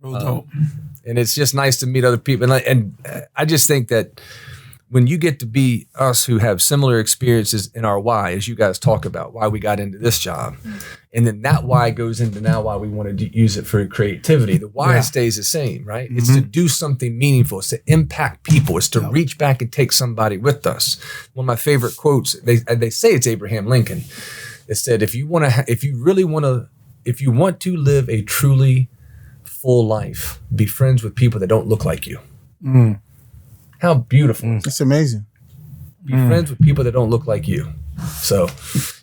Real dope. And it's just nice to meet other people. And I just think that when you get to be us who have similar experiences in our why, as you guys talk about, why we got into this job, and then that why goes into now why we want to use it for creativity. The why stays the same, right? Mm-hmm. It's to do something meaningful. It's to impact people. It's to reach back and take somebody with us. One of my favorite quotes, they say it's Abraham Lincoln. It said, if you want to live a truly full life, be friends with people that don't look like you. Mm. How beautiful. It's amazing. Be friends with people that don't look like you. So,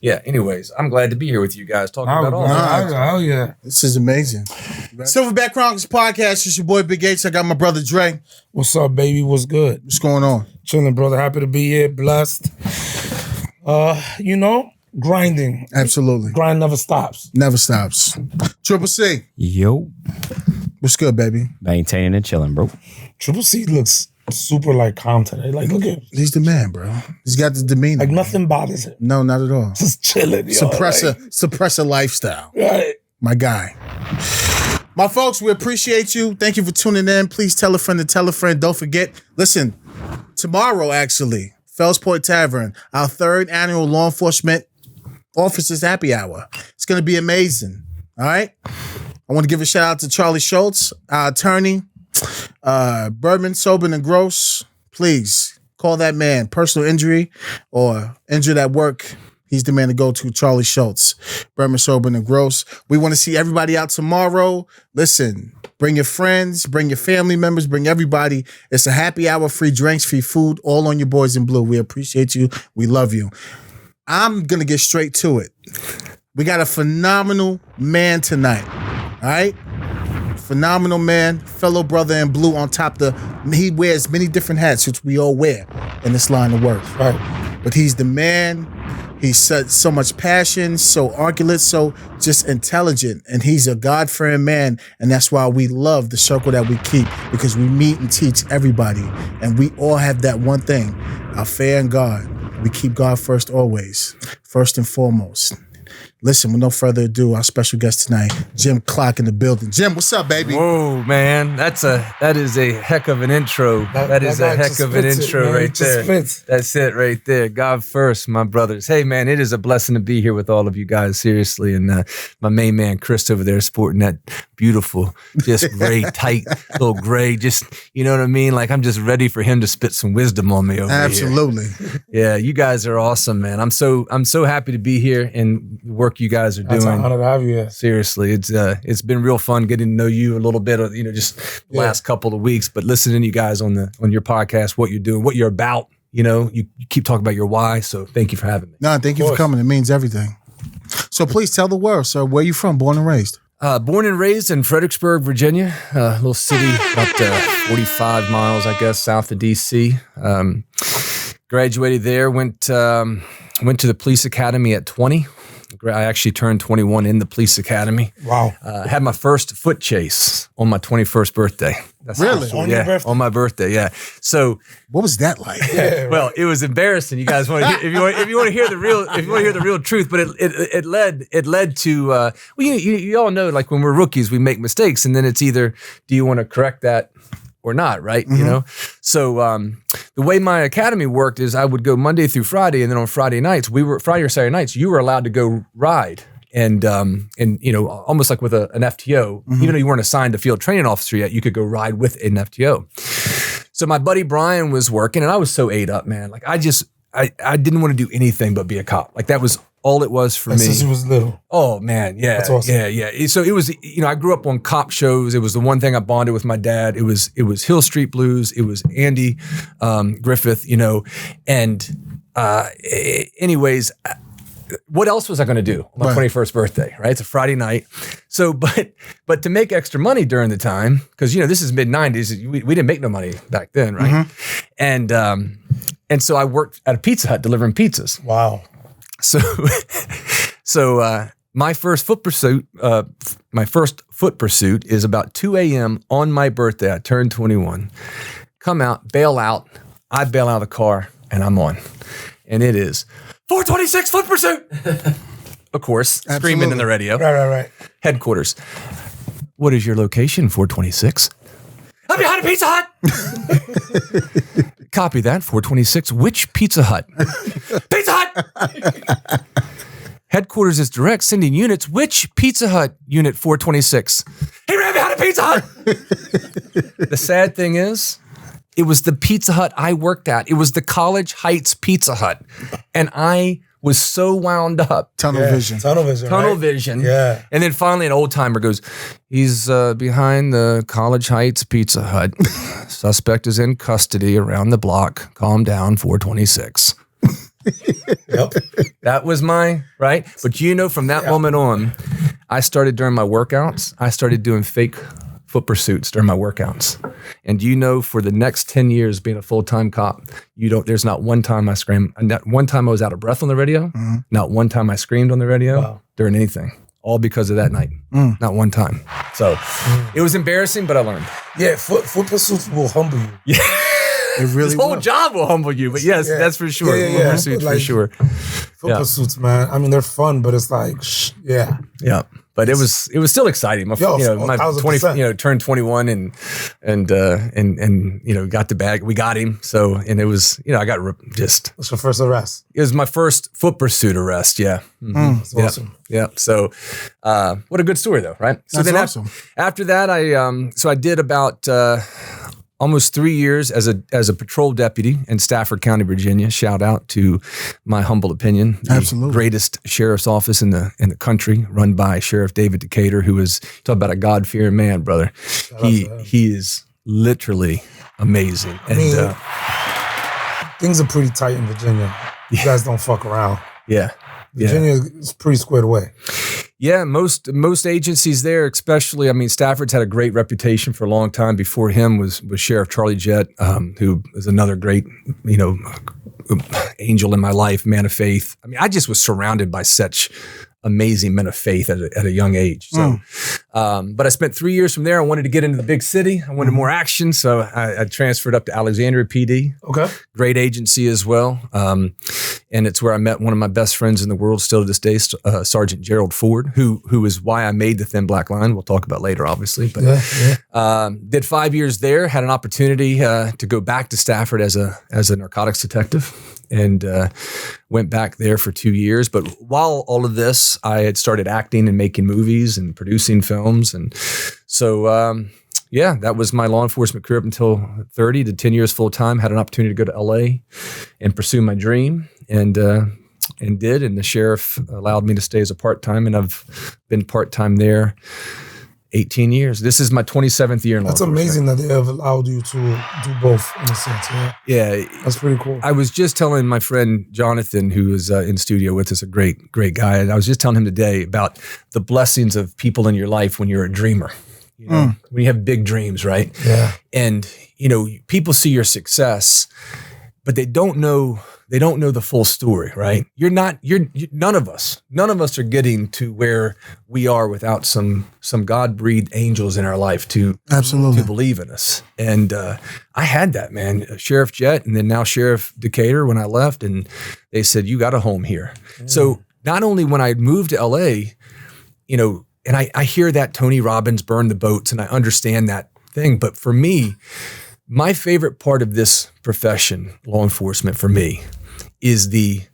yeah, anyways, I'm glad to be here with you guys talking about all that. Hell yeah. This is amazing. Silverback Chronicles Podcast. It's your boy Big H. I got my brother Dre. What's up, baby? What's good? What's going on? Chilling, brother. Happy to be here. Blessed. Grinding. Absolutely. Grind never stops. Never stops. Triple C. Yo. What's good, baby? Maintaining and chilling, bro. Triple C looks super calm today. Look at him. He's the man, bro. He's got the demeanor. Nothing bothers him. No, not at all. Just chilling. Suppressor lifestyle. Right. My guy. My folks, we appreciate you. Thank you for tuning in. Please tell a friend to tell a friend. Don't forget, listen, tomorrow, actually, Fells Point Tavern, our 3rd annual law enforcement officers happy hour. It's going to be amazing. All right. I want to give a shout out to Charlie Schultz, our attorney, Berman, Sobin, and Gross. Please call that man. Personal injury or injured at work. He's the man to go to, Charlie Schultz, Berman, Sobin, and Gross. We want to see everybody out tomorrow. Listen, bring your friends, bring your family members, bring everybody. It's a happy hour, free drinks, free food, all on your boys in blue. We appreciate you. We love you. I'm going to get straight to it. We got a phenomenal man tonight. All right? Phenomenal man, fellow brother in blue on top he wears many different hats, which we all wear in this line of work. Right. But he's the man. He's so much passion, so articulate, so just intelligent. And he's a God-fearing man. And that's why we love the circle that we keep, because we meet and teach everybody. And we all have that one thing, our faith in God. We keep God first always, first and foremost. Listen, with no further ado, our special guest tonight, Jim Klock in the building. Jim, what's up, baby? Whoa, man. That is a heck of an intro. That is a heck of an intro right there. That's it right there. God first, my brothers. Hey, man, it is a blessing to be here with all of you guys, seriously. And my main man, Chris, over there sporting that beautiful, just gray, tight, little gray, just, you know what I mean? I'm just ready for him to spit some wisdom on me over here. Absolutely. Yeah, you guys are awesome, man. I'm so happy to be here and the work you guys are doing. It's an honor to have you here. Seriously, it's been real fun getting to know you a little bit, just the last couple of weeks, but listening to you guys on your podcast, what you're doing, what you're about, you keep talking about your why. So thank you for having me. No, thank you for coming. It means everything. So please tell the world, sir, where you from, born and raised? Born and raised in Fredericksburg, Virginia, a little city about 45 miles, I guess, south of DC. Graduated there, went to the police academy at 20. I actually turned 21 in the police academy. Wow. Had my first foot chase on my 21st birthday. Really? On your birthday? On my birthday, yeah. So what was that like? Well, it was embarrassing. You guys want to if you want to hear the real truth, but it led to you all know, when we're rookies we make mistakes, and then it's either do you want to correct that or not, right? Mm-hmm. So the way my academy worked is I would go Monday through Friday, and then on Friday or Saturday nights, you were allowed to go ride. And almost like with an FTO, even though you weren't assigned a field training officer yet, you could go ride with an FTO. So my buddy Brian was working, and I was so ate up, man. I didn't want to do anything but be a cop. That was all it was for me. Since you was little. Oh man, yeah. That's awesome. Yeah. So it was, I grew up on cop shows. It was the one thing I bonded with my dad. It was Hill Street Blues. It was Andy Griffith, and anyways, what else was I going to do on my 21st birthday, right? It's a Friday night. So, but to make extra money during the time, because, this is mid 90s, we didn't make no money back then, right? Mm-hmm. And so I worked at a Pizza Hut delivering pizzas. Wow. So my first foot pursuit is about 2 a.m. on my birthday. I turned 21. Come out, bail out. I bail out of the car, and I'm on. And it is 426 foot pursuit. Of course, screaming in the radio. Right. Headquarters. What is your location, 426? I'm behind a Pizza Hut. Copy that, 426. Which Pizza Hut? Pizza Hut. Headquarters is direct, sending units. Which Pizza Hut unit 426? He ran behind a Pizza Hut. The sad thing is, it was the Pizza Hut I worked at. It was the College Heights Pizza Hut. And I was so wound up. Tunnel vision. Tunnel vision. Yeah. And then finally an old timer goes, he's behind the College Heights Pizza Hut. Suspect is in custody around the block. Calm down, 426. Yep. That was my, right? But you know, from that moment on, I started during my workouts, I started doing fake foot pursuits during my workouts. And you know, for the next 10 years being a full-time cop, there's not one time I screamed, not one time I was out of breath on the radio, not one time I screamed on the radio during anything, all because of that night. Not one time. So it was embarrassing, but I learned. Yeah, foot pursuits will humble you. Yeah. It really This whole job will humble you, but yes, that's for sure. Foot pursuits for sure. Foot pursuits, man. I mean, they're fun, but it's like, yeah. But it was still exciting. My 20, turned 21 and got the bag. We got him. So, and it was, I got just. What's your first arrest? It was my first foot pursuit arrest. Yeah. Mm-hmm. That's awesome. Yeah. So, what a good story though, right? So that's then awesome. After that, I did about, almost 3 years as a patrol deputy in Stafford County, Virginia. Shout out to my humble opinion, the greatest sheriff's office in the country, run by Sheriff David Decatur, who is talk about a God-fearing man, brother. He is literally amazing. And things are pretty tight in Virginia. You guys don't fuck around. Yeah. Virginia is pretty squared away. Yeah, most agencies there, especially, Stafford's had a great reputation for a long time. Before him was Sheriff Charlie Jett, who is another great, angel in my life, man of faith. I just was surrounded by such amazing men of faith at a young age. So, but I spent 3 years from there. I wanted to get into the big city. I wanted more action. So I transferred up to Alexandria PD. Okay. Great agency as well. And it's where I met one of my best friends in the world still to this day, Sergeant Gerald Ford, who is why I made the Thin Black Line. We'll talk about later, obviously. But did 5 years there, had an opportunity to go back to Stafford as a narcotics detective. And went back there for 2 years. But while all of this, I had started acting and making movies and producing films. And so, that was my law enforcement career up until 30 to 10 years full time. Had an opportunity to go to LA and pursue my dream and did. And the sheriff allowed me to stay as a part-time. And I've been part-time there 18 years. This is my 27th year in law enforcement. That's amazing that they have allowed you to do both in a sense. Yeah. That's pretty cool. I was just telling my friend Jonathan, who is in studio with us, a great guy, and I was just telling him today about the blessings of people in your life when you're a dreamer. When you have big dreams, right? Yeah. And, people see your success, but they don't know the full story, right? None of us are getting to where we are without some God-breathed angels in our life to believe in us. And I had that, man. Sheriff Jett and then now Sheriff Decatur when I left, and they said, you got a home here. So not only when I moved to LA, and I hear that Tony Robbins burned the boats and I understand that thing, but for me, my favorite part of this profession, law enforcement for me, is the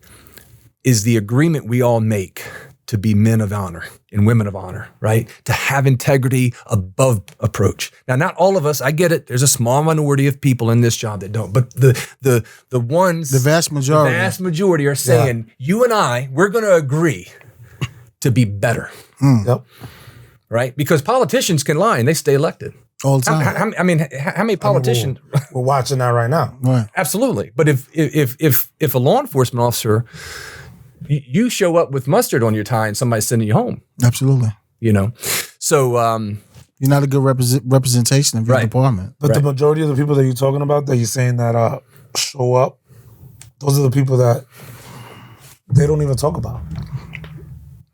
agreement we all make to be men of honor and women of honor, right? To have integrity above approach. Now, not all of us, I get it. There's a small minority of people in this job that don't, but the ones, the vast majority are saying, you and I, we're going to agree to be better. Yep. Right? Because politicians can lie and they stay elected. All the time. How many politicians? We're watching that right now. Right. Absolutely. But if a law enforcement officer, you show up with mustard on your tie and somebody's sending you home. Absolutely. So you're not a good representation of your department. But the majority of the people that you're talking about that you're saying that show up, those are the people that they don't even talk about.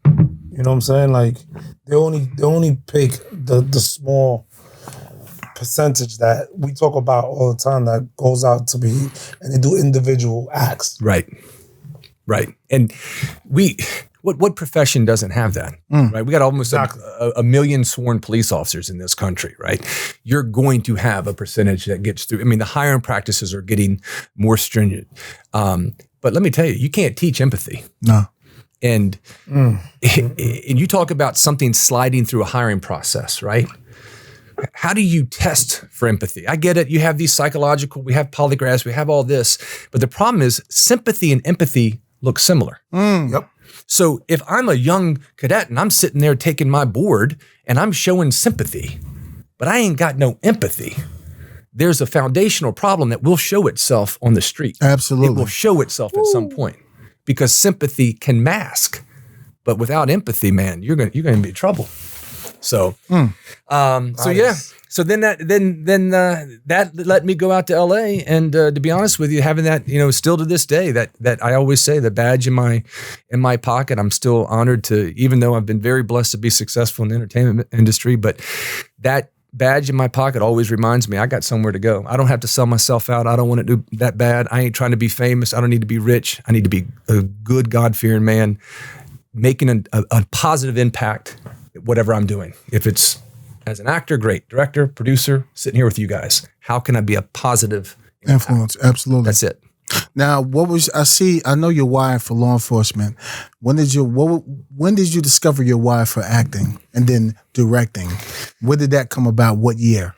You know what I'm saying? Like they only pick the small percentage that we talk about all the time that goes out to be, and they do individual acts. Right. And we What profession doesn't have that, right? We got almost Exactly. a million sworn police officers in this country, right? You're going to have a percentage that gets through. I mean, the hiring practices are getting more stringent. But let me tell you, you can't teach empathy. No. And you talk about something sliding through a hiring process, right? How do you test for empathy? I get it. You have these psychological, we have polygraphs, we have all this. But the problem is sympathy and empathy look similar. Yep. So if I'm a young cadet and I'm sitting there taking my board and I'm showing sympathy, but I ain't got no empathy, there's a foundational problem that will show itself on the street. Absolutely. It will show itself at some point because sympathy can mask. But without empathy, man, you're gonna be in trouble. So, So then that let me go out to LA, and to be honest with you, having that, still to this day, that I always say, the badge in my pocket, I'm still honored to, even though I've been very blessed to be successful in the entertainment industry, but that badge in my pocket always reminds me I got somewhere to go. I don't have to sell myself out. I don't want to do that bad. I ain't trying to be famous. I don't need to be rich. I need to be a good, God-fearing man, making a positive impact, whatever I'm doing. If it's as an actor, great. Director, producer, sitting here with you guys. How can I be a positive influence? Absolutely. That's it. Now, I know your why for law enforcement. When did you discover your why for acting and then directing? When did that come about? What year?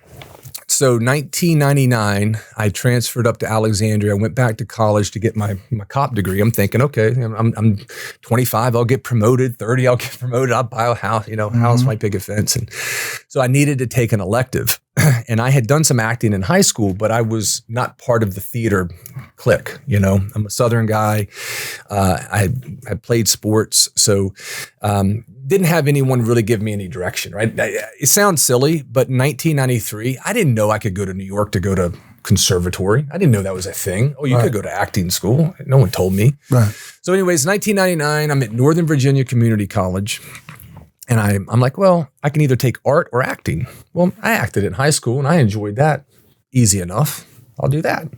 So 1999, I transferred up to Alexandria. I went back to college to get my cop degree. I'm thinking, okay, I'm 25, I'll get promoted. 30, I'll get promoted. I'll buy a house, house might pick a fence. And so I needed to take an elective. And I had done some acting in high school, but I was not part of the theater clique. I'm a Southern guy. I played sports. So, didn't have anyone really give me any direction, right? It sounds silly, but in 1993, I didn't know I could go to New York to go to conservatory. I didn't know that was a thing. Oh, you could go to acting school. No one told me. Right. So anyways, 1999, I'm at Northern Virginia Community College. And I'm like, well, I can either take art or acting. Well, I acted in high school and I enjoyed that. Easy enough. I'll do that.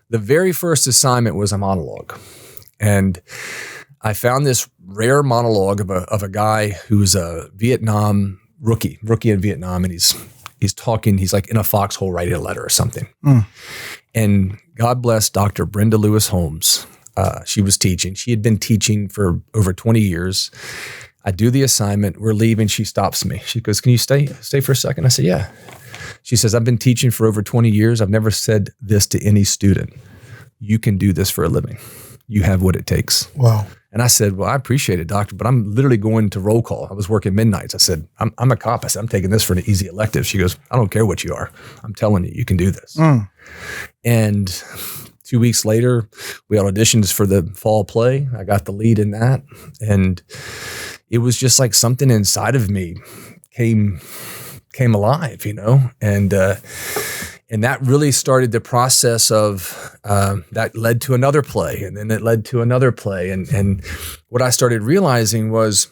The very first assignment was a monologue. And I found this rare monologue of a guy who's a Vietnam rookie in Vietnam. And he's talking, he's like in a foxhole writing a letter or something. And God bless Dr. Brenda Lewis Holmes. She was teaching. She had been teaching for over 20 years. I do the assignment. We're leaving. She stops me. She goes, "Can you stay for a second?" I said, "Yeah." She says, "I've been teaching for over 20 years. I've never said this to any student. You can do this for a living. You have what it takes." Wow. And I said, "Well, I appreciate it, doctor, but I'm literally going to roll call." I was working midnights. I said, I'm a cop. I said, "I'm taking this for an easy elective." She goes, "I don't care what you are. I'm telling you, you can do this." And 2 weeks later, we had auditions for the fall play. I got the lead in that. And it was just like something inside of me came alive, and that really started the process of that led to another play, and then it led to another play. And what I started realizing was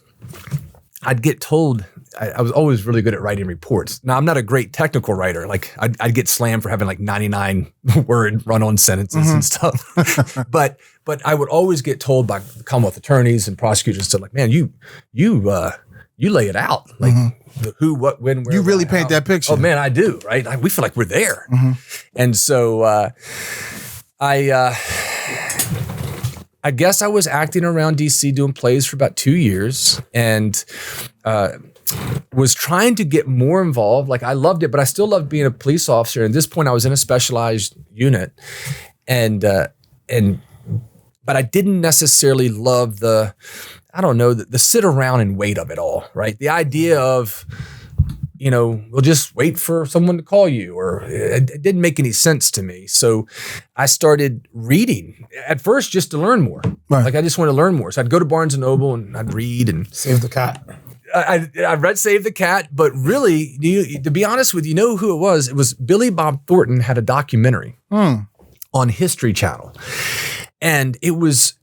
I'd get told, I was always really good at writing reports. Now, I'm not a great technical writer. Like I'd get slammed for having like 99 word run-on sentences and stuff. But I would always get told by Commonwealth attorneys and prosecutors to like, "Man, you lay it out. Like the who, what, when, where. You really why, paint how." that picture. Oh man, I do, right? We feel like we're there. And so I guess I was acting around DC doing plays for about 2 years and was trying to get more involved. Like I loved it, but I still loved being a police officer. And at this point I was in a specialized unit but I didn't necessarily love the sit around and wait of it all, right? The idea of, we'll just wait for someone to call you, or it didn't make any sense to me. So I started reading at first just to learn more. Right. Like I just wanted to learn more. So I'd go to Barnes and Noble and I'd read and Save the Cat. I read Save the Cat, but really, to be honest with you, who it was? It was Billy Bob Thornton had a documentary on History Channel. And it was,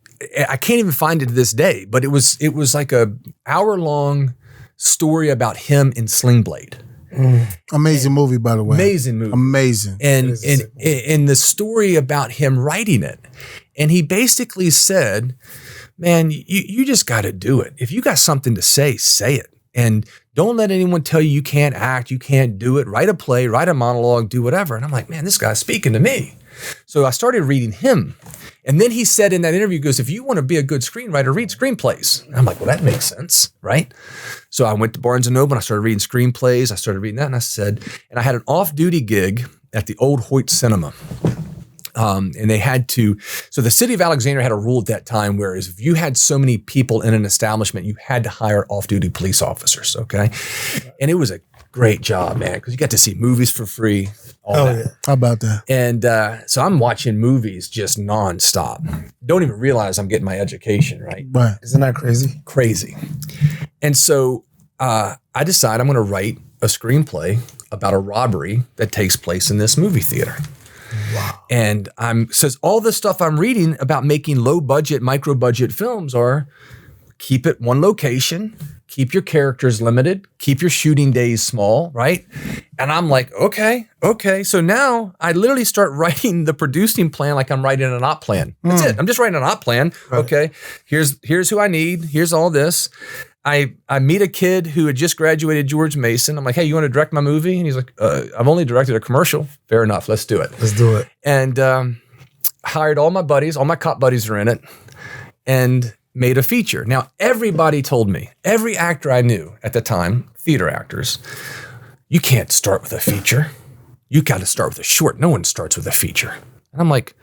I can't even find it to this day, but it was like a hour-long story about him in Sling Blade. Amazing movie, by the way. Amazing movie. Amazing. And the story about him writing it. And he basically said, man, you just got to do it. If you got something to say it. And don't let anyone tell you can't act, you can't do it. Write a play, write a monologue, do whatever. And I'm like, man, this guy's speaking to me. So I started reading him. And then he said in that interview, he goes, if you want to be a good screenwriter, read screenplays. And I'm like, well, that makes sense, right? So I went to Barnes & Noble and I started reading screenplays. I started reading that and I said, and I had an off-duty gig at the old Hoyt Cinema. And they had to, so the city of Alexandria had a rule at that time, whereas if you had so many people in an establishment, you had to hire off-duty police officers, okay? And it was a great job, man, because you got to see movies for free, all that. Yeah. How about that? And so I'm watching movies just nonstop. Don't even realize I'm getting my education, right? Right. Isn't that crazy? Crazy. And so I decide I'm going to write a screenplay about a robbery that takes place in this movie theater. Wow. And says all the stuff I'm reading about making low budget, micro budget films are keep it one location, keep your characters limited, keep your shooting days small, right? And I'm like, okay. So now I literally start writing the producing plan like I'm writing an op plan. That's it. I'm just writing an op plan. Right. Okay. Here's who I need. Here's all this. I meet a kid who had just graduated George Mason. I'm like, hey, you want to direct my movie? And he's like, I've only directed a commercial. Fair enough. Let's do it. Let's do it. And hired all my buddies. All my cop buddies are in it. And made a feature. Now, everybody told me, every actor I knew at the time, theater actors, you can't start with a feature. You got to start with a short. No one starts with a feature. And I'm like,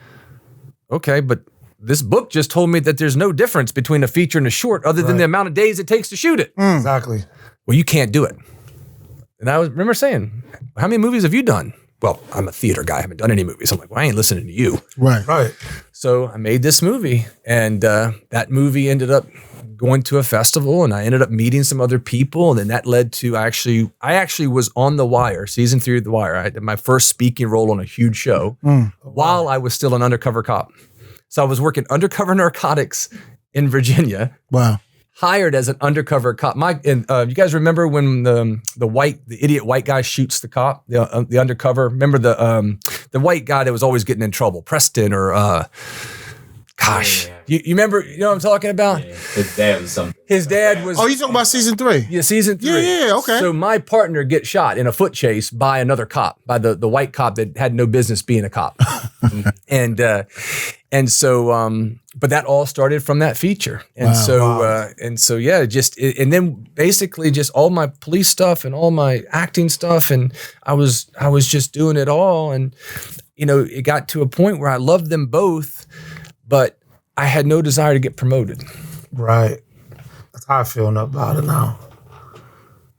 okay, but this book just told me that there's no difference between a feature and a short other than the amount of days it takes to shoot it. Exactly. Well, you can't do it. And I remember saying, how many movies have you done? Well, I'm a theater guy. I haven't done any movies. I'm like, well, I ain't listening to you. Right. So I made this movie, and that movie ended up going to a festival, and I ended up meeting some other people, and then that led to I actually was on The Wire, season 3 of The Wire. I did my first speaking role on a huge show while I was still an undercover cop. So I was working undercover narcotics in Virginia. Wow. Hired as an undercover cop. You guys remember when the idiot white guy shoots the cop, the undercover? Remember the white guy that was always getting in trouble, Preston or you remember? You know what I'm talking about? Yeah. His dad was something. His dad was. Oh, you talking about season 3? Yeah, season 3. Yeah, okay. So my partner gets shot in a foot chase by another cop, by the white cop that had no business being a cop, and so. But that all started from that feature. And and then basically just all my police stuff and all my acting stuff. And I was just doing it all. And, it got to a point where I loved them both, but I had no desire to get promoted. Right. That's how I feel about it now.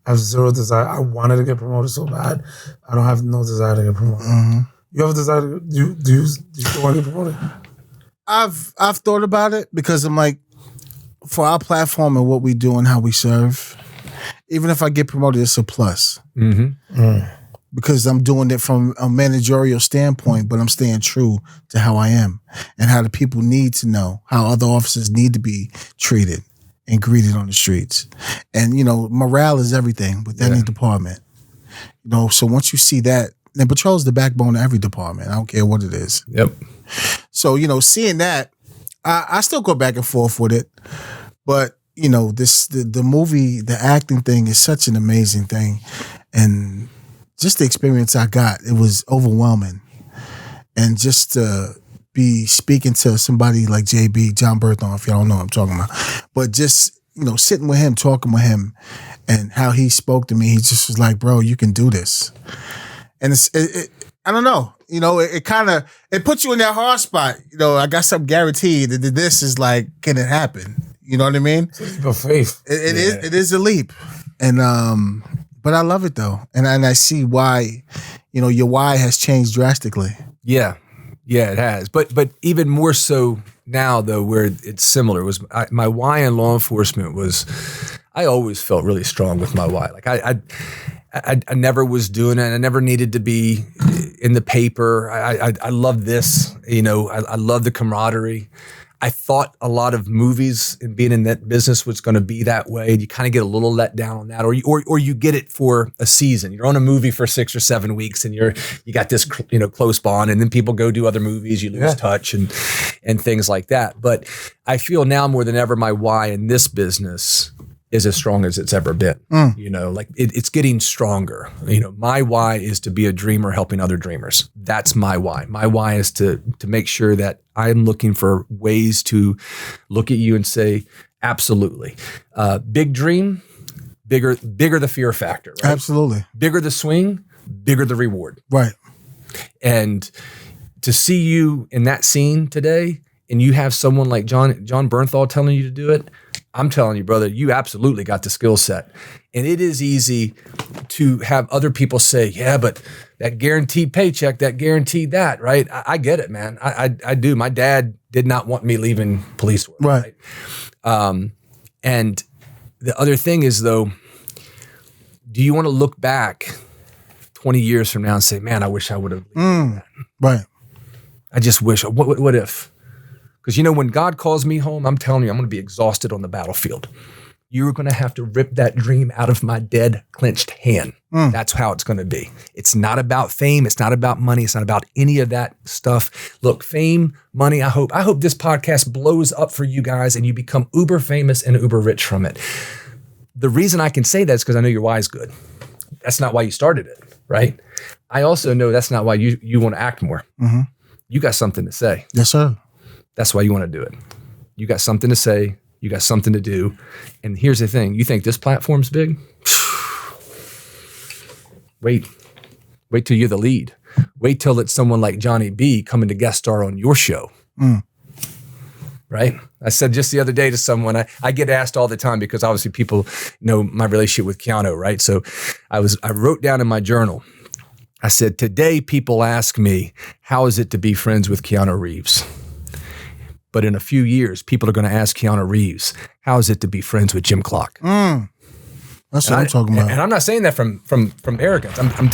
I have zero desire. I wanted to get promoted so bad. I don't have no desire to get promoted. Mm-hmm. You have a desire to, do you still want to get promoted? I've thought about it because I'm like, for our platform and what we do and how we serve, even if I get promoted, it's a plus. Mm-hmm. Because I'm doing it from a managerial standpoint, but I'm staying true to how I am and how the people need to know how other officers need to be treated and greeted on the streets. And, morale is everything with any department. So once you see that, and patrol is the backbone of every department. I don't care what it is. Yep. So, seeing that, I still go back and forth with it. But, the movie, the acting thing is such an amazing thing. And just the experience I got, it was overwhelming. And just to be speaking to somebody like JB, John Berthon, if y'all don't know what I'm talking about. But just, sitting with him, talking with him, and how he spoke to me, he just was like, bro, you can do this. And I don't know. It puts you in that hard spot. I got something guaranteed that this is like, can it happen? You know what I mean? It's a leap of faith. It is a leap. And but I love it though. And I see why, your why has changed drastically. Yeah. Yeah, it has. But even more so now though, where it's similar was my why in law enforcement was, I always felt really strong with my why. Like I never was doing it. I never needed to be in the paper. I love this, I love the camaraderie. I thought a lot of movies and being in that business was going to be that way. You kind of get a little let down on that, or you get it for a season. You're on a movie for 6 or 7 weeks, and you got this close bond, and then people go do other movies. You lose touch and things like that. But I feel now more than ever, my why in this business is as strong as it's ever been. It's getting stronger. My why is to be a dreamer helping other dreamers. That's my why. My why is to make sure that I'm looking for ways to look at you and say, absolutely. Big dream, bigger the fear factor. Right? Absolutely. Bigger the swing, bigger the reward. Right. And to see you in that scene today, and you have someone like John Bernthal telling you to do it, I'm telling you, brother, you absolutely got the skill set. And it is easy to have other people say, yeah, but that guaranteed paycheck, that guaranteed that, right? I get it, man. I do. My dad did not want me leaving police work. Right. And the other thing is, though, do you want to look back 20 years from now and say, man, I wish I would have that. Right. I just wish, what if? Because, when God calls me home, I'm telling you, I'm going to be exhausted on the battlefield. You're going to have to rip that dream out of my dead, clenched hand. That's how it's going to be. It's not about fame. It's not about money. It's not about any of that stuff. Look, fame, money, I hope this podcast blows up for you guys and you become uber famous and uber rich from it. The reason I can say that is because I know your why is good. That's not why you started it, right? I also know that's not why you want to act more. Mm-hmm. You got something to say. Yes, sir. That's why you want to do it. You got something to say. You got something to do. And here's the thing. You think this platform's big? Wait till you're the lead. Wait till it's someone like Johnny B coming to guest star on your show. Right? I said just the other day to someone, I get asked all the time because obviously people know my relationship with Keanu, right? So I wrote down in my journal, I said, today people ask me, how is it to be friends with Keanu Reeves? But in a few years, people are going to ask Keanu Reeves, how is it to be friends with Jim Klock? That's what I'm talking about. And I'm not saying that from arrogance. I'm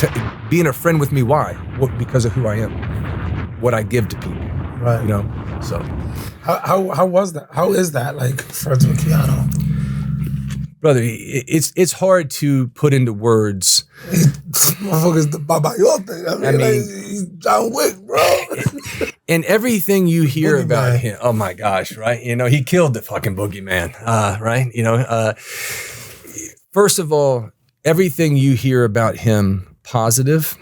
being a friend with me. Why? Because of who I am, what I give to people. Right. So. How was that? How is that, like, friends with Keanu? Brother, it's hard to put into words. Motherfucker's the Baba Yote. I mean, he's John Wick, bro. And everything you hear about him, oh my gosh, right? He killed the fucking boogeyman, right? First of all, everything you hear about him positive,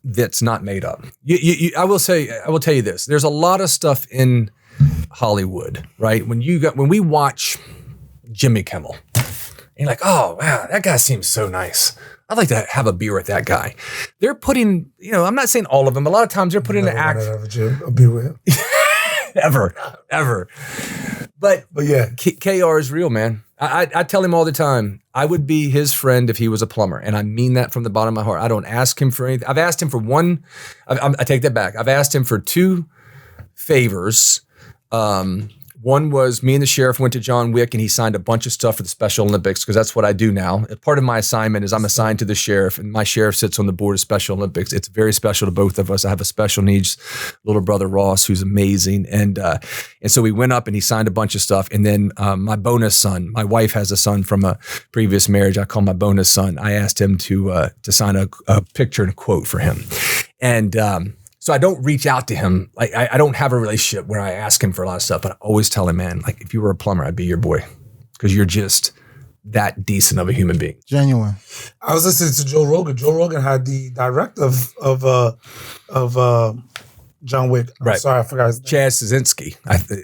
that's not made up. I will tell you this. There's a lot of stuff in Hollywood, right? When we watch Jimmy Kimmel, and you're like, oh wow, that guy seems so nice. I'd like to have a beer with that guy. They're putting, I'm not saying all of them. A lot of times they're putting an act. A beer with him. ever. But yeah, KR is real, man. I tell him all the time, I would be his friend if he was a plumber. And I mean that from the bottom of my heart. I don't ask him for anything. I've asked him for one. I take that back. I've asked him for 2 favors. One was me and the sheriff went to John Wick and he signed a bunch of stuff for the Special Olympics because that's what I do now. Part of my assignment is I'm assigned to the sheriff and my sheriff sits on the board of Special Olympics. It's very special to both of us. I have a special needs little brother, Ross, who's amazing. And so we went up and he signed a bunch of stuff. And then my bonus son, my wife has a son from a previous marriage. I call my bonus son. I asked him to sign a picture and a quote for him. And so I don't reach out to him. Like I don't have a relationship where I ask him for a lot of stuff, but I always tell him, man, like if you were a plumber, I'd be your boy because you're just that decent of a human being. Genuine. I was listening to Joe Rogan. Joe Rogan had the director of John Wick. I'm sorry, I forgot his name. Chad Szynski.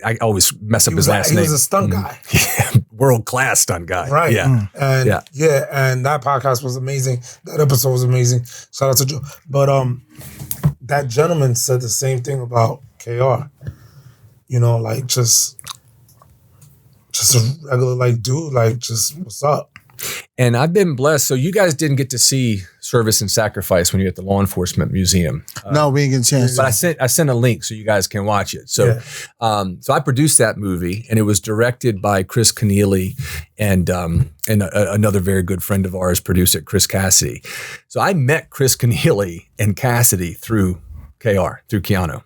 I always mess up his last name. He was a stunt guy. Yeah, world-class stunt guy. Right. Yeah. And and that podcast was amazing. That episode was amazing. Shout out to Joe. But that gentleman said the same thing about KR. Like just a regular like dude, like just what's up? And I've been blessed. So you guys didn't get to see Service and Sacrifice when you're at the Law Enforcement Museum. No, we didn't get a chance. But I sent a link so you guys can watch it. So, so I produced that movie, and it was directed by Chris Keneally and another very good friend of ours, produced it, Chris Cassidy. So I met Chris Keneally and Cassidy through KR, through Keanu,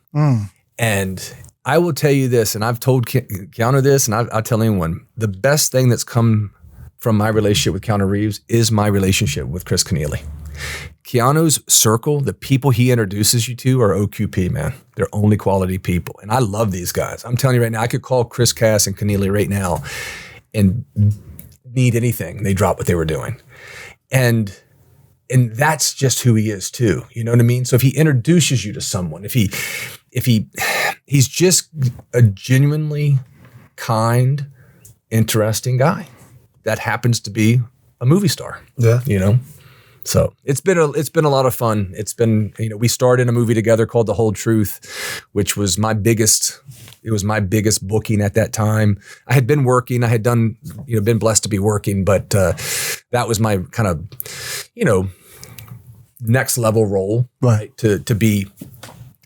and I will tell you this, and I've told Keanu this, and I'll tell anyone, the best thing that's come from my relationship with Keanu Reeves is my relationship with Chris Connealy. Keanu's circle, the people he introduces you to are OQP, man. They're only quality people. And I love these guys. I'm telling you right now, I could call Chris Cass and Connealy right now and need anything. They drop what they were doing. And that's just who he is too. You know what I mean? So if he introduces you to someone, if he's just a genuinely kind, interesting guy that happens to be a movie star. Yeah. You know? So it's been a lot of fun. It's been, we starred in a movie together called The Whole Truth, which was my biggest booking at that time. I had been working, I had done, been blessed to be working, but that was my kind of, next level role, right? To be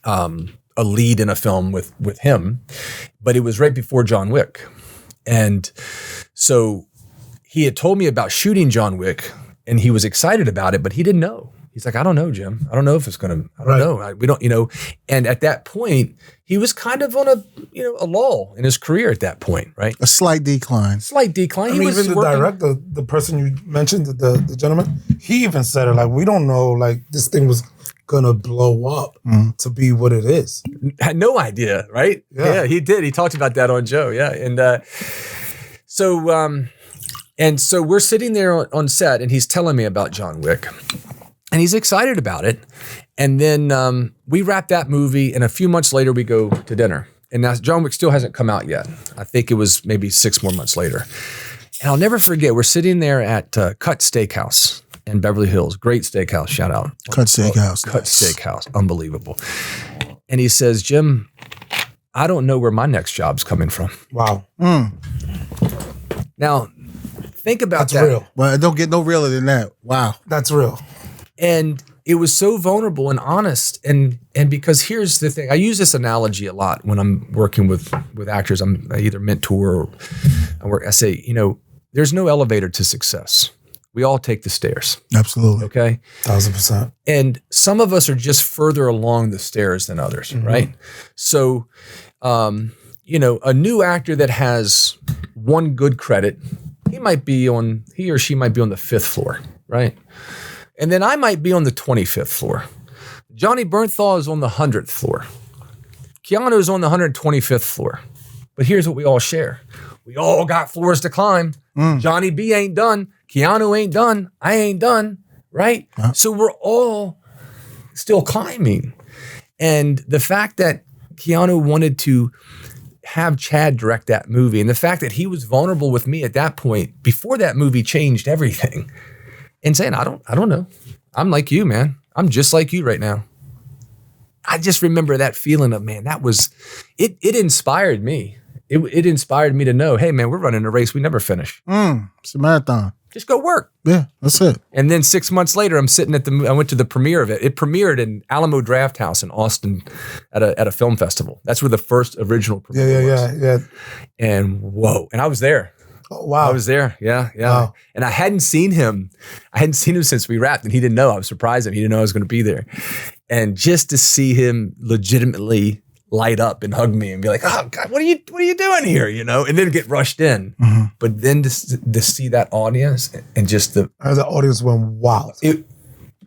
a lead in a film with him. But it was right before John Wick. And so he had told me about shooting John Wick, and he was excited about it, but he didn't know. He's like, I don't know, Jim. I don't know if it's going to, I don't know. We don't, and at that point, he was kind of on a lull in his career at that point, right? A slight decline. I mean, even the director, the person you mentioned, the gentleman, he even said it, like, we don't know, like, this thing was going to blow up to be what it is. Had no idea, right? Yeah, he did. He talked about that on Joe, yeah. And so we're sitting there on set, and he's telling me about John Wick. And he's excited about it. And then we wrap that movie, and a few months later, we go to dinner. And now John Wick still hasn't come out yet. I think it was maybe 6 more months later. And I'll never forget, we're sitting there at Cut Steakhouse in Beverly Hills. Great steakhouse, shout out. Cut Steakhouse. Cut Steakhouse, unbelievable. And he says, Jim, I don't know where my next job's coming from. Wow. Now, think about That's that. real. Well, it don't get no realer than that. Wow. That's real. And it was so vulnerable and honest. And because here's the thing, I use this analogy a lot when I'm working with actors. I either mentor or I work. I say, there's no elevator to success. We all take the stairs. Absolutely. Okay. 1000%. And some of us are just further along the stairs than others, right? So, a new actor that has one good credit, he or she might be on the 5th floor, right? And then I might be on the 25th floor. Johnny Bernthal is on the 100th floor. Keanu is on the 125th floor. But here's what we all share. We all got floors to climb. Johnny B ain't done. Keanu ain't done. I ain't done, right? So we're all still climbing. And the fact that Keanu wanted to have Chad direct that movie, and the fact that he was vulnerable with me at that point, before that movie changed everything, and saying, I don't know. I'm like you, man. I'm just like you right now. I just remember that feeling of, man, that was, it inspired me. It inspired me to know, hey, man, we're running a race we never finish. It's a marathon. Just go work. Yeah, that's it. And then 6 months later, I'm sitting I went to the premiere of it. It premiered in Alamo Draft House in Austin at a film festival. That's where the first original premiere was. Yeah. And whoa. And I was there. Oh, wow. I was there. Yeah. Wow. And I hadn't seen him since we wrapped, and he didn't know. I was surprised him. He didn't know I was going to be there. And just to see him legitimately light up and hug me and be like, oh God, what are you doing here? And then get rushed in. But then to see that audience and just the audience went wild.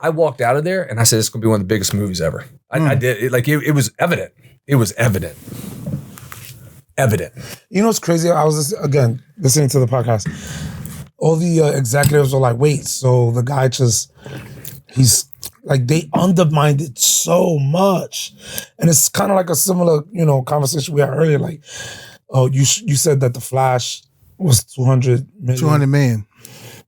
I walked out of there and I said, it's going to be one of the biggest movies ever. I did. It was evident. It was evident. What's crazy? I was listening to the podcast. All the executives are like, wait, so the guy he's like, they undermined it so much. And it's kind of like a similar, conversation we had earlier. Like, oh, you said that The Flash was 200 million. 200 million.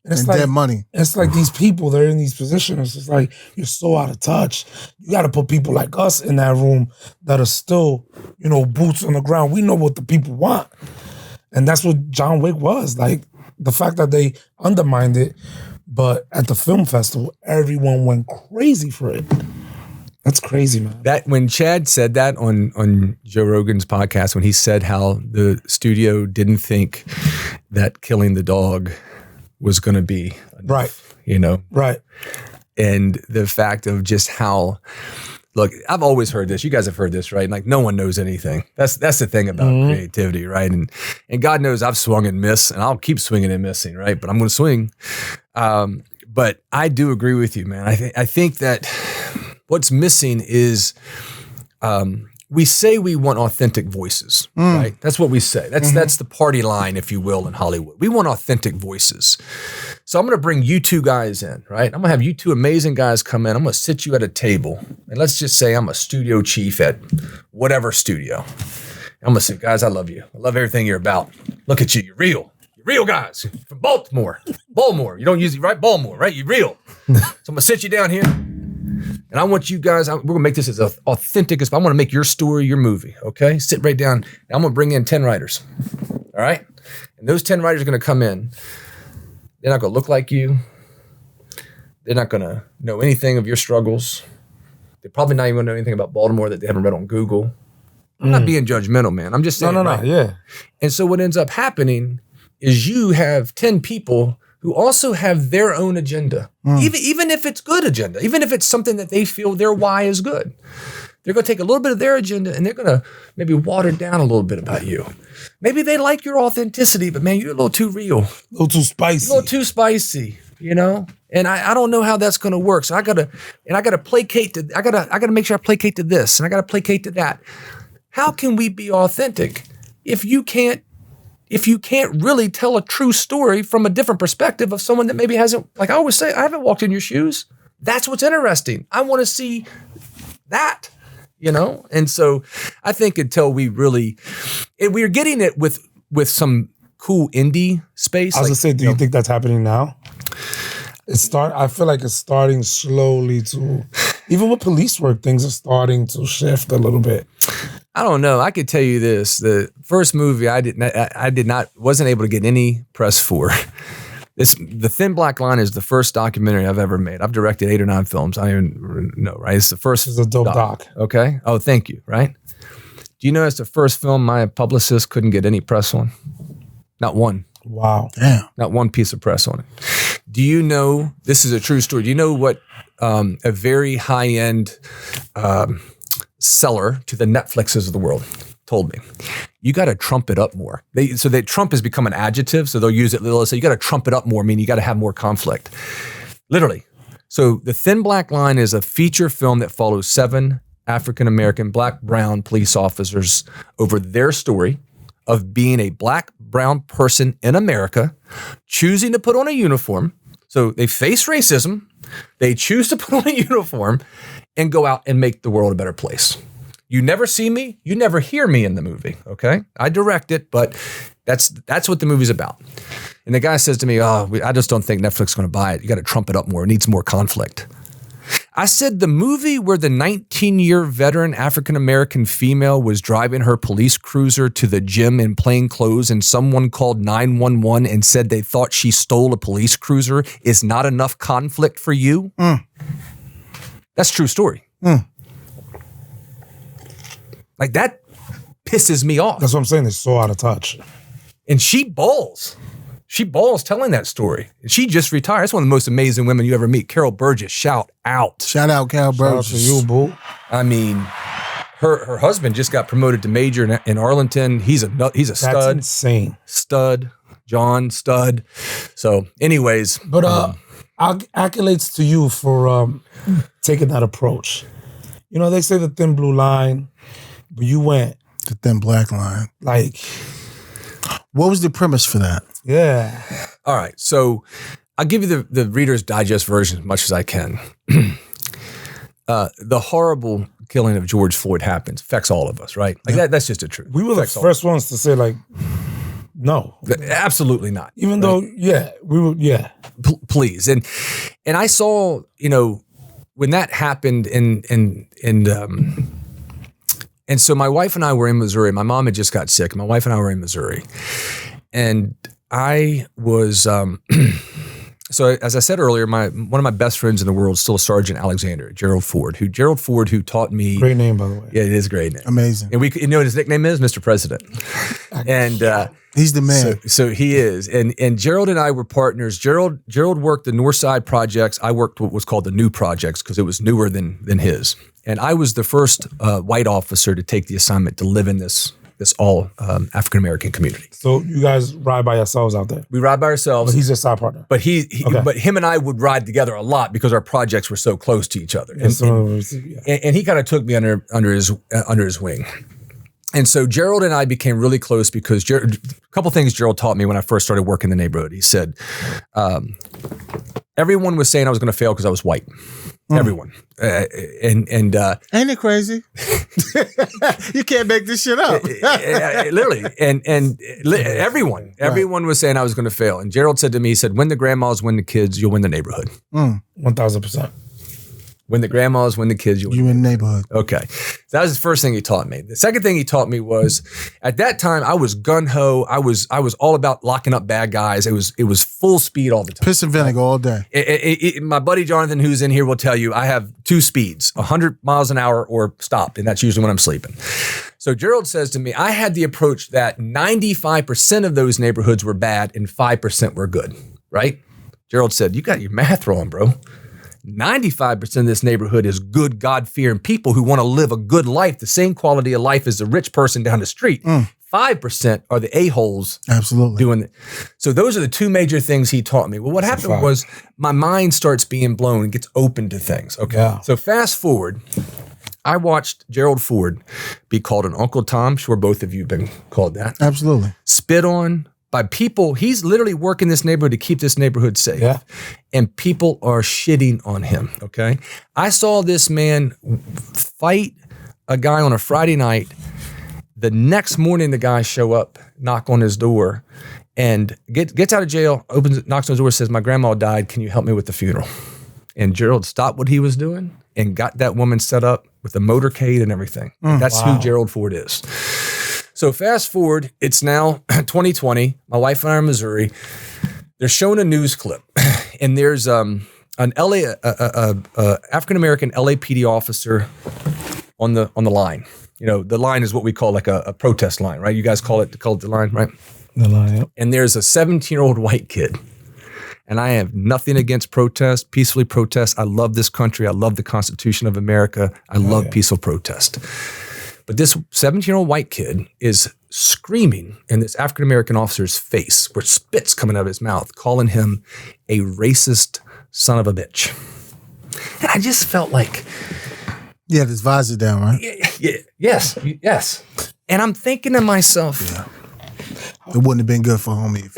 And it's dead money. It's like these people, they're in these positions. It's like, you're so out of touch. You got to put people like us in that room that are still, boots on the ground. We know what the people want. And that's what John Wick was. Like, the fact that they undermined it, but at the film festival, everyone went crazy for it. That's crazy, man. That when Chad said that on Joe Rogan's podcast, when he said how the studio didn't think that killing the dog was going to be enough, right. Right. And the fact of just how look, I've always heard this. You guys have heard this, right? Like no one knows anything. That's the thing about creativity, right? And God knows I've swung and missed, and I'll keep swinging and missing, right? But I'm going to swing. But I do agree with you, man. I think that what's missing is we say we want authentic voices, right? That's what we say. That's the party line, if you will, in Hollywood. We want authentic voices. So I'm going to bring you two guys in, right? I'm going to have you two amazing guys come in. I'm going to sit you at a table. And let's just say I'm a studio chief at whatever studio. I'm going to say, guys, I love you. I love everything you're about. Look at you. You're real. You're real guys. You're from Baltimore. Baltimore. You don't use it, right? Baltimore, right? You're real. So I'm going to sit you down here. And I want you guys, we're going to make this as authentic as I want to make your story, your movie, okay? Sit right down. I'm going to bring in 10 writers, all right? And those 10 writers are going to come in. They're not going to look like you. They're not going to know anything of your struggles. They're probably not even going to know anything about Baltimore that they haven't read on Google. I'm not being judgmental, man. I'm just saying. No, yeah. And so what ends up happening is you have 10 people who also have their own agenda, even if it's good agenda, even if it's something that they feel their why is good. They're going to take a little bit of their agenda and they're going to maybe water down a little bit about you. Maybe they like your authenticity, but man, you're a little too real. A little too spicy. A little too spicy, you know? And I don't know how that's going to work. So I got to placate to, I got to make sure I placate to this and I got to placate to that. How can we be authentic if you can't really tell a true story from a different perspective of someone that maybe hasn't, like I always say, I haven't walked in your shoes. That's what's interesting. I want to see that, you know? And so I think until we're getting it with some cool indie space. I was going to say, do you think that's happening now? I feel like it's starting slowly to, even with police work, things are starting to shift a little bit. I don't know. I could tell you this: the first movie wasn't able to get any press for. The Thin Black Line is the first documentary I've ever made. I've directed 8 or 9 films. I don't even know, right? It's the first. It's a dope doc. Okay. Oh, thank you. Right. Do you know it's the first film my publicist couldn't get any press on? Not one. Wow. Damn. Not one piece of press on it. Do you know, this is a true story, do you know what a very high-end seller to the Netflixes of the world told me? You got to trump it up more. Trump has become an adjective, so they'll use it, they'll say you got to trump it up more, meaning you got to have more conflict. Literally. So The Thin Black Line is a feature film that follows 7 African-American, black, brown police officers over their story of being a black, brown person in America, choosing to put on a uniform. So they face racism, they choose to put on a uniform and go out and make the world a better place. You never see me, you never hear me in the movie, okay? I direct it, but that's what the movie's about. And the guy says to me, I just don't think Netflix is going to buy it. You got to trump it up more. It needs more conflict. I said the movie where the 19-year veteran African-American female was driving her police cruiser to the gym in plain clothes and someone called 911 and said they thought she stole a police cruiser is not enough conflict for you? That's a true story. Like that pisses me off. That's what I'm saying. It's so out of touch. And she balls. She balls telling that story. She just retired. That's one of the most amazing women you ever meet. Carol Burgess, shout out. Shout out, Carol Burgess. Shout out to you, boo. I mean, her husband just got promoted to major in Arlington. He's a stud. That's insane. Stud. John Stud. So anyways. But accolades to you for taking that approach. You know, they say the thin blue line, but you went. The Thin Black Line. Like. What was the premise for that? Yeah. All right. So I'll give you the Reader's Digest version as much as I can. The horrible killing of George Floyd affects all of us, right? Like that's just the truth. We were the first ones to say like, no. Absolutely not. Even though, we were, please. And I saw, when that happened and so my wife and I were in Missouri. My mom had just got sick. My wife and I were in Missouri. And I was, so as I said earlier, one of my best friends in the world is still Sergeant Alexander, Gerald Ford, who taught me. Great name, by the way. Yeah, it is a great name. Amazing. And you know what his nickname is? Mr. President. And he's the man. So he is. And Gerald and I were partners. Gerald worked the North Side projects. I worked what was called the New Projects because it was newer than his. And I was the first white officer to take the assignment to live in this all African-American community. So you guys ride by yourselves out there? We ride by ourselves. But he's your side partner? But but him and I would ride together a lot because our projects were so close to each other. And he kind of took me under his wing. And so Gerald and I became really close because a couple things Gerald taught me when I first started working in the neighborhood. He said, everyone was saying I was going to fail because I was white. Everyone. And ain't it crazy? You can't make this shit up. Literally. And everyone was saying I was going to fail. And Gerald said to me, he said, win the grandmas, win the kids, you'll win the neighborhood. 1,000%. When the grandmas, when the kids, you in the neighborhood. Okay. So that was the first thing he taught me. The second thing he taught me was at that time I was gun-ho. I was all about locking up bad guys. It was full speed all the time. Piss and vinegar all day. My buddy Jonathan, who's in here, will tell you I have two speeds, 100 miles an hour or stop. And that's usually when I'm sleeping. So Gerald says to me, I had the approach that 95% of those neighborhoods were bad and 5% were good, right? Gerald said, you got your math wrong, bro. 95% of this neighborhood is good, God-fearing people who want to live a good life, the same quality of life as the rich person down the street. 5% are the a-holes. Absolutely. Doing it. So those are the two major things he taught me. Well, what happened was my mind starts being blown and gets open to things. Okay. Yeah. So fast forward, I watched Gerald Ford be called an Uncle Tom. I'm sure both of you have been called that. Absolutely. Spit on by people. He's literally working this neighborhood to keep this neighborhood safe. Yeah. And people are shitting on him, okay? I saw this man fight a guy on a Friday night. The next morning, the guy show up, knock on his door, and gets out of jail, knocks on his door, says, my grandma died. Can you help me with the funeral? And Gerald stopped what he was doing and got that woman set up with a motorcade and everything. That's who Gerald Ford is. So fast forward, it's now 2020. My wife and I are in Missouri. They're showing a news clip, and there's an African-American LAPD officer on the line. You know, the line is what we call like a protest line, right? You guys call it the line, right? The line, yep. And there's a 17-year-old white kid. And I have nothing against protest, peacefully protest. I love this country. I love the Constitution of America. I love peaceful protest. But this 17-year-old white kid is screaming in this African-American officer's face where spit's coming out of his mouth, calling him a racist son of a bitch. And I just felt like... You had his visor down, right? Yes. And I'm thinking to myself... It wouldn't have been good for homie.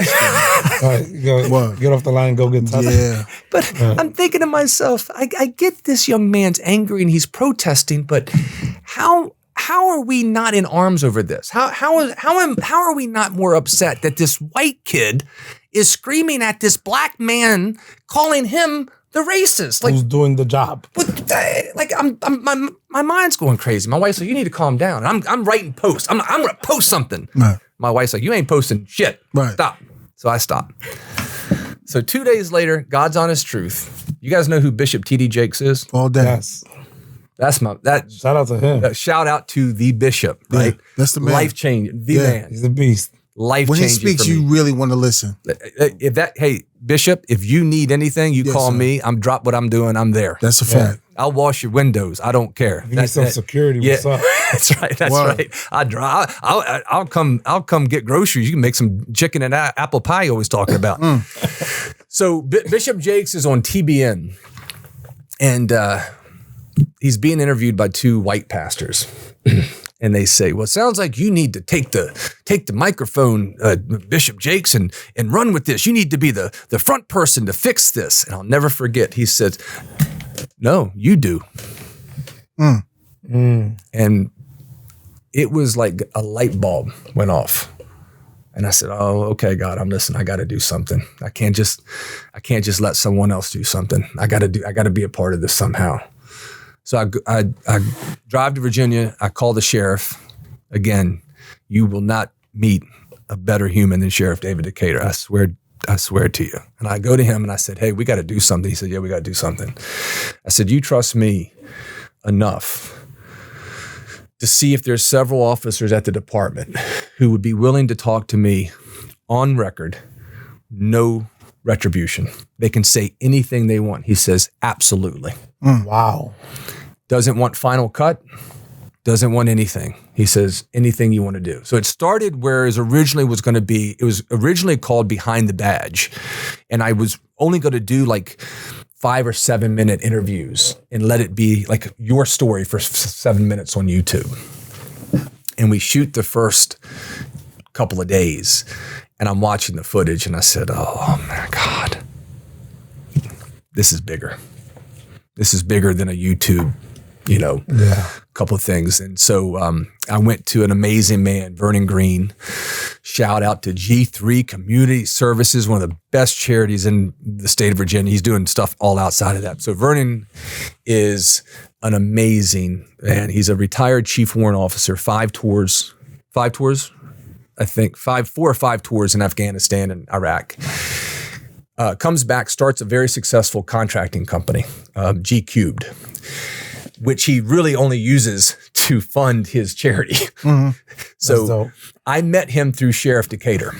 Get off the line and go get touched. Yeah. But I'm thinking to myself, I get this young man's angry and he's protesting, but how are we not in arms over this? How are we not more upset that this white kid is screaming at this black man, calling him the racist? Like, who's doing the job? Like my mind's going crazy. My wife's like, you need to calm down. I'm writing posts. I'm gonna post something. Right. My wife's like, you ain't posting shit. Right. Stop. So I stopped. So 2 days later, God's honest truth. You guys know who Bishop T.D. Jakes is? All day. Yes. Shout out to him. Shout out to the bishop, right? Yeah, that's the man. Life changing. The man. He's a beast. Life when changing. When he speaks, you really want to listen. Hey, Bishop, if you need anything, you call me. I'm drop what I'm doing. I'm there. That's a fact. I'll wash your windows. I don't care. If you need some security, what's up? That's right. That's right. I'll come get groceries. You can make some chicken and apple pie you're always talking about. So Bishop Jakes is on TBN, and he's being interviewed by two white pastors. And they say, well, it sounds like you need to take the microphone, Bishop Jakes, and run with this. You need to be the front person to fix this. And I'll never forget, he said, no, you do. And it was like a light bulb went off. And I said, oh, okay, God, I'm listening. I got to do something. I can't just let someone else do something. I got to be a part of this somehow. So I drive to Virginia. I call the sheriff. Again, you will not meet a better human than Sheriff David Decatur. I swear to you. And I go to him and I said, hey, we got to do something. He said, yeah, we got to do something. I said, you trust me enough to see if there's several officers at the department who would be willing to talk to me on record, no retribution. They can say anything they want. He says, absolutely. Wow. doesn't want final cut, doesn't want anything. He says, anything you want to do. So it started where it was originally called Behind the Badge. And I was only going to do like 5 or 7 minute interviews and let it be like your story for 7 minutes on YouTube. And we shoot the first couple of days and I'm watching the footage and I said, oh my God, this is bigger. This is bigger than a YouTube, couple of things. And so I went to an amazing man, Vernon Green. Shout out to G3 Community Services, one of the best charities in the state of Virginia. He's doing stuff all outside of that. So Vernon is an amazing man. He's a retired chief warrant officer, 4 or 5 tours in Afghanistan and Iraq. Comes back, starts a very successful contracting company, G Cubed, which he really only uses to fund his charity. Mm-hmm. So I met him through Sheriff Decatur.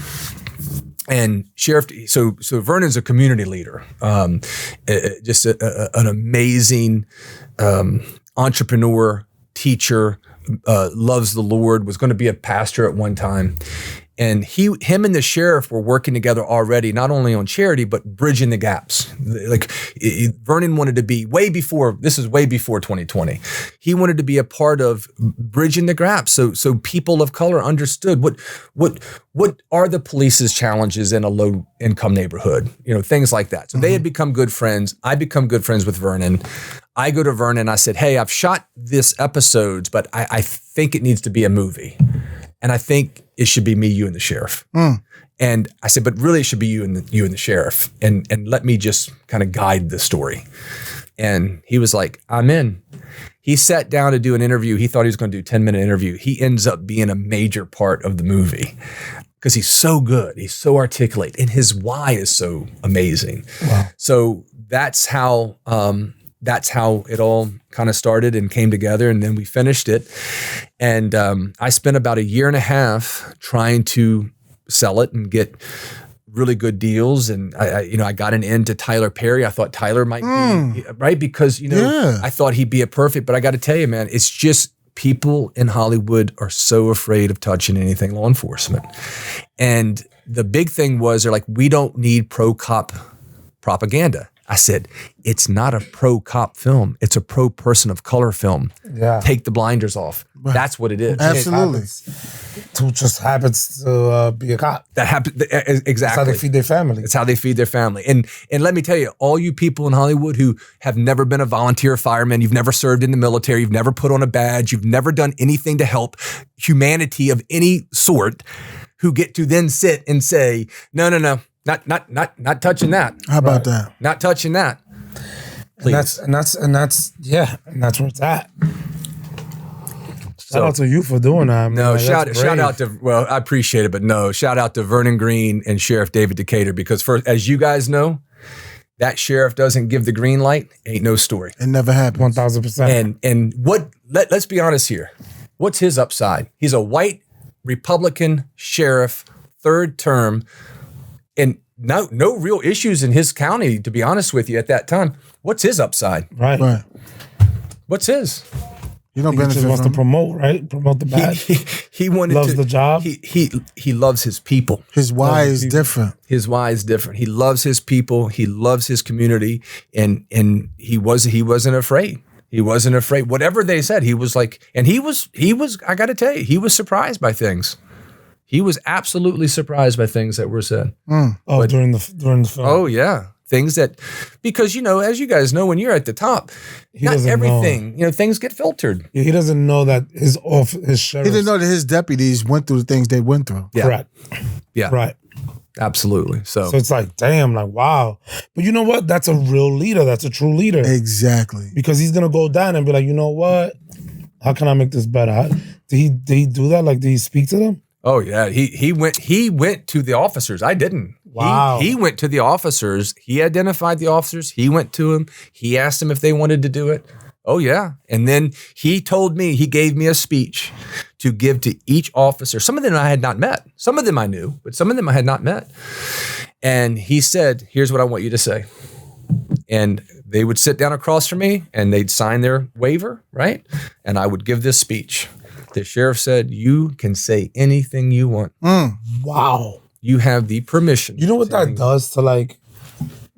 And so Vernon's a community leader, just an amazing entrepreneur, teacher, loves the Lord, was going to be a pastor at one time. And him and the sheriff were working together already, not only on charity, but bridging the gaps. Like Vernon wanted to be this is way before 2020. He wanted to be a part of bridging the gaps. So people of color understood what are the police's challenges in a low income neighborhood, things like that. So they had become good friends. I become good friends with Vernon. I go to Vernon. I said, hey, I've shot this episodes, but I think it needs to be a movie. And I think it should be me, you, and the sheriff. Mm. And I said, but really it should be you and the sheriff. And let me just kind of guide the story. And he was like, I'm in. He sat down to do an interview. He thought he was going to do a 10-minute interview. He ends up being a major part of the movie because he's so good. He's so articulate. And his why is so amazing. Wow. So that's how it all kind of started and came together, and then we finished it. And I spent about 1.5 years trying to sell it and get really good deals. And I got an in to Tyler Perry. I thought Tyler might be right because I thought he'd be a perfect. But I got to tell you, man, it's just people in Hollywood are so afraid of touching anything law enforcement. And the big thing was they're like, we don't need pro-cop propaganda. I said, it's not a pro-cop film. It's a pro-person of color film. Yeah. Take the blinders off. Right. That's what it is. Absolutely. Who just happens to be a cop. That happens, exactly. That's how they feed their family. It's how they feed their family. And let me tell you, all you people in Hollywood who have never been a volunteer fireman, you've never served in the military, you've never put on a badge, you've never done anything to help humanity of any sort, who get to then sit and say, no. Not touching that. How about that? Not touching that. Please. And that's where it's at. Shout out to you for doing that. No, shout out to, well, I appreciate it, but no, shout out to Vernon Green and Sheriff David Decatur, because first, as you guys know, that sheriff doesn't give the green light, ain't no story. It never happened. 1,000%. And let's be honest here. What's his upside? He's a white Republican sheriff, 3rd term, and no real issues in his county, to be honest with you, at that time. What's his upside? Right. What's his? You don't he just wants to promote, right? Promote the badge. He loves the job. He loves his people. His why is different. His why is different. He loves his people. He loves his community, and he wasn't afraid. He wasn't afraid. Whatever they said, he was like, and he was. I got to tell you, he was surprised by things. He was absolutely surprised by things that were said. During the film. Oh yeah, things that, because as you guys know, when you're at the top, not everything, things get filtered. Yeah, he doesn't know that his sheriff. He didn't know that his deputies went through the things they went through. Yeah. Correct. Yeah. Right. Absolutely. So it's like, damn, like, wow. But you know what? That's a real leader. That's a true leader. Exactly. Because he's gonna go down and be like, you know what? How can I make this better? Did he do that? Like, did he speak to them? Oh yeah, he went to the officers. I didn't. Wow. He went to the officers. He identified the officers. He went to them. He asked them if they wanted to do it. Oh yeah. And then he gave me a speech to give to each officer. Some of them I had not met. Some of them I knew, but some of them I had not met. And he said, here's what I want you to say. And they would sit down across from me and they'd sign their waiver, right? And I would give this speech. The sheriff said, "You can say anything you want. Wow. You have the permission." You know what that does to like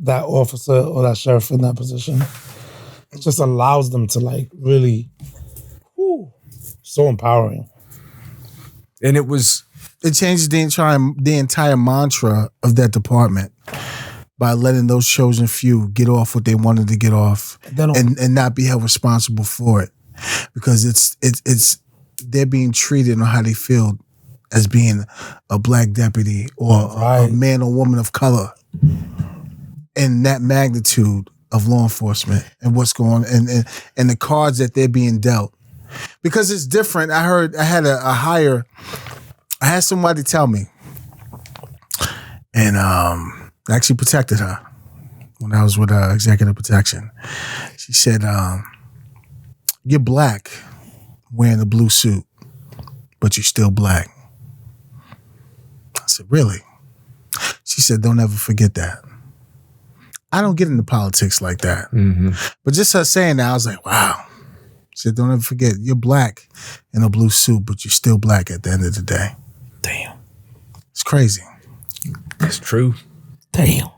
that officer or that sheriff in that position? It just allows them to like really, so empowering. And it changes the entire mantra of that department by letting those chosen few get off what they wanted to get off and not be held responsible for it, because it's they're being treated on how they feel as being a black deputy or a man or woman of color, and that magnitude of law enforcement and what's going on and the cards that they're being dealt, because it's different. I had somebody tell me, and I actually protected her when I was with executive protection. She said, "You're black wearing a blue suit, but you're still black." I said, "Really?" She said, "Don't ever forget that." I don't get into politics like that. Mm-hmm. But just her saying that, I was like, wow. She said, "Don't ever forget, you're black in a blue suit, but you're still black at the end of the day." Damn. It's crazy. It's true. Damn.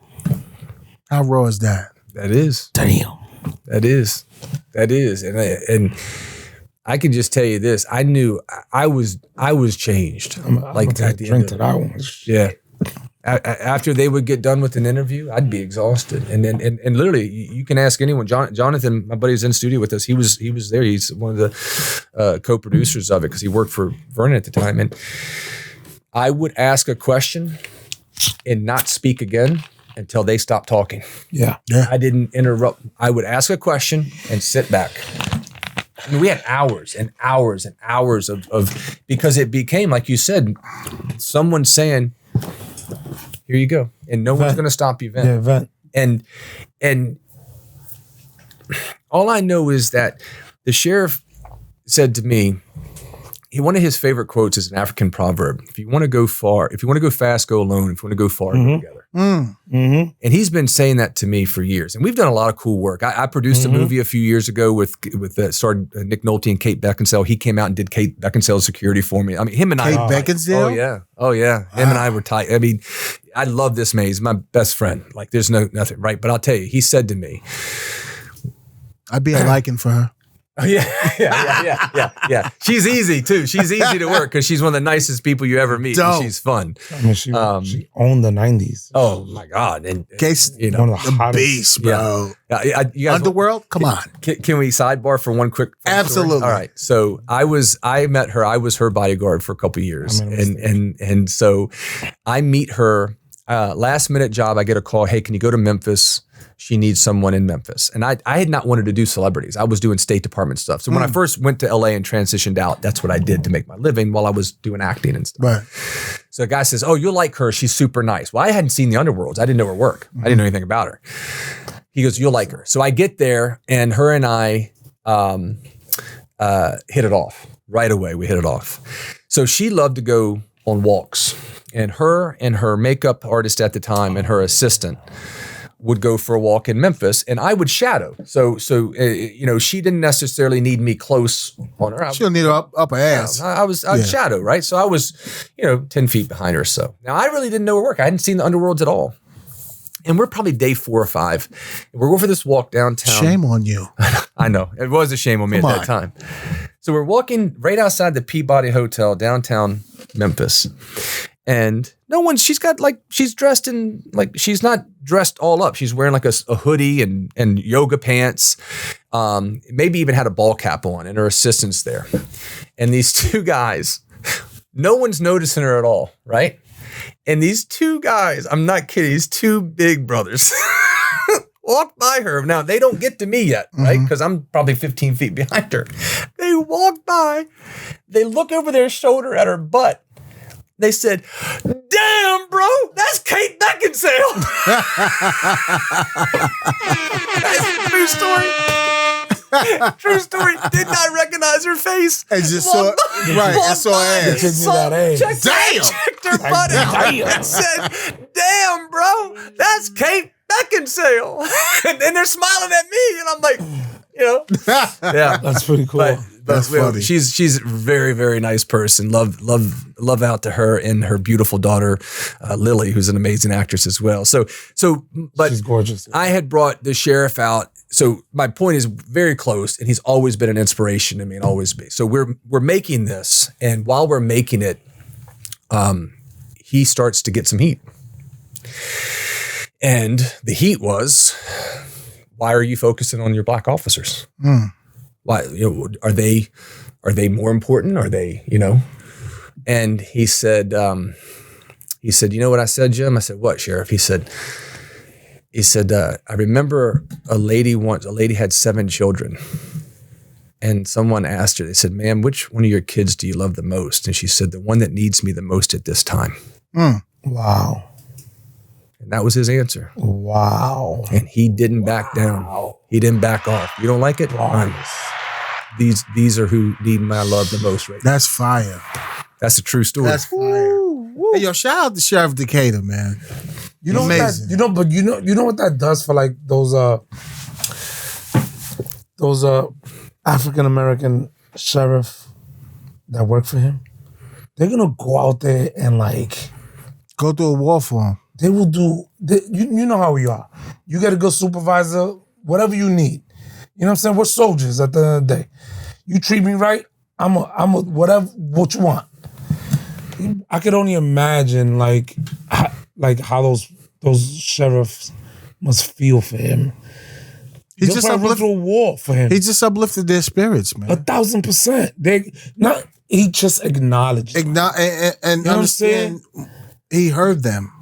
How raw is that? That is. Damn. That is. And I can just tell you this. I knew I was changed. I'm like at the drink end to of that one. Yeah. After they would get done with an interview, I'd be exhausted. And then, and literally, you can ask anyone. Jonathan, my buddy, was in studio with us. He was there. He's one of the co-producers of it because he worked for Vernon at the time. And I would ask a question and not speak again until they stopped talking. Yeah. I didn't interrupt. I would ask a question and sit back. I mean, we had hours and hours and hours of because it became, like you said, someone saying, "Here you go," and no one's going to stop you. Vent. Yeah, vent. And all I know is that the sheriff said to me, one of his favorite quotes is an African proverb: "If you want to go fast, go alone. If you want to go far, go together." Mm-hmm. And he's been saying that to me for years. And we've done a lot of cool work. I produced a movie a few years ago with starred Nick Nolte and Kate Beckinsale. He came out and did Kate Beckinsale's security for me. I mean, him and Kate I. Beckinsale? Oh yeah. Him and I were tight. I mean, I love this man. He's my best friend. Like, there's nothing, right? But I'll tell you, he said to me, "I'd be a liking for her." Oh, yeah. She's easy too. She's easy to work because she's one of the nicest people you ever meet. And she's fun. I mean, she owned the 90s. Oh my God. And Case, one of the hottest. beast, bro. Yeah. You guys, Underworld? Come on. Can we sidebar for one quick story? Absolutely. All right. So I met her. I was her bodyguard for a couple of years. And so I meet her, last minute job. I get a call. "Hey, can you go to Memphis? She needs someone in Memphis." And I had not wanted to do celebrities. I was doing State Department stuff. So when I first went to LA and transitioned out, that's what I did to make my living while I was doing acting and stuff. Right. So the guy says, "Oh, you'll like her. She's super nice." Well, I hadn't seen the Underworlds. I didn't know her work. I didn't know anything about her. He goes, "You'll like her." So I get there and her and I hit it off right away. We hit it off. So she loved to go on walks, and her makeup artist at the time and her assistant would go for a walk in Memphis, and I would shadow. So she didn't necessarily need me close on her. She don't need her up her ass. I'd shadow, right? So I was, 10 feet behind her or so. Now, I really didn't know her work. I hadn't seen the Underworlds at all. And we're probably day 4 or 5. We're going for this walk downtown. Shame on you. I know. It was a shame on me at that time. So we're walking right outside the Peabody Hotel, downtown Memphis. And she's dressed in, she's not dressed all up. She's wearing like a hoodie and yoga pants, maybe even had a ball cap on, and her assistant's there. And these two guys, no one's noticing her at all, right? And these two guys, I'm not kidding, these two big brothers walk by her. Now, they don't get to me yet, right? Because I'm probably 15 feet behind her. They walk by, they look over their shoulder at her butt. They said, "Damn, bro, that's Kate Beckinsale." That's true story. True story. Did not recognize her face. And just saw her ass. Checked her butt out and said, "Damn, bro, that's Kate Beckinsale. and they're smiling at me. And I'm like, yeah. That's pretty cool. That's funny. She's a very, very nice person. Love out to her and her beautiful daughter, Lily, who's an amazing actress as well. But she's gorgeous. I had brought the sheriff out. So my point is very close, and he's always been an inspiration to me and always be. So we're making this, and while we're making it, he starts to get some heat. And the heat was, why are you focusing on your black officers? Why, are they more important? Are they, And he said, you know what I said, Jim? I said, what, Sheriff? He said, I remember a lady had 7 children. And someone asked her, they said, ma'am, which one of your kids do you love the most? And she said, the one that needs me the most at this time. Wow. And that was his answer. Wow. And he didn't back down. He didn't back off. You don't like it? Fine. These are who need my love the most right now. That's fire. That's a true story. That's fire. Hey, yo, shout out to Sheriff Decatur, man. You know amazing. What you know what that does for like those African American sheriff that work for him? They're gonna go out there and like go through a war for him. They will do. You know how we are. You get a good supervisor, whatever you need. You know what I'm saying? We're soldiers at the end of the day. You treat me right, I'm a whatever what you want. I could only imagine like how those sheriffs must feel for him. He just went through a war for him. He just uplifted their spirits, man. 1,000%. He just acknowledged and you know understand. He heard them.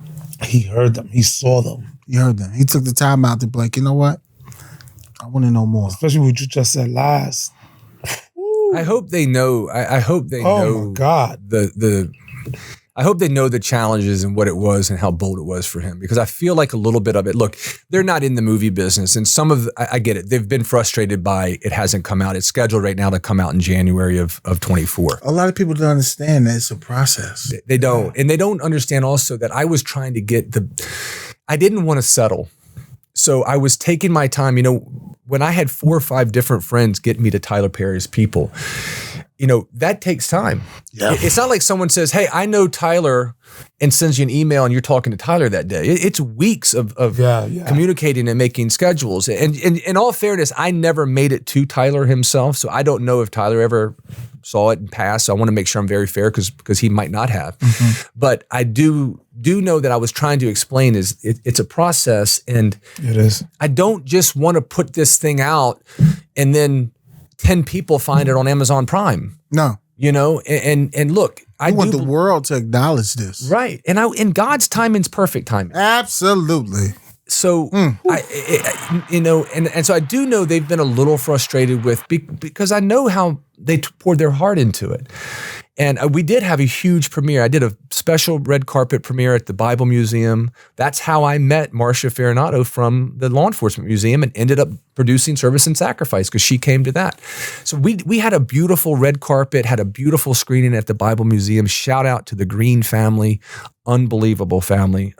He heard them. He saw them. He heard them. He took the time out to be like, you know what? I want to know more. Especially what you just said last. I hope they know. I hope they know. Oh my God. I hope they know the challenges and what it was and how bold it was for him, because I feel like a little bit of it. Look, they're not in the movie business, and I get it. They've been frustrated by it hasn't come out. It's scheduled right now to come out in January of 24. A lot of people don't understand that it's a process. They don't, and they don't understand also that I was trying to get I didn't want to settle. So I was taking my time. When I had 4 or 5 different friends get me to Tyler Perry's people, that takes time. Yeah. It's not like someone says, hey, I know Tyler, and sends you an email and you're talking to Tyler that day. It's weeks of communicating and making schedules. And in all fairness, I never made it to Tyler himself. So I don't know if Tyler ever saw it and passed. So I want to make sure I'm very fair because he might not have. Mm-hmm. But I do know that I was trying to explain it's a process, and it is. I don't just want to put this thing out and then 10 people find it on Amazon Prime. No. And look, I want the world to acknowledge this. Right. And God's timing's perfect timing. Absolutely. So, and so I do know they've been a little frustrated with, because I know how they poured their heart into it. And we did have a huge premiere. I did a special red carpet premiere at the Bible Museum. That's how I met Marcia Farinato from the Law Enforcement Museum and ended up producing Service and Sacrifice, because she came to that. So we had a beautiful red carpet, had a beautiful screening at the Bible Museum. Shout out to the Green family, unbelievable family,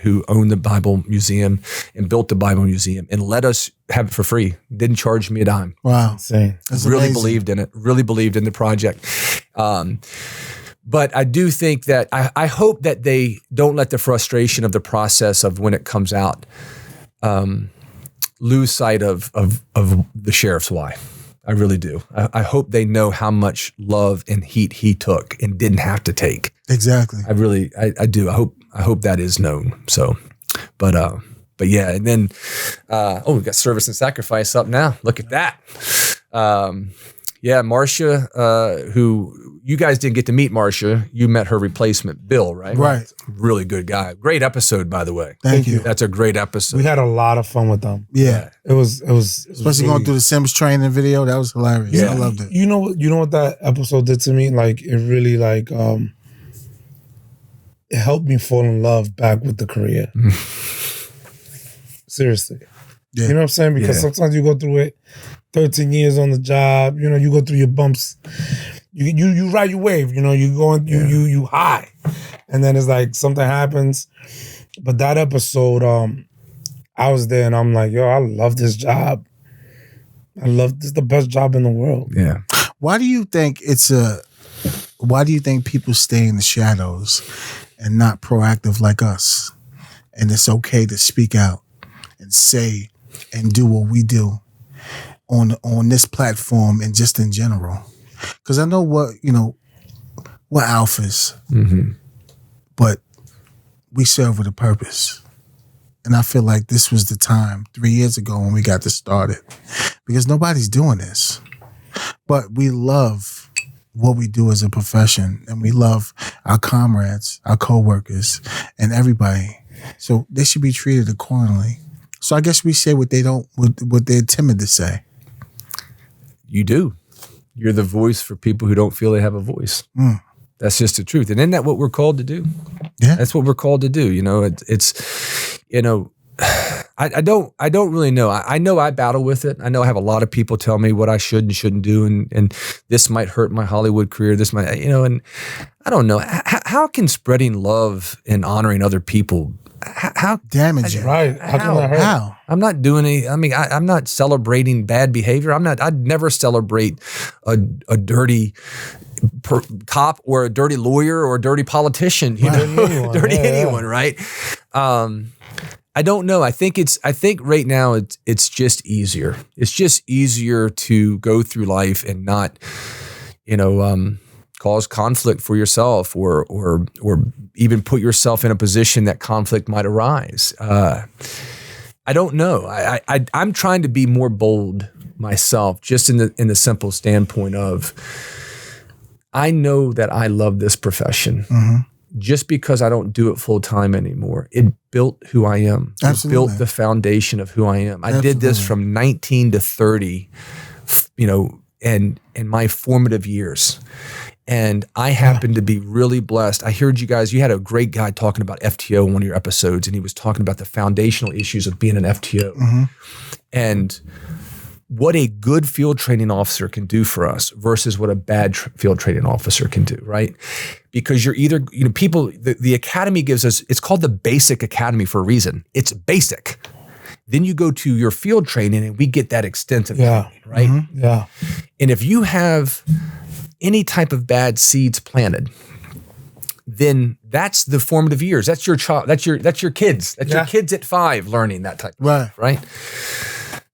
who owned the Bible Museum and built the Bible Museum and let us have it for free. Didn't charge me a dime. Wow. Insane. That's really amazing. Believed in it, really believed in the project. But I do think that I hope that they don't let the frustration of the process of when it comes out lose sight of the sheriff's why. I really do. I hope they know how much love and heat he took and didn't have to take. Exactly. I do. I hope that is known. So, but yeah. And then, we got Service and Sacrifice up now. Look at that. Yeah, Marcia, who you guys didn't get to meet Marcia. You met her replacement, Bill, right? Right. Really good guy. Great episode, by the way. Thank you. That's a great episode. We had a lot of fun with them. Yeah. It was especially going through the Sims training video. That was hilarious. Yeah. I loved it. You know what that episode did to me? Like, it really it helped me fall in love back with the career. Seriously. Yeah. You know what I'm saying? Because sometimes you go through it, 13 years on the job, you go through your bumps. You ride your wave, you go you high. And then it's like something happens. But that episode, I was there and I'm like, yo, I love this job. This is the best job in the world. Yeah. Why do you think people stay in the shadows and not proactive like us? And it's okay to speak out and say and do what we do on this platform and just in general. Because I know we're alphas, but we serve with a purpose. And I feel like this was the time 3 years ago when we got this started, because nobody's doing this. But we love what we do as a profession, and we love our comrades, our coworkers, and everybody. So they should be treated accordingly. So I guess we say what they're timid to say. You do. You're the voice for people who don't feel they have a voice. That's just the truth. And isn't that what we're called to do? Yeah. That's what we're called to do. It's I don't really know. I know I battle with it. I know I have a lot of people tell me what I should and shouldn't do. And this might hurt my Hollywood career. This might, and I don't know. How can spreading love and honoring other people, how damaging? Right. How can that hurt? How? I'm not doing any. I mean, I'm not celebrating bad behavior. I'd never celebrate a dirty cop or a dirty lawyer or a dirty politician. Anyone, right? I don't know. I think right now it's just easier. It's just easier to go through life and not, cause conflict for yourself or even put yourself in a position that conflict might arise. I don't know. I'm trying to be more bold myself, just in the simple standpoint of, I know that I love this profession. Just because I don't do it full time anymore. It built who I am. Absolutely. It built the foundation of who I am. I did this from 19 to 30, and in my formative years. And I happen to be really blessed. I heard you had a great guy talking about FTO in one of your episodes, and he was talking about the foundational issues of being an FTO. And what a good field training officer can do for us versus what a bad field training officer can do, right? Because you're either, people, the academy gives us, it's called the basic academy for a reason. It's basic. Then you go to your field training and we get that extensive training, right? Yeah. And if you have any type of bad seeds planted, then that's the formative years. That's your child. That's your kids. That's your kids at 5 learning that type of stuff, right?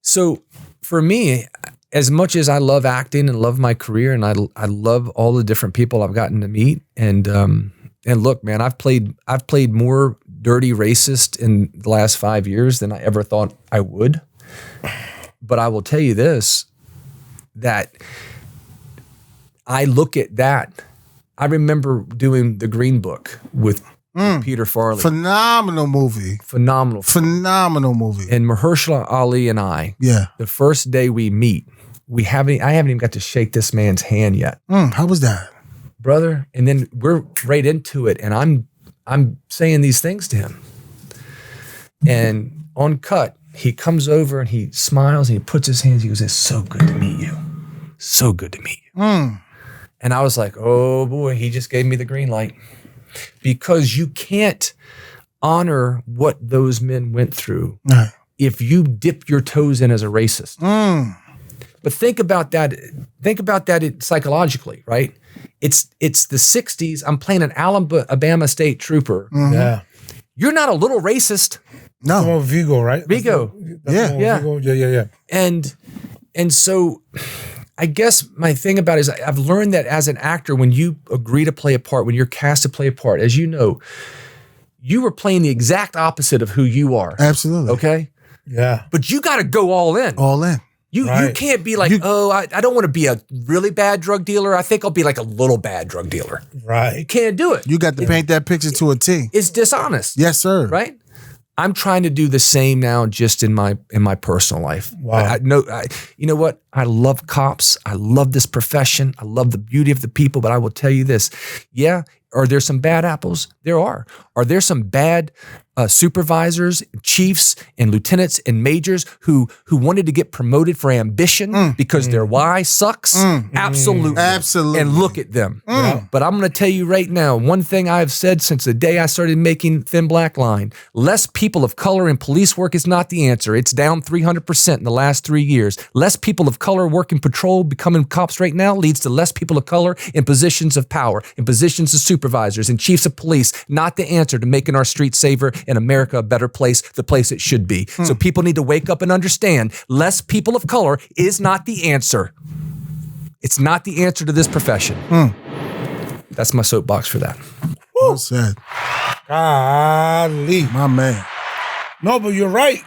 So for me, as much as I love acting and love my career, and I love all the different people I've gotten to meet, and look, man, I've played more dirty racist in the last 5 years than I ever thought I would. But I will tell you this, that I look at that. I remember doing The Green Book with Peter Farley. Phenomenal movie. Phenomenal movie. And Mahershala Ali and I, the first day we meet, I haven't even got to shake this man's hand yet. How was that? Brother, and then we're right into it, and I'm saying these things to him. And on cut, he comes over and he smiles and he puts his hands, he goes, "It's so good to meet you. So good to meet you." And I was like, oh boy, he just gave me the green light. Because you can't honor what those men went through if you dip your toes in as a racist. But think about that. Think about that psychologically, right? It's the 60s. I'm playing an Alabama State trooper. Yeah. You're not a little racist. No. Come on, Vigo, right? Vigo. Vigo. Yeah. And so I guess my thing about it is I've learned that as an actor, when you agree to play a part, when you're cast to play a part, as you know, you were playing the exact opposite of who you are. Absolutely. Okay? Yeah. But you got to go all in. All in. You can't be like, I don't want to be a really bad drug dealer. I think I'll be like a little bad drug dealer. Right. You can't do it. You got to paint that picture to a T. It's dishonest. Yes, sir. Right? I'm trying to do the same now, just in my personal life. Wow. You know what? I love cops. I love this profession. I love the beauty of the people. But I will tell you this: are there some bad apples? There are. Are there some bad supervisors, chiefs, and lieutenants and majors who wanted to get promoted for ambition because their why sucks? Absolutely. Absolutely. And look at them. But I'm going to tell you right now, one thing I've said since the day I started making Thin Black Line, less people of color in police work is not the answer. It's down 300% in the last 3 years. Less people of color working patrol, becoming cops right now leads to less people of color in positions of power, in positions of supervisors and chiefs of police. Not the answer to making our streets safer and America a better place, the place it should be. So people need to wake up and understand less people of color is not the answer. It's not the answer to this profession. That's my soapbox for that. Well said. Golly. My man. No, but you're right.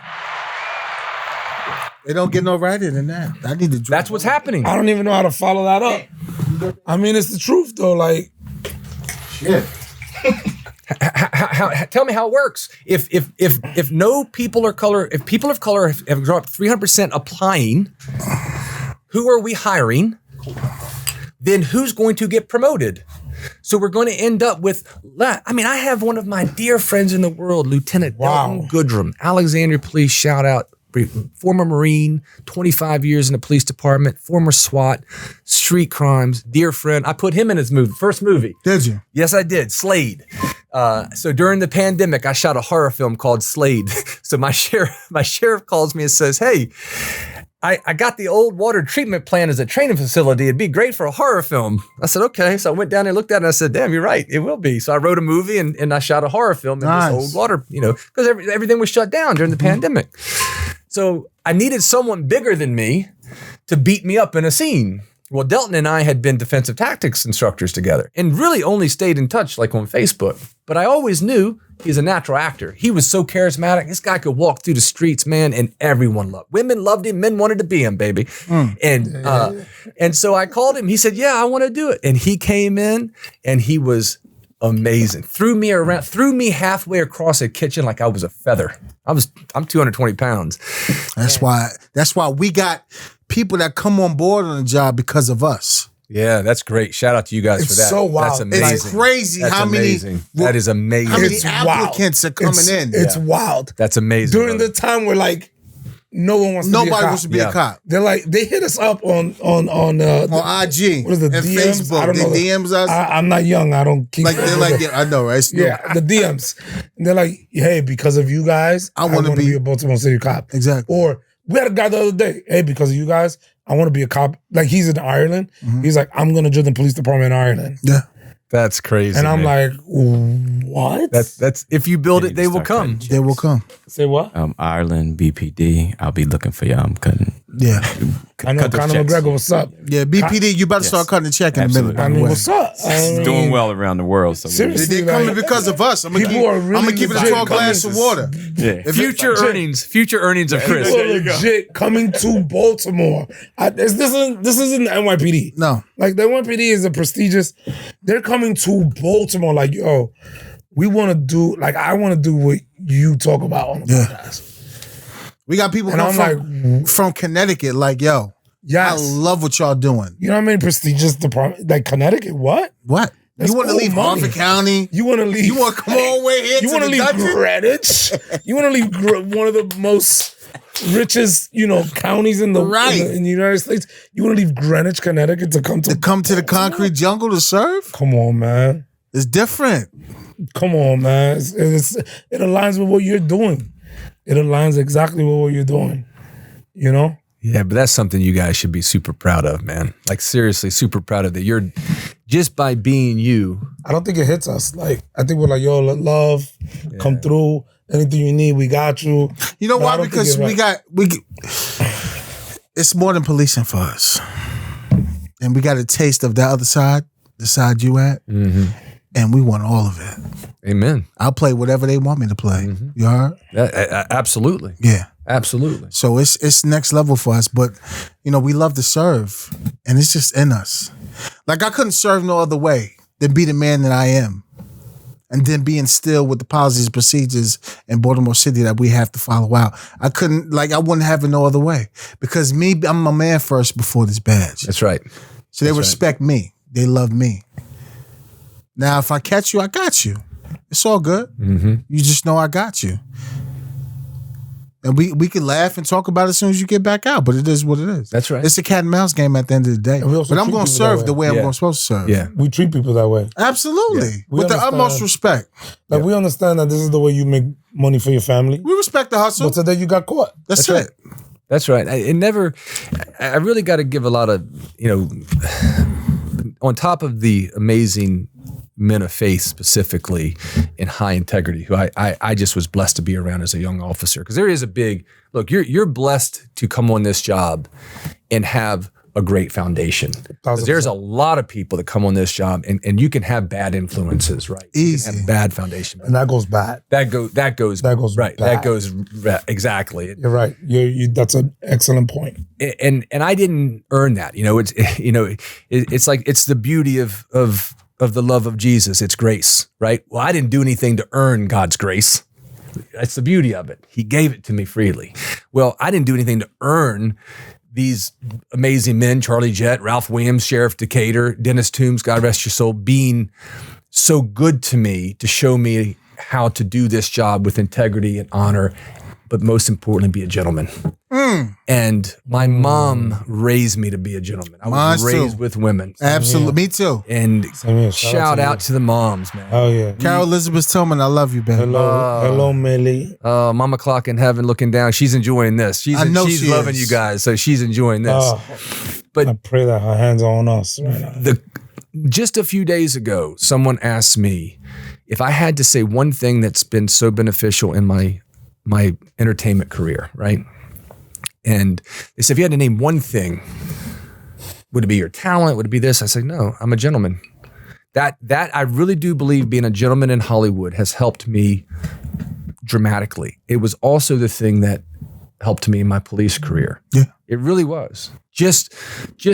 They don't get no righter than that. I need to. That's what's happening. I don't even know how to follow that up. I mean, it's the truth though. Like, Shit. Tell me how it works. If no people of color, if people of color have dropped 300% applying, who are we hiring? Then who's going to get promoted? So we're going to end up with, I mean, I have one of my dear friends in the world, Lieutenant Dalton Goodrum, Alexandria Police, shout out, former Marine, 25 years in the police department, former SWAT, street crimes, dear friend. I put him in his first movie. Did you? Yes, I did. Slade. So during the pandemic, I shot a horror film called Slade. So my sheriff calls me and says, hey, I got the old water treatment plant as a training facility. It'd be great for a horror film. I said, okay. So I went down and looked at it and I said, damn, you're right. It will be. So I wrote a movie and I shot a horror film in this old water, because everything was shut down during the pandemic. So I needed someone bigger than me to beat me up in a scene. Well, Delton and I had been defensive tactics instructors together and really only stayed in touch like on Facebook. But I always knew he's a natural actor. He was so charismatic. This guy could walk through the streets, man, and everyone loved him. Women loved him. Men wanted to be him, baby. And so I called him. He said, yeah, I want to do it. And he came in and he was amazing. Threw me halfway across a kitchen like I was a feather. I'm 220 pounds. That's why we got people that come on board on the job because of us. Yeah, that's great. Shout out to you guys for that. It's so wild. That's amazing. It's crazy That's how amazing. many. That is amazing. How many It's applicants are coming in? It's wild. That's amazing. During the time where like no one wants to be a Nobody cop. wants to be a cop. They're like, they hit us up on IG. What is the and DMs? Facebook. I don't They know. DMs us. I'm not young. I don't keep. Like they're like, yeah, I know, right? yeah, the DMs. And they're like, hey, because of you guys, I want to be a Baltimore City cop. Exactly. Or we had a guy the other day. Hey, because of you guys, I want to be a cop. Like he's in Ireland. He's like, I'm gonna join the police department in Ireland. Yeah. That's crazy. And I'm like, what? that's if you build it, they will come. They will come. Say what? Ireland, BPD. I'll be looking for y'all. I'm cutting. Yeah. I know Conor McGregor, what's up? Yeah, BPD, you better start cutting the check in a minute. Absolutely. I mean, what's up? It's doing well around the world. So Seriously, They're coming like, because of us. I'm gonna people are really keep it a legit 12 glass of water. yeah. Future earnings of Chris. people are legit coming to Baltimore. This isn't the NYPD. No. Like the NYPD is a prestigious. They're coming to Baltimore. Like, yo, we want to do. Like, I want to do what you talk about on the podcast. We got people And come from Connecticut. Like, yo, Yes. I love what y'all doing. You know what I mean? Prestigious department, like Connecticut. What? What? That's You want to old leave money. Harford County? You want to leave? You want to come all the way here You to want to the leave dungeon? Greenwich? You want to leave one of the most richest, counties in the in the United States? You want to leave Greenwich, Connecticut, to come to the concrete jungle to serve? Come on, man. It's different. Come on, man. It aligns with what you're doing. It aligns exactly with what you're doing. You know? Yeah, but that's something you guys should be super proud of, man. Like seriously, super proud of that. You're just by being you. I don't think it hits us. Like, I think we're like, yo, love, come through. Anything you need, we got you. You know But I why? don't Because think it's more than policing for us. And we got a taste of that other side, the side you at. Mm-hmm. And we want all of it. Amen. I'll play whatever they want me to play. Mm-hmm. You heard? Absolutely. Yeah. Absolutely. So it's next level for us. But, we love to serve. And it's just in us. Like, I couldn't serve no other way than be the man that I am. And then be instilled with the policies and procedures in Baltimore City that we have to follow out. I wouldn't have it no other way. Because I'm a man first before this badge. That's right. So they respect me. They love me. Now, if I catch you, I got you. It's all good. You just know I got you. And we can laugh and talk about it as soon as you get back out, but it is what it is. That's right. It's a cat and mouse game at the end of the day. But I'm going to serve the way I'm supposed to serve. Yeah. We treat people that way. Absolutely. We With the understand. utmost respect. Like we understand that this is the way you make money for your family. We respect the hustle. But today you got caught. That's it. right. That's right. I really got to give a lot of, on top of the amazing men of faith, specifically in high integrity, who I just was blessed to be around as a young officer. Because there is a big, look, you're blessed to come on this job and have a great foundation. 'Cause there's a lot of people that come on this job and you can have bad influences, right? Easy. You can have bad foundation. And that goes bad. That goes right. bad. That goes exactly. You're right. That's an excellent point. And I didn't earn that. It's like it's the beauty of the love of Jesus. It's grace, right? Well, I didn't do anything to earn God's grace. That's the beauty of it. He gave it to me freely. Well, I didn't do anything to earn these amazing men, Charlie Jett, Ralph Williams, Sheriff Decatur, Dennis Toombs, God rest your soul, being so good to me to show me how to do this job with integrity and honor, but most importantly, be a gentleman. And my mom raised me to be a gentleman. I was raised with women. Absolutely. Me too. And here. shout out to the moms, man. Oh, yeah. Carol Elizabeth Tillman, I love you, baby. Hello, Millie. Mama Klock in heaven looking down. She's enjoying this. She's loving you guys, so she's enjoying this. But I pray that her hands are on us right now. Just a few days ago, someone asked me if I had to say one thing that's been so beneficial in my entertainment career, right? And they said, if you had to name one thing, would it be your talent? Would it be this? I said, no, I'm a gentleman. That I really do believe being a gentleman in Hollywood has helped me dramatically. It was also the thing that helped me in my police career. Yeah. It really was. Just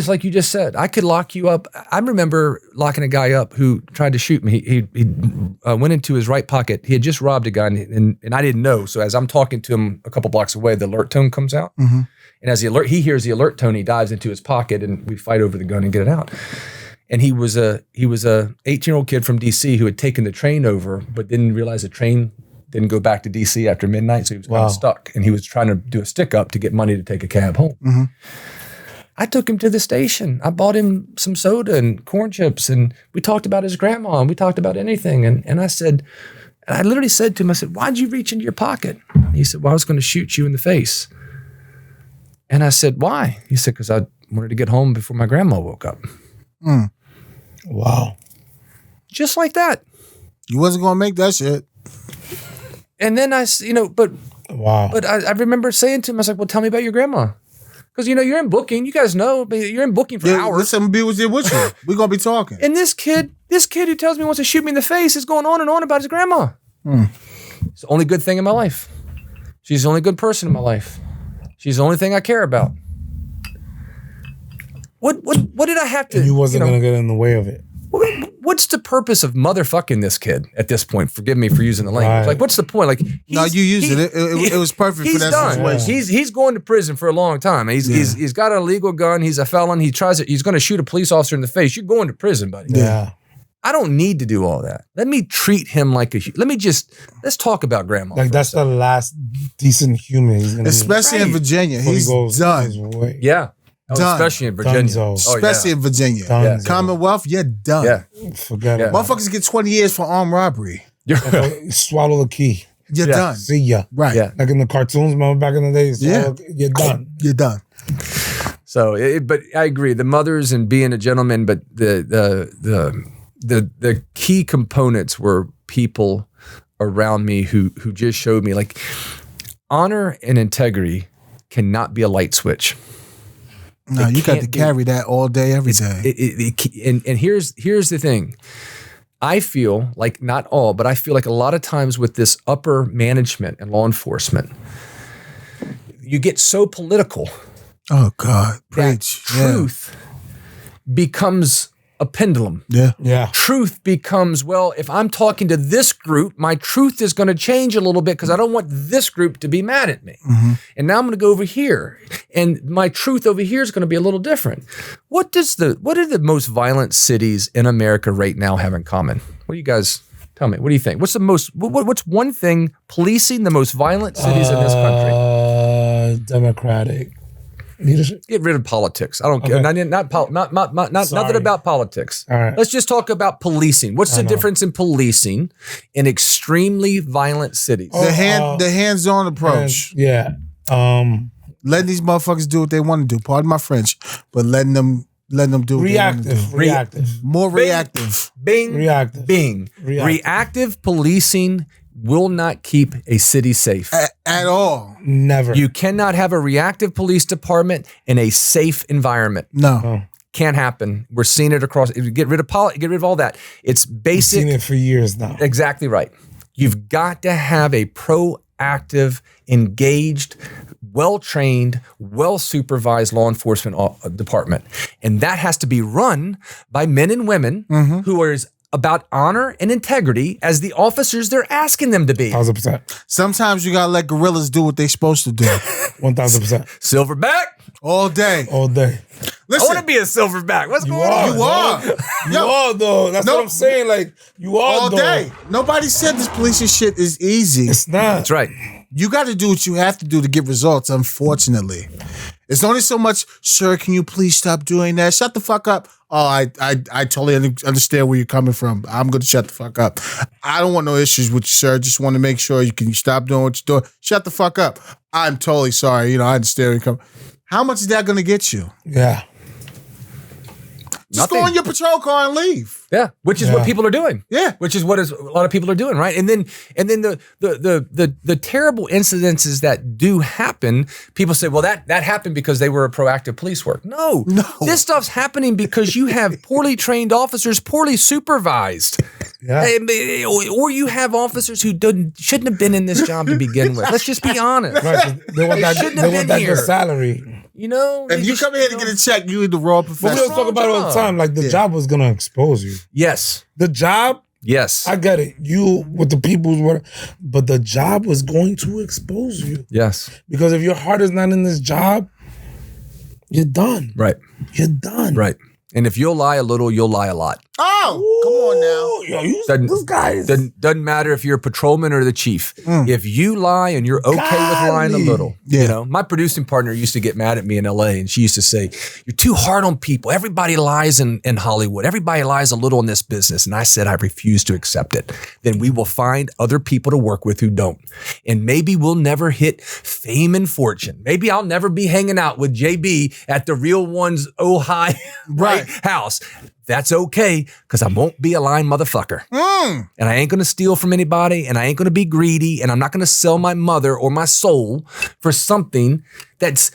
like you just said, I could lock you up. I remember locking a guy up who tried to shoot me. He went into his right pocket. He had just robbed a guy, and I didn't know. So as I'm talking to him a couple blocks away, the alert tone comes out. And as he hears the alert tone, he dives into his pocket, and we fight over the gun and get it out. And he was a 18-year-old kid from DC who had taken the train over, but didn't realize the train didn't go back to DC after midnight, so he was kind of stuck. And he was trying to do a stick up to get money to take a cab home. I took him to the station. I bought him some soda and corn chips, and we talked about his grandma, and we talked about anything. And I literally said to him, I said, why'd you reach into your pocket? He said, well, I was going to shoot you in the face. And I said, why? He said, because I wanted to get home before my grandma woke up. Wow. Just like that. You wasn't going to make that shit. And then Wow. But I remember saying to him, I was like, well, tell me about your grandma. Because, you're in booking. You guys know, but you're in booking for hours. Listen, be with you. We're going to be talking. And this kid who tells me he wants to shoot me in the face is going on and on about his grandma. It's the only good thing in my life. She's the only good person in my life. She's the only thing I care about. What did I have to... And you wasn't going to get in the way of it. What's the purpose of motherfucking this kid at this point? Forgive me for using the language. Right. Like, what's the point? Like, No, you used it. It was perfect for that situation. He's going to prison for a long time. He's got an illegal gun. He's a felon. He's going to shoot a police officer in the face. You're going to prison, buddy. Yeah. I don't need to do all that. Let me treat him like let's talk about grandma. Like, that's the last decent human he's going to Especially in Virginia. He's done. Yeah. Done. Especially in Virginia. Dunzo. Especially in Virginia. Dunzo. Commonwealth, you're done. Yeah. Forget it. Motherfuckers get 20 years for armed robbery. Swallow the key. You're done. See ya. Right. Yeah. Like in the cartoons, remember back in the days? You're done. You're done. So, but I agree. The mothers and being a gentleman, but the key components were people around me who just showed me, like, honor and integrity cannot be a light switch. No, you got to carry that all day, every day. And here's the thing. I feel like, not all, but I feel like a lot of times with this upper management and law enforcement, you get so political. Oh, God. That Preach. truth becomes a pendulum. Yeah. Truth becomes, well, if I'm talking to this group, my truth is going to change a little bit because I don't want this group to be mad at me. And now I'm going to go over here, and my truth over here is going to be a little different. What do the most violent cities in America right now have in common? What do you guys Tell me, what do you think? What's the most? What's one thing policing the most violent cities in this country? Democratic leadership. Get rid of politics. I don't care. Nothing about politics. All right. Let's just talk about policing. What's the difference in policing in extremely violent cities? The hands-on approach. Letting these motherfuckers do what they want to do. Pardon my French, but letting them do what they want to do. More reactive. Bing. Reactive policing will not keep a city safe. At all. Never. You cannot have a reactive police department in a safe environment. No. Can't happen. We're seeing it across. Get rid of all that. It's basic. We've seen it for years now. Exactly right. You've got to have a proactive, engaged, well-trained, well-supervised law enforcement department. And that has to be run by men and women who are about honor and integrity as the officers they're asking them to be. 1,000%. Sometimes you gotta let gorillas do what they're supposed to do. 1,000%. Silverback? All day. I Listen, want to be a silverback. What's going on? You are. You are, though. That's what I'm saying. Like, you are, all day. Nobody said this policing shit is easy. It's not. That's right. You got to do what you have to do to get results, unfortunately. It's only so much, sir, can you please stop doing that? Shut the fuck up. Oh, I totally understand where you're coming from. I'm going to shut the fuck up. I don't want no issues with you, sir. Just want to make sure you can stop doing what you're doing. Shut the fuck up. I'm totally sorry. I understand where you're coming. How much is that going to get you? Yeah. Just go on your patrol car and leave. Yeah, which is what people are doing. Yeah, which is what a lot of people are doing, right? And then the terrible incidences that do happen, people say, well, that happened because they were a proactive police work. No, this stuff's happening because you have poorly trained officers, poorly supervised. Yeah. Or you have officers who shouldn't have been in this job to begin with. Let's just be honest. Right. They want that good salary. If you come here to get a check, you in the wrong profession. But we don't talk about it all the time. Like, the job was going to expose you. Yes. The job? Yes. I get it. You with the people, but the job was going to expose you. Yes. Because if your heart is not in this job, you're done. Right. You're done. Right. And if you'll lie a little, you'll lie a lot. Oh, come on now. Yo, this guy is... Doesn't matter if you're a patrolman or the chief. If you lie and you're okay with lying a little, my producing partner used to get mad at me in LA, and she used to say, you're too hard on people. Everybody lies in Hollywood. Everybody lies a little in this business. And I said, I refuse to accept it. Then we will find other people to work with who don't. And maybe we'll never hit fame and fortune. Maybe I'll never be hanging out with JB at the Real One's Ojai house. That's okay, because I won't be a lying motherfucker. And I ain't going to steal from anybody, and I ain't going to be greedy, and I'm not going to sell my mother or my soul for something that's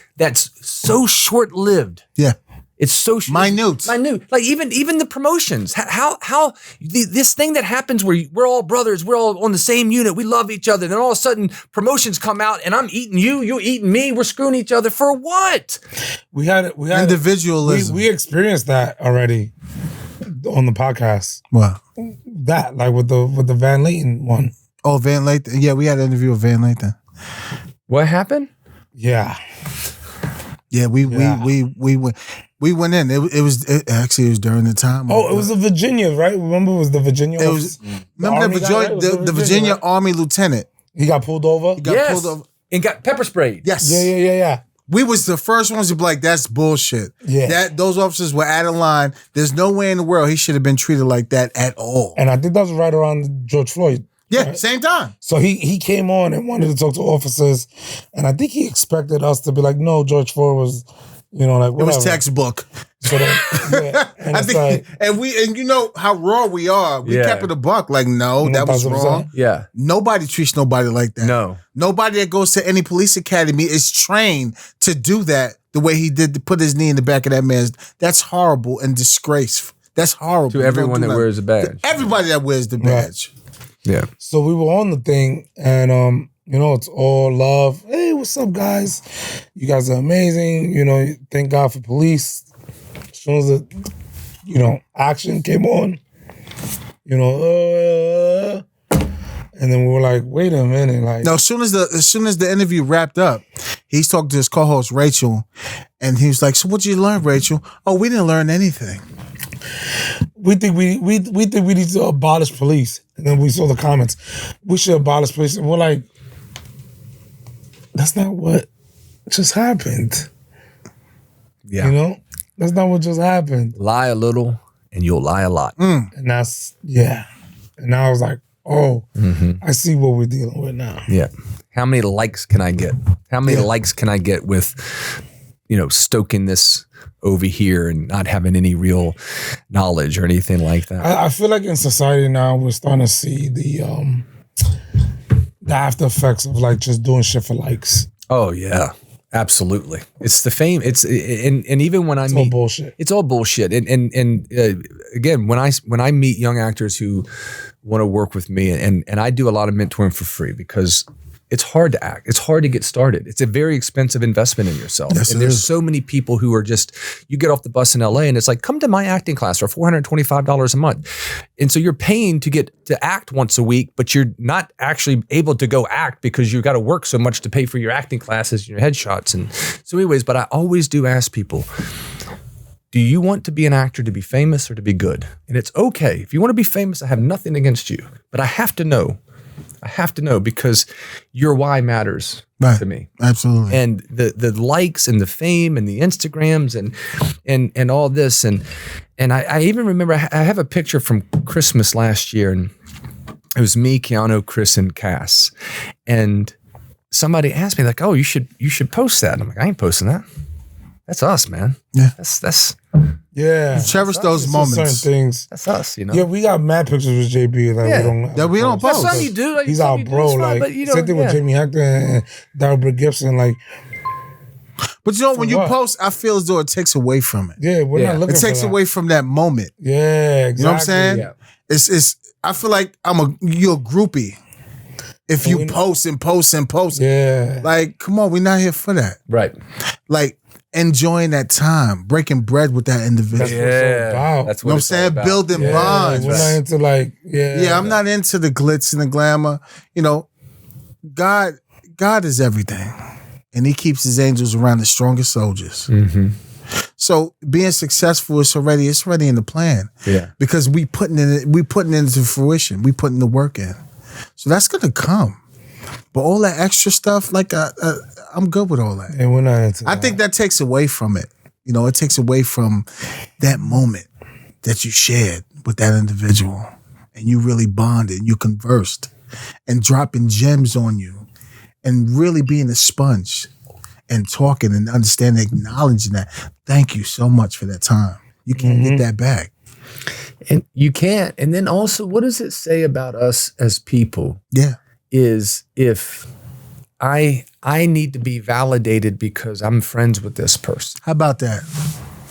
so short-lived. Yeah. It's so minute. Like even the promotions. How this thing that happens where we're all brothers, we're all on the same unit, we love each other. Then all of a sudden promotions come out, and I'm eating you, you're eating me. We're screwing each other for what? We had individualism. We experienced that already on the podcast. What? That like with the Van Layton one. Oh, Van Layton. Yeah, we had an interview with Van Layton. What happened? Yeah. Yeah, we went in. It was during the time. It was the Virginia, right? Remember, it was the Virginia. Remember the Virginia Army lieutenant. He got pulled over. Pulled over and got pepper sprayed. Yes. Yeah. We was the first ones to be like, that's bullshit. Yeah. Those officers were out of line. There's no way in the world he should have been treated like that at all. And I think that was right around George Floyd. Yeah, right? Same time. So he came on and wanted to talk to officers, and I think he expected us to be like, no, George Floyd was, like whatever. It was textbook. So and I think, and you know how raw we are. We kept it a buck. Like, no, that was wrong. Yeah. Nobody treats nobody like that. No. Nobody that goes to any police academy is trained to do that the way he did, to put his knee in the back of that man's. That's horrible and disgraceful. That's horrible. To everyone that wears a badge. Everybody that wears the badge. Right. Yeah. So we were on the thing, and it's all love. Hey, what's up, guys? You guys are amazing. Thank God for police. As soon as the, action came on, and then we were like, wait a minute, like. No, as soon as the interview wrapped up, he's talking to his co-host Rachel, and he was like, "So what did you learn, Rachel?" "Oh, we didn't learn anything." We think we need to abolish police. And then we saw the comments, we should abolish police. And we're like, that's not what just happened. Yeah. You know? That's not what just happened. Lie a little and you'll lie a lot. And that's, yeah. And now I was like, oh, I see what we're dealing with now. Yeah. How many likes can I get? How many likes can I get with, stoking this over here and not having any real knowledge or anything like that? I feel like in society now we're starting to see the after effects of like just doing shit for likes. Oh yeah, absolutely. It's the fame. It's and even when It's all bullshit. It's all bullshit. And again, when I meet young actors who want to work with me, and I do a lot of mentoring for free because it's hard to act. It's hard to get started. It's a very expensive investment in yourself. Yes, and there's so many people who are just, you get off the bus in LA and it's like, come to my acting class for $425 a month. And so you're paying to get to act once a week, but you're not actually able to go act because you've got to work so much to pay for your acting classes, your headshots. And so anyways, but I always do ask people, do you want to be an actor to be famous or to be good? And it's okay. If you want to be famous, I have nothing against you, but I have to know because your why matters to me. Absolutely. And the likes and the fame and the Instagrams and all this. And I even remember I have a picture from Christmas last year, and it was me, Keanu, Chris, and Cass. And somebody asked me like, oh, you should post that. And I'm like, I ain't posting that. That's us, man. Yeah. That's Yeah. Cherish those It's just moments. certain things. that's us, you know. Yeah, we got mad pictures with JB. Like Yeah. That we don't That's post. something you do. Like, He's something our you do bro. is fine, Like, but, same thing with Jamie Hector and Darryl Gibson. Like, But you know, when you what? post, I feel as though it takes away from it. yeah, we're Yeah. not looking It takes for that. away from that moment. Yeah, exactly. You know what I'm saying? Yeah. It's. I feel like you're a groupie. If you post and post and post, Yeah. like, come on, we're not here for that. Right. Like, enjoying that time, breaking bread with that individual. That's what it's all about. That's You know what I'm it's all saying? about. Building Yeah, bonds. we're not into like, Yeah, I'm not into the glitz and the glamour. You know, God is everything, and He keeps His angels around the strongest soldiers. Mm-hmm. So being successful it's already in the plan. Yeah. Because we putting it into fruition. We putting the work in. So that's gonna come. But all that extra stuff, like I'm good with all that. And we're not into I think that takes away from it. You know, it takes away from that moment that you shared with that individual, and you really bonded, you conversed, and dropping gems on you, and really being a sponge, and talking and understanding, acknowledging that. Thank you so much for that time. You can't get that back. And you can't. And then also, what does it say about us as people? Yeah. Is if I need to be validated because I'm friends with this person. How about that?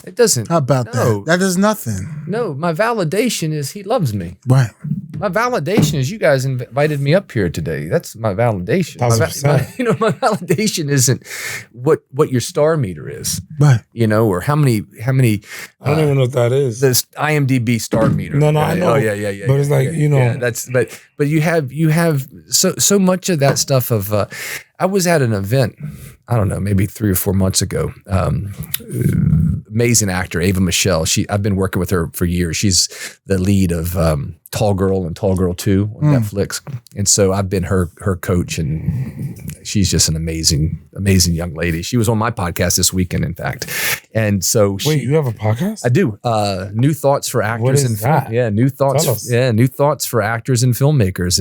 It doesn't. How about that? That does nothing. No, my validation is he loves me. Right. My validation is you guys invited me up here today. That's my validation. My 1,000%. my validation isn't what your star meter is, Right. or how many. I don't even know what that is. This IMDb star meter. No, right? I know. Oh yeah. But it's like, that's but you have so much of that stuff of. I was at an event, I don't know, maybe 3 or 4 months ago. Amazing actor, Ava Michelle. I've been working with her for years. She's the lead of Tall Girl and Tall Girl 2 on Netflix. And so I've been her coach, and she's just an amazing young lady. She was on my podcast this weekend, in fact. And so Wait, you have a podcast? I do. New Thoughts for Actors What is and that? Yeah, New Thoughts. Tell us. Yeah, New Thoughts for Actors and Filmmakers.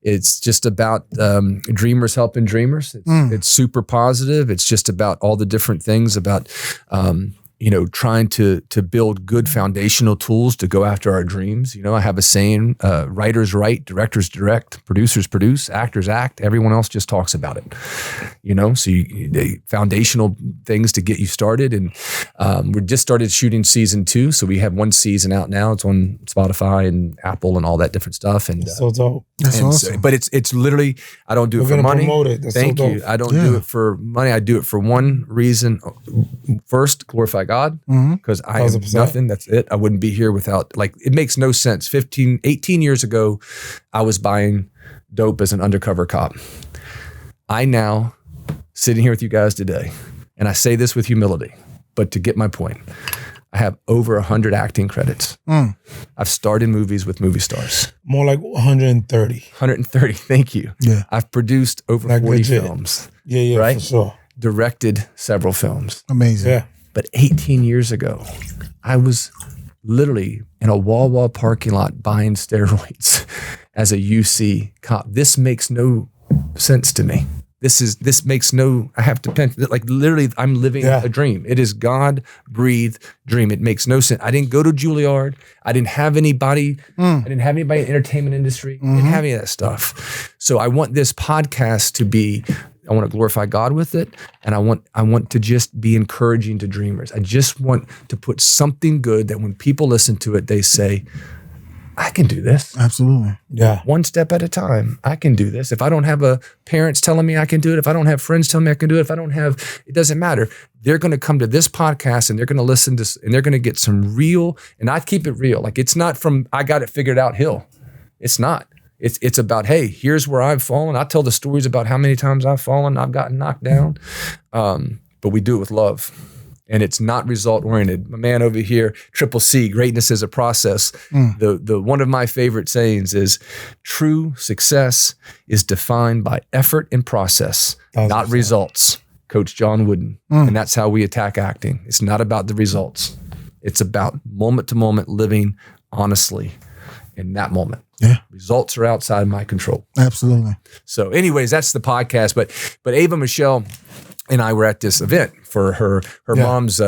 It's just about dreamers helping dreamers. It's super positive. It's just about all the different things about trying to build good foundational tools to go after our dreams. I have a saying, writers write, directors direct, producers produce, actors act, everyone else just talks about it. So the foundational things to get you started. And we just started shooting season 2. So we have 1 season out now. It's on Spotify and Apple and all that different stuff. And so dope. That's awesome. but it's literally, I don't do We're it for gonna money. promote it. That's Thank so you. dope. I don't do it for money. I do it for one reason. First, glorify God, because I am 1,000%. nothing. That's it. I wouldn't be here without, it makes no sense. 18 years ago, I was buying dope as an undercover cop. I now, sitting here with you guys today, and I say this with humility, but to get my point, I have over 100 acting credits. I've starred in movies with movie stars. More like 130. 130, thank you. Yeah. I've produced over Like 40 legit. films. Yeah, Right? for sure. Directed several films. Amazing. Yeah. But 18 years ago, I was literally in a Wawa parking lot buying steroids as a UC cop. This makes no sense to me. This makes no, I have to like literally I'm living a dream. It is God-breathed dream. It makes no sense. I didn't go to Juilliard. I didn't have anybody. I didn't have anybody in the entertainment industry. I didn't have any of that stuff. So I want this podcast to be, I want to glorify God with it. And I want to just be encouraging to dreamers. I just want to put something good that when people listen to it, they say, I can do this. Absolutely. Yeah. One step at a time. I can do this. If I don't have parents telling me I can do it, if I don't have friends telling me I can do it, if I don't have, it doesn't matter. They're going to come to this podcast and they're going to listen to, and they're going to get some real, and I keep it real. Like it's not from, I got it figured out hill. It's not. It's about, hey, here's where I've fallen. I tell the stories about how many times I've fallen, I've gotten knocked down. But we do it with love. And it's not result oriented. My man over here, Triple C, greatness is a process. The one of my favorite sayings is true success is defined by effort and process, not results. Coach John Wooden. And that's how we attack acting. It's not about the results. It's about moment to moment living honestly in that moment. Yeah. Results are outside my control. Absolutely. So anyways, that's the podcast. But Ava Michelle and I were at this event for her mom's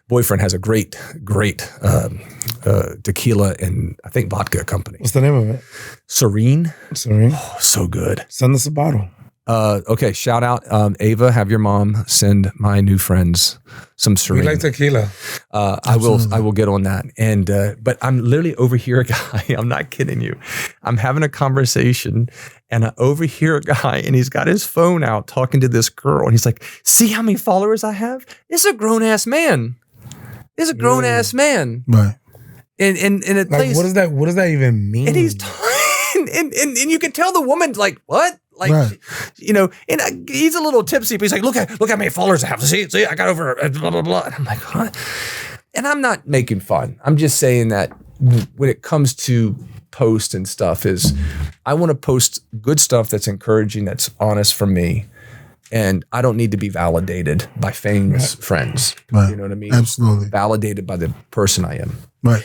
boyfriend has a great tequila and I think vodka company. What's the name of it? Serene. Serene. So good. Send us a bottle. Okay, shout out Ava. Have your mom send my new friends some Serene. We like tequila. I will get on that. And but I'm literally overhear a guy. I'm not kidding you. I'm having a conversation and I overhear a guy and he's got his phone out talking to this girl and he's like, "See how many followers I have? It's a grown ass man. It's a grown ass man." Right. And it Like, plays. what does that even mean? And he's and you can tell the woman like, what? Like, Right. you know, and he's a little tipsy, but he's like, look how many followers I have. See, I got over blah, blah, blah. And I'm like, what? And I'm not making fun. I'm just saying that when it comes to posts and stuff is I want to post good stuff that's encouraging, that's honest from me. And I don't need to be validated by famous friends. Right. You know what I mean? Absolutely. Validated by the person I am. Right.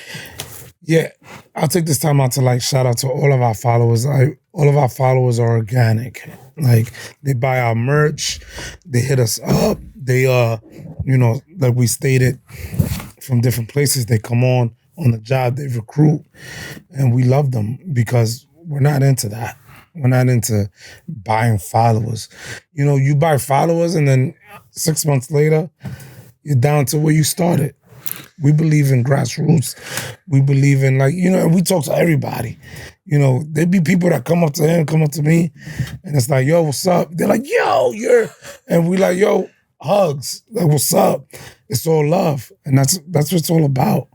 Yeah, I'll take this time out to like shout out to all of our followers. All of our followers are organic. Like they buy our merch, they hit us up. They like we stated, from different places. They come on the job, they recruit, and we love them because we're not into that. We're not into buying followers. You know, you buy followers and then 6 months later, you're down to where you started. We believe in grassroots. We believe in and we talk to everybody. You know, there'd be people that come up to him, come up to me, and it's like, yo, what's up? They're like, yo, and we like, yo, hugs. Like, what's up? It's all love. And that's what it's all about.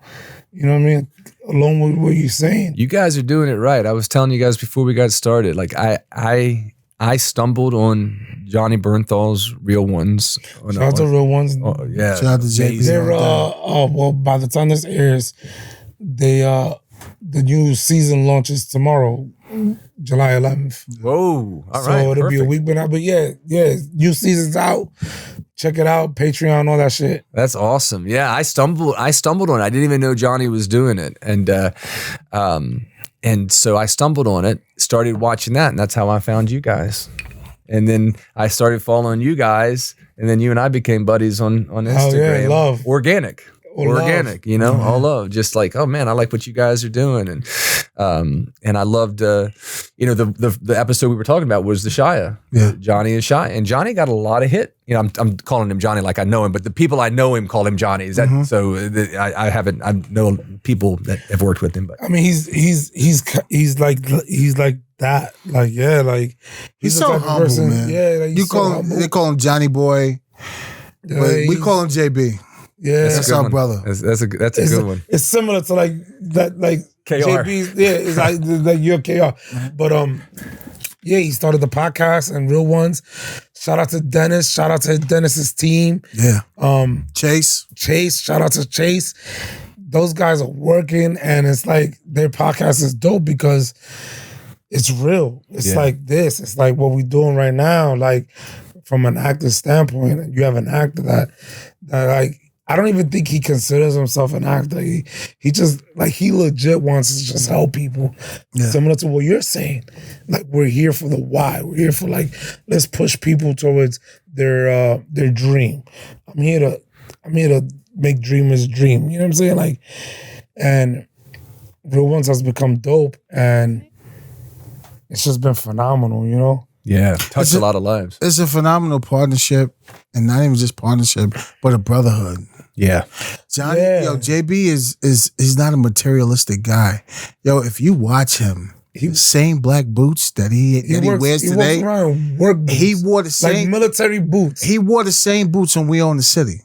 You know what I mean? Along with what you're saying. You guys are doing it right. I was telling you guys before we got started, like I stumbled on Johnny Bernthal's Real Ones. Shout out to Real Ones. Oh, yeah. Shout out to JB. They're well, by the time this airs, the new season launches tomorrow, July 11th. Whoa. All right. So it'll be a perfect. week, but yeah, new season's out. Check it out, Patreon, all that shit. That's awesome. Yeah, I stumbled on it. I didn't even know Johnny was doing it. And so I stumbled on it, started watching that, and that's how I found you guys. And then I started following you guys, and then you and I became buddies on Instagram. Yeah, love. Organic. Organic, you know, all love. Just like, oh man, I like what you guys are doing, and I loved, the episode we were talking about was the Shia, Johnny and Shia, and Johnny got a lot of hit. You know, I'm calling him Johnny like I know him, but the people I know him call him Johnny. Is that so? I know people that have worked with him, but I mean, he's like that, like like He's the so type of humble, person- man. Yeah, like You call him, they call him Johnny Boy, but we call him JB. Yeah, That's our brother. That's a good one. It's similar to like that, like KR. JB's. Yeah, it's like your KR. But Yeah, he started the podcast and Real Ones. Shout out to Dennis. Shout out to Dennis's team. Yeah. Chase. Shout out to Chase. Those guys are working, and it's like their podcast is dope because it's real. It's like this. It's like what we're doing right now. Like from an actor standpoint, you have an actor that like, I don't even think he considers himself an actor. He just, like, he legit wants to just help people. Yeah. Similar to what you're saying. Like, we're here for the why. We're here for, like, let's push people towards their dream. I'm here to make dreamers dream. You know what I'm saying? Like, and Real Ones has become dope, and it's just been phenomenal, you know? Yeah, touched a lot of lives. It's a phenomenal partnership, and not even just partnership, but a brotherhood. Yeah. Johnny, JB he's not a materialistic guy. Yo, if you watch him, same black boots that he wears today. He walks around work boots. He wore the same, like military boots. He wore the same boots when we own the city.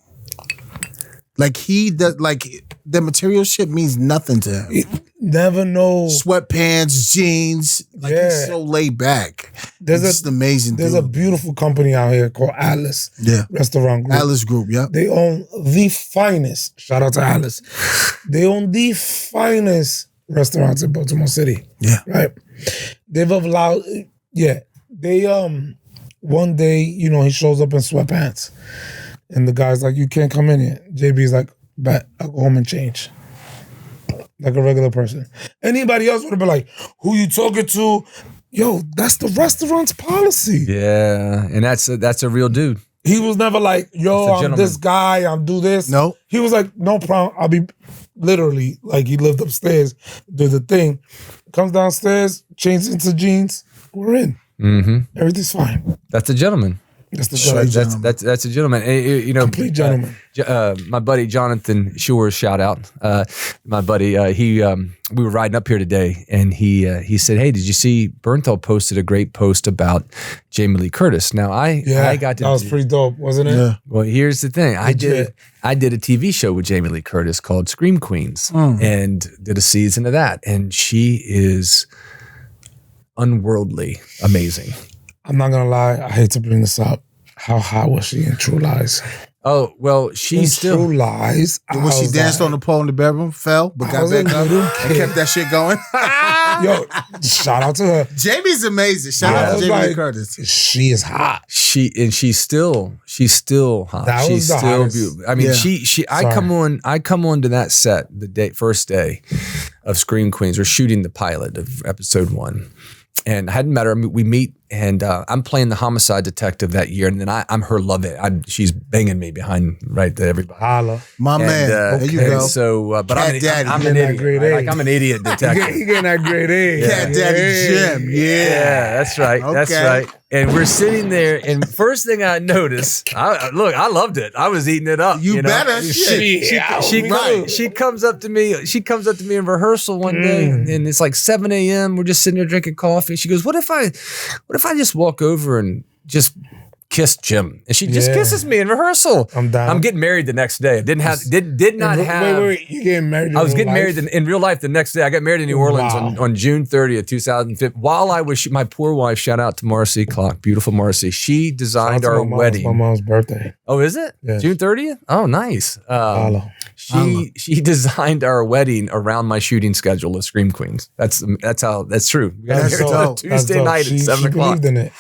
Like he does, like the material shit means nothing to him. He never know. Sweatpants, jeans, like he's so laid back. It's just amazing. There's a beautiful company out here called Atlas. Yeah. Restaurant Group. Atlas Group, yeah. They own the finest. Shout out to Atlas. They own the finest restaurants in Baltimore City. Yeah. Right. They've allowed. Yeah. They one day, you know, he shows up in sweatpants. And the guy's like, you can't come in here. JB's like, bet, I'll go home and change. Like a regular person. Anybody else would have been like, who you talking to? Yo, that's the restaurant's policy. Yeah, and that's a real dude. He was never like, yo, I'm this guy, I'm do this. No. He was like, no problem. I'll be literally, like he lived upstairs, did the thing, comes downstairs, changes into jeans, we're in. Mm-hmm. Everything's fine. That's a gentleman. That's the gentleman. That's a gentleman. You know, complete gentleman. My buddy Jonathan Shore, shout out. My buddy, we were riding up here today, and he said, "Hey, did you see Bernthal posted a great post about Jamie Lee Curtis?" Now I got to. That was pretty dope, wasn't it? Yeah. Well, here's the thing. I did a TV show with Jamie Lee Curtis called Scream Queens, and did a season of that, and she is unworldly amazing. I'm not gonna lie, I hate to bring this up. How hot was she in True Lies? Oh, well, she's still True Lies. When she danced on the pole in the bedroom, fell, but got back up and kept that shit going. Yo, shout out to her. Jamie's amazing. Shout out to Jamie Lee Curtis. She is hot. She's still hot. That she's was still hottest. beautiful. I mean, I come on to that set the first day of Scream Queens. We're shooting the pilot of episode 1. And I hadn't met her. We meet, and I'm playing the homicide detective that year, and then I'm her love it. She's banging me behind right to everybody. Holla. My man. There you go. So, but I'm an idiot. Right? Like I'm an idiot detective. You getting that grade A. Cat Daddy Jim. Yeah. That's right. Okay. That's right. And we're sitting there, and first thing I noticed, I loved it. I was eating it up. You know? better. She comes up to me. She comes up to me in rehearsal one day, and it's like 7 a.m. We're just sitting there drinking coffee. She goes, "What if I just walk over and just kiss Jim?" And she just kisses me in rehearsal. I'm down. I'm getting married the next day. I did not have. Wait. You getting married? I was getting married in real life the next day. I got married in New Orleans on June 30th, 2005. While I was, my poor wife, shout out to Marcy Klock, beautiful Marcy. She designed our wedding. My mom's birthday. Oh, is it? Yes. June 30th? Oh, nice. She designed our wedding around my shooting schedule of Scream Queens. That's true. That's dope. Tuesday night at 7 o'clock. Believed in it.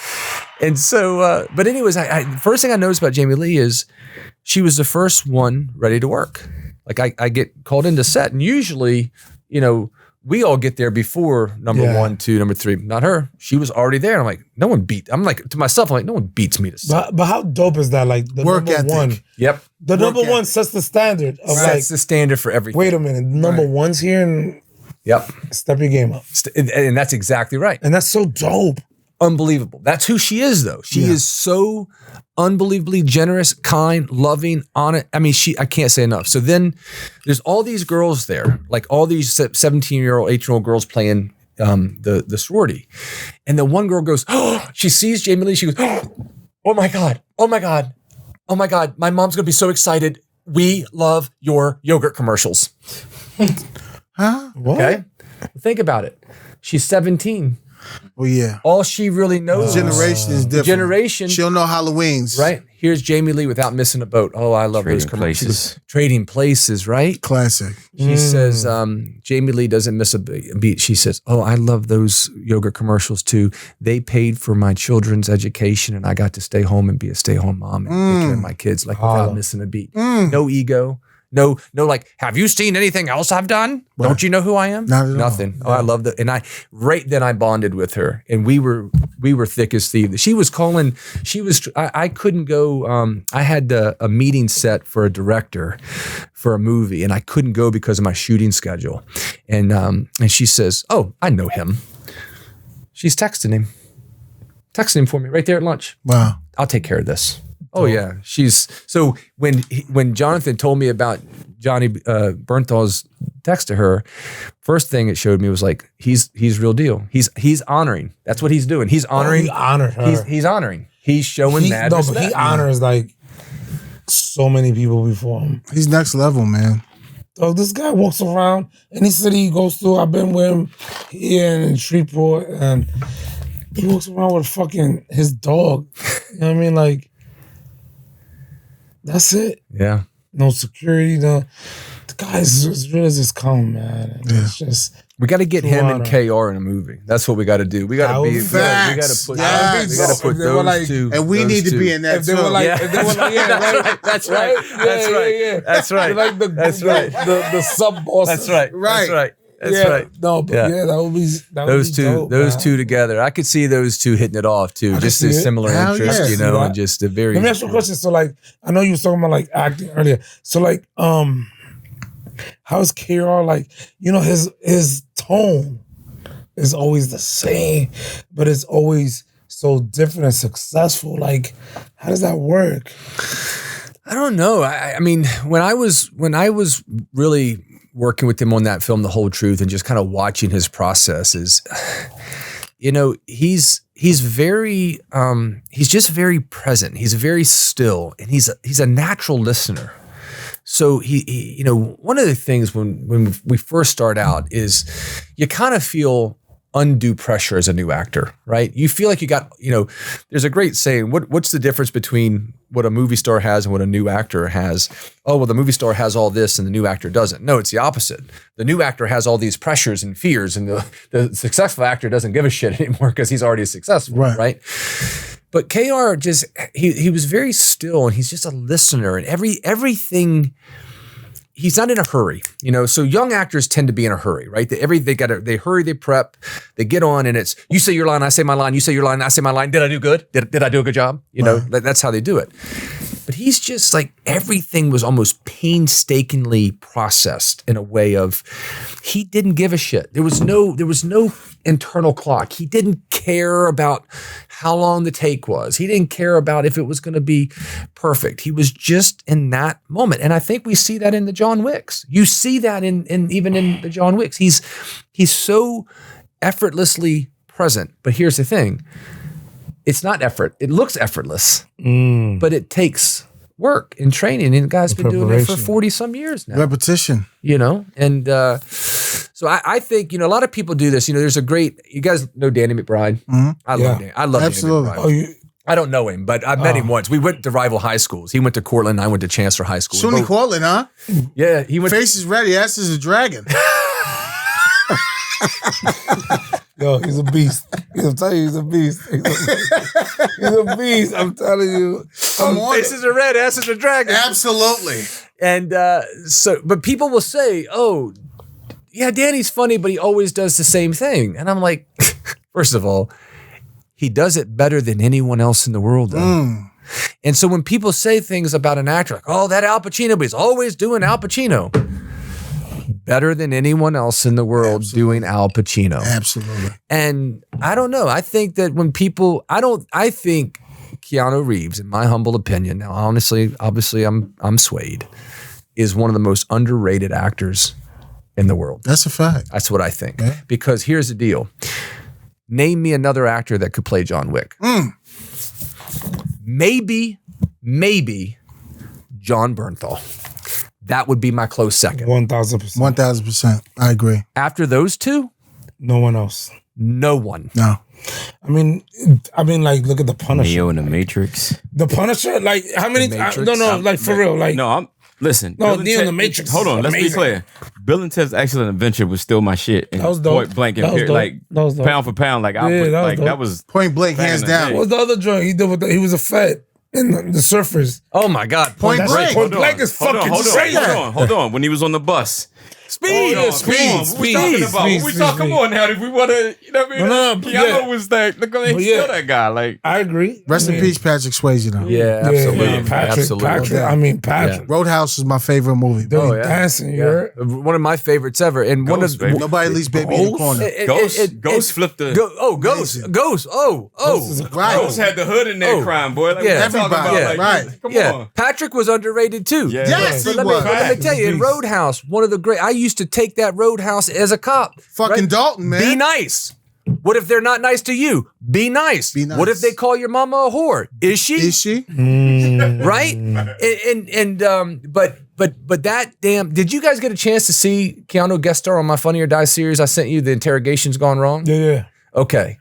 And so, but anyways, the first thing I noticed about Jamie Lee is she was the first one ready to work. Like I get called into set, and usually, you know, we all get there before number 1, 2, number 3. Not her. She was already there. I'm like, no one beats me to set. But how dope is that? Like the work number ethic. one. Yep. The number one sets the standard of Sets the standard for everything. Wait a minute, number one's here, and step your game up. And that's exactly right. And that's so dope. Unbelievable. That's who she is, though. She is so unbelievably generous, kind, loving, honest. I mean, I can't say enough. So then there's all these girls there, like all these 17-year-old, 18-year-old girls playing the sorority. And the one girl goes, oh, she sees Jamie Lee. She goes, oh my God. Oh my God. Oh my God. My mom's going to be so excited. We love your yogurt commercials. Huh? What? Okay. Think about it. She's 17. Oh yeah. All she really knows Generation is different. generation. She'll know Halloweens. Right. Here's Jamie Lee without missing a boat. Oh, I love those Trading commercials. Places. Trading Places, right? Classic. She says, Jamie Lee doesn't miss a beat. She says, oh, I love those yoga commercials too. They paid for my children's education and I got to stay home and be a stay-home mom and take care of my kids like without missing a beat. No ego. No, like, have you seen anything else I've done? Right. Don't you know who I am? Not at all. Nothing. Oh, I love that. And right then I bonded with her and we were thick as thieves. She was calling, I couldn't go, I had a meeting set for a director for a movie and I couldn't go because of my shooting schedule. And she says, oh, I know him. She's texting him for me right there at lunch. Wow. I'll take care of this. Oh yeah, so when Jonathan told me about Johnny Bernthal's text to her, first thing it showed me was like he's real deal. He's honoring. That's what he's doing. He's honoring. He honored her. He's honoring. He's showing mad respect. But he honors like so many people before him. He's next level, man. So this guy walks around any city he goes to. I've been with him here in Shreveport, and he walks around with fucking his dog. You know what I mean? Like. That's it. Yeah. No security. The guy's as real as it's come, man. And it's just we got to get him and KR in a movie. That's what we got to do. We got to be. We got to put. Yes. We got to put those two. And we need to be in that. if they were like, Yeah. if they were like, yeah, right. That's right. That's right. Yeah. That's right. Like the sub boss. That's right. That's right. That's yeah, right. No, but yeah, that would be those two. dope, those man. two together. I could see those two hitting it off too. Just see a it. similar Hell interest, yeah. you know, See and that? just a very. Let me ask you a question. So, like, I know you was talking about like acting earlier. So, like, how's KR like? You know, his tone is always the same, but it's always so different and successful. Like, how does that work? I don't know. I mean, when I was really working with him on that film, The Whole Truth, and just kind of watching his processes, you know, he's very he's just very present. He's very still, and he's a natural listener. So he you know, one of the things when we first start out is you kind of feel undue pressure as a new actor, right? You feel like you got, you know, there's a great saying, what's the difference between what a movie star has and what a new actor has? Oh, well, the movie star has all this and the new actor doesn't. No, it's the opposite. The new actor has all these pressures and fears, and the successful actor doesn't give a shit anymore because he's already successful, right? But KR just, he was very still, and he's just a listener, and everything. He's not in a hurry, you know. So young actors tend to be in a hurry, right? They hurry, they prep, they get on, and it's you say your line, I say my line, you say your line, I say my line. Did I do good? Did I do a good job? You know, that's how they do it. But he's just like, everything was almost painstakingly processed in a way of, he didn't give a shit. There was no internal clock. He didn't care about how long the take was. He didn't care about if it was going to be perfect. He was just in that moment. And I think we see that in the John Wicks. You see that in even in the John Wicks. He's so effortlessly present. But here's the thing. It's not effort. It looks effortless, but it takes work and training. And the guy's been doing it for 40 some years now. Repetition. You know, and so I think, you know, a lot of people do this. You know, there's a great, you guys know Danny McBride. I love Danny. I love Absolutely. Danny McBride. Oh, I don't know him, but I met him once. We went to rival high schools. He went to Cortland. I went to Chancellor High School. SUNY Cortland, huh? Yeah, he went. Face is ready. Ass is a dragon. Yo, he's a beast. I'm telling you, he's a beast. He's a beast. I'm telling you. Faces are red, asses are dragon. Absolutely. And but people will say, "Oh, yeah, Danny's funny, but he always does the same thing." And I'm like, first of all, he does it better than anyone else in the world, though. And so when people say things about an actor, like, "Oh, that Al Pacino, but he's always doing Al Pacino," better than anyone else in the world doing Al Pacino. Absolutely. And I don't know. I think that when people, I think Keanu Reeves, in my humble opinion, now honestly, obviously I'm swayed, is one of the most underrated actors in the world. That's a fact. That's what I think. Yeah. Because here's the deal. Name me another actor that could play John Wick. Maybe John Bernthal. That would be my close second. 1,000%. 1,000%. I agree. After those two, No one else. No one. No. I mean, like, look at the Punisher. Neo in the Matrix. The Punisher, like, how many? No, like for real, like. No, listen. No, Bill and Neo in Ted- the Matrix. Hold on, is let's be amazing. clear. Bill and Ted's Excellent Adventure was still my shit. And That was dope. Point Blank and That was period, dope. like That was dope. pound for pound, like I Yeah, put, that was like dope. that was Point blank, back hands in the down. day. What was the other joint he did with he was a Fed in the Surfers? Oh my God. Point That's blank. right. Point blank is Hold on, fucking hold on, crazy. hold on. When he was on the bus. Speed. Oh, yeah, Speed. What speed, we talking about? speed, What we speed, talking? speed. Come on now. If we want to, you know what I mean? No, but Keanu yeah. was like, look at him, But he's still yeah. that guy. Like, I agree. Rest in peace, Patrick Swayze. Though. Yeah, absolutely. Patrick. Patrick. Roadhouse is my favorite movie. Dirty Oh, yeah. Dancing, you Yeah. heard? One of my favorites ever. And Ghost, one of baby. Nobody leaves baby in the corner. Ghost flipped the. Ghost. Oh. Ghost is a Right. Ghost had the hood in there crying, boy. Like, Yeah. what you talking Everybody. about? Yeah. Like, Right. Come Yeah, on. Patrick was underrated too. Yeah. Yes, But he let was. me tell you, in Roadhouse, one of the great. I used to take that Roadhouse as a cop. Fucking Dalton, man. Be nice. What if they're not nice to you? Be nice. Be nice. What if they call your mama a whore? Is she? Is she? Right? But that damn. Did you guys get a chance to see Keanu guest star on my Funny or Die series? I sent you. The Interrogation's Gone Wrong. Yeah. Okay.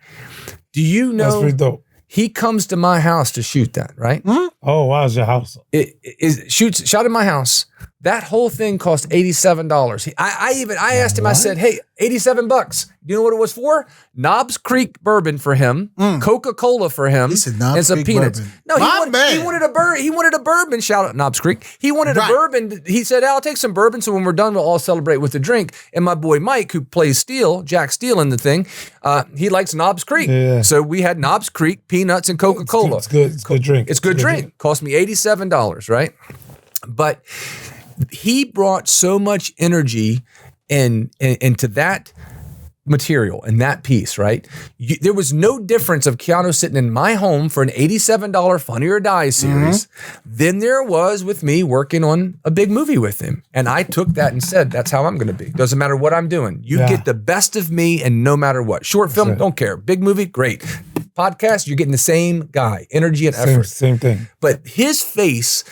Do you That's know pretty dope. he comes to my house to shoot that? Right? Oh, wow, it's your house. It shot in my house. That whole thing cost $87. I asked him. I said, "Hey, $87. You know what it was for? Knobs Creek bourbon for him, Coca-Cola for him, He said Knobs and some Creek peanuts." bourbon. No, My he man. wanted a bourbon. He wanted a bourbon. Shout out Knobs Creek. He wanted Right. a bourbon. He said, "I'll take some bourbon. So when we're done, we'll all celebrate with a drink." And my boy Mike, who plays Steele, Jack Steele in the thing, he likes Knobs Creek. Yeah. So we had Knobs Creek, peanuts, and Coca-Cola. It's good. It's good drink. It's good drink. Cost me $87, right? But he brought so much energy into that material and that piece, right? There was no difference of Keanu sitting in my home for an $87 Funny or Die series than there was with me working on a big movie with him. And I took that and said, that's how I'm going to be. Doesn't matter what I'm doing. You get the best of me and no matter what. Short film, don't care. Big movie, great. Podcast, you're getting the same guy, energy and effort. Same thing. But his face,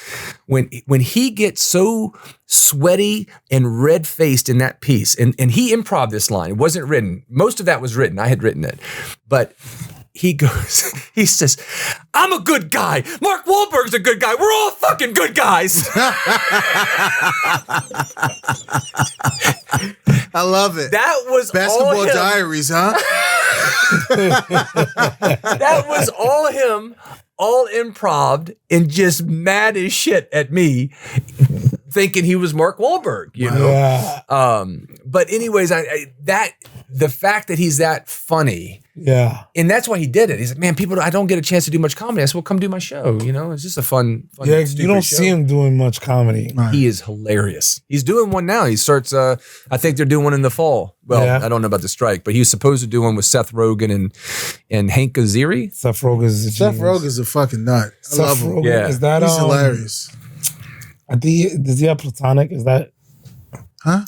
when he gets so sweaty and red-faced in that piece, and he improv this line. It wasn't written. Most of that was written. I had written it. But he says, "I'm a good guy. Mark Wahlberg's a good guy. We're all fucking good guys." I love it. That was all Basketball him. Diaries, huh? That was all him, all improv, and just mad as shit at me, thinking he was Mark Wahlberg, you know? Yeah. But anyways, the fact that he's that funny, Yeah. and that's why he did it. He's like, man, I don't get a chance to do much comedy. I said, well, come do my show. You know, it's just a fun Yeah, stupid you don't show. see him doing much comedy. He is hilarious. He's doing one now. He starts, I think they're doing one in the fall. Well, Yeah. I don't know about the strike, but he was supposed to do one with Seth Rogen and Hank Azaria. Seth Rogen's a Seth genius. Rogen's a fucking nut. I Seth love him. Rogen. Yeah. Is that He's hilarious. I think does he have Platonic? Is that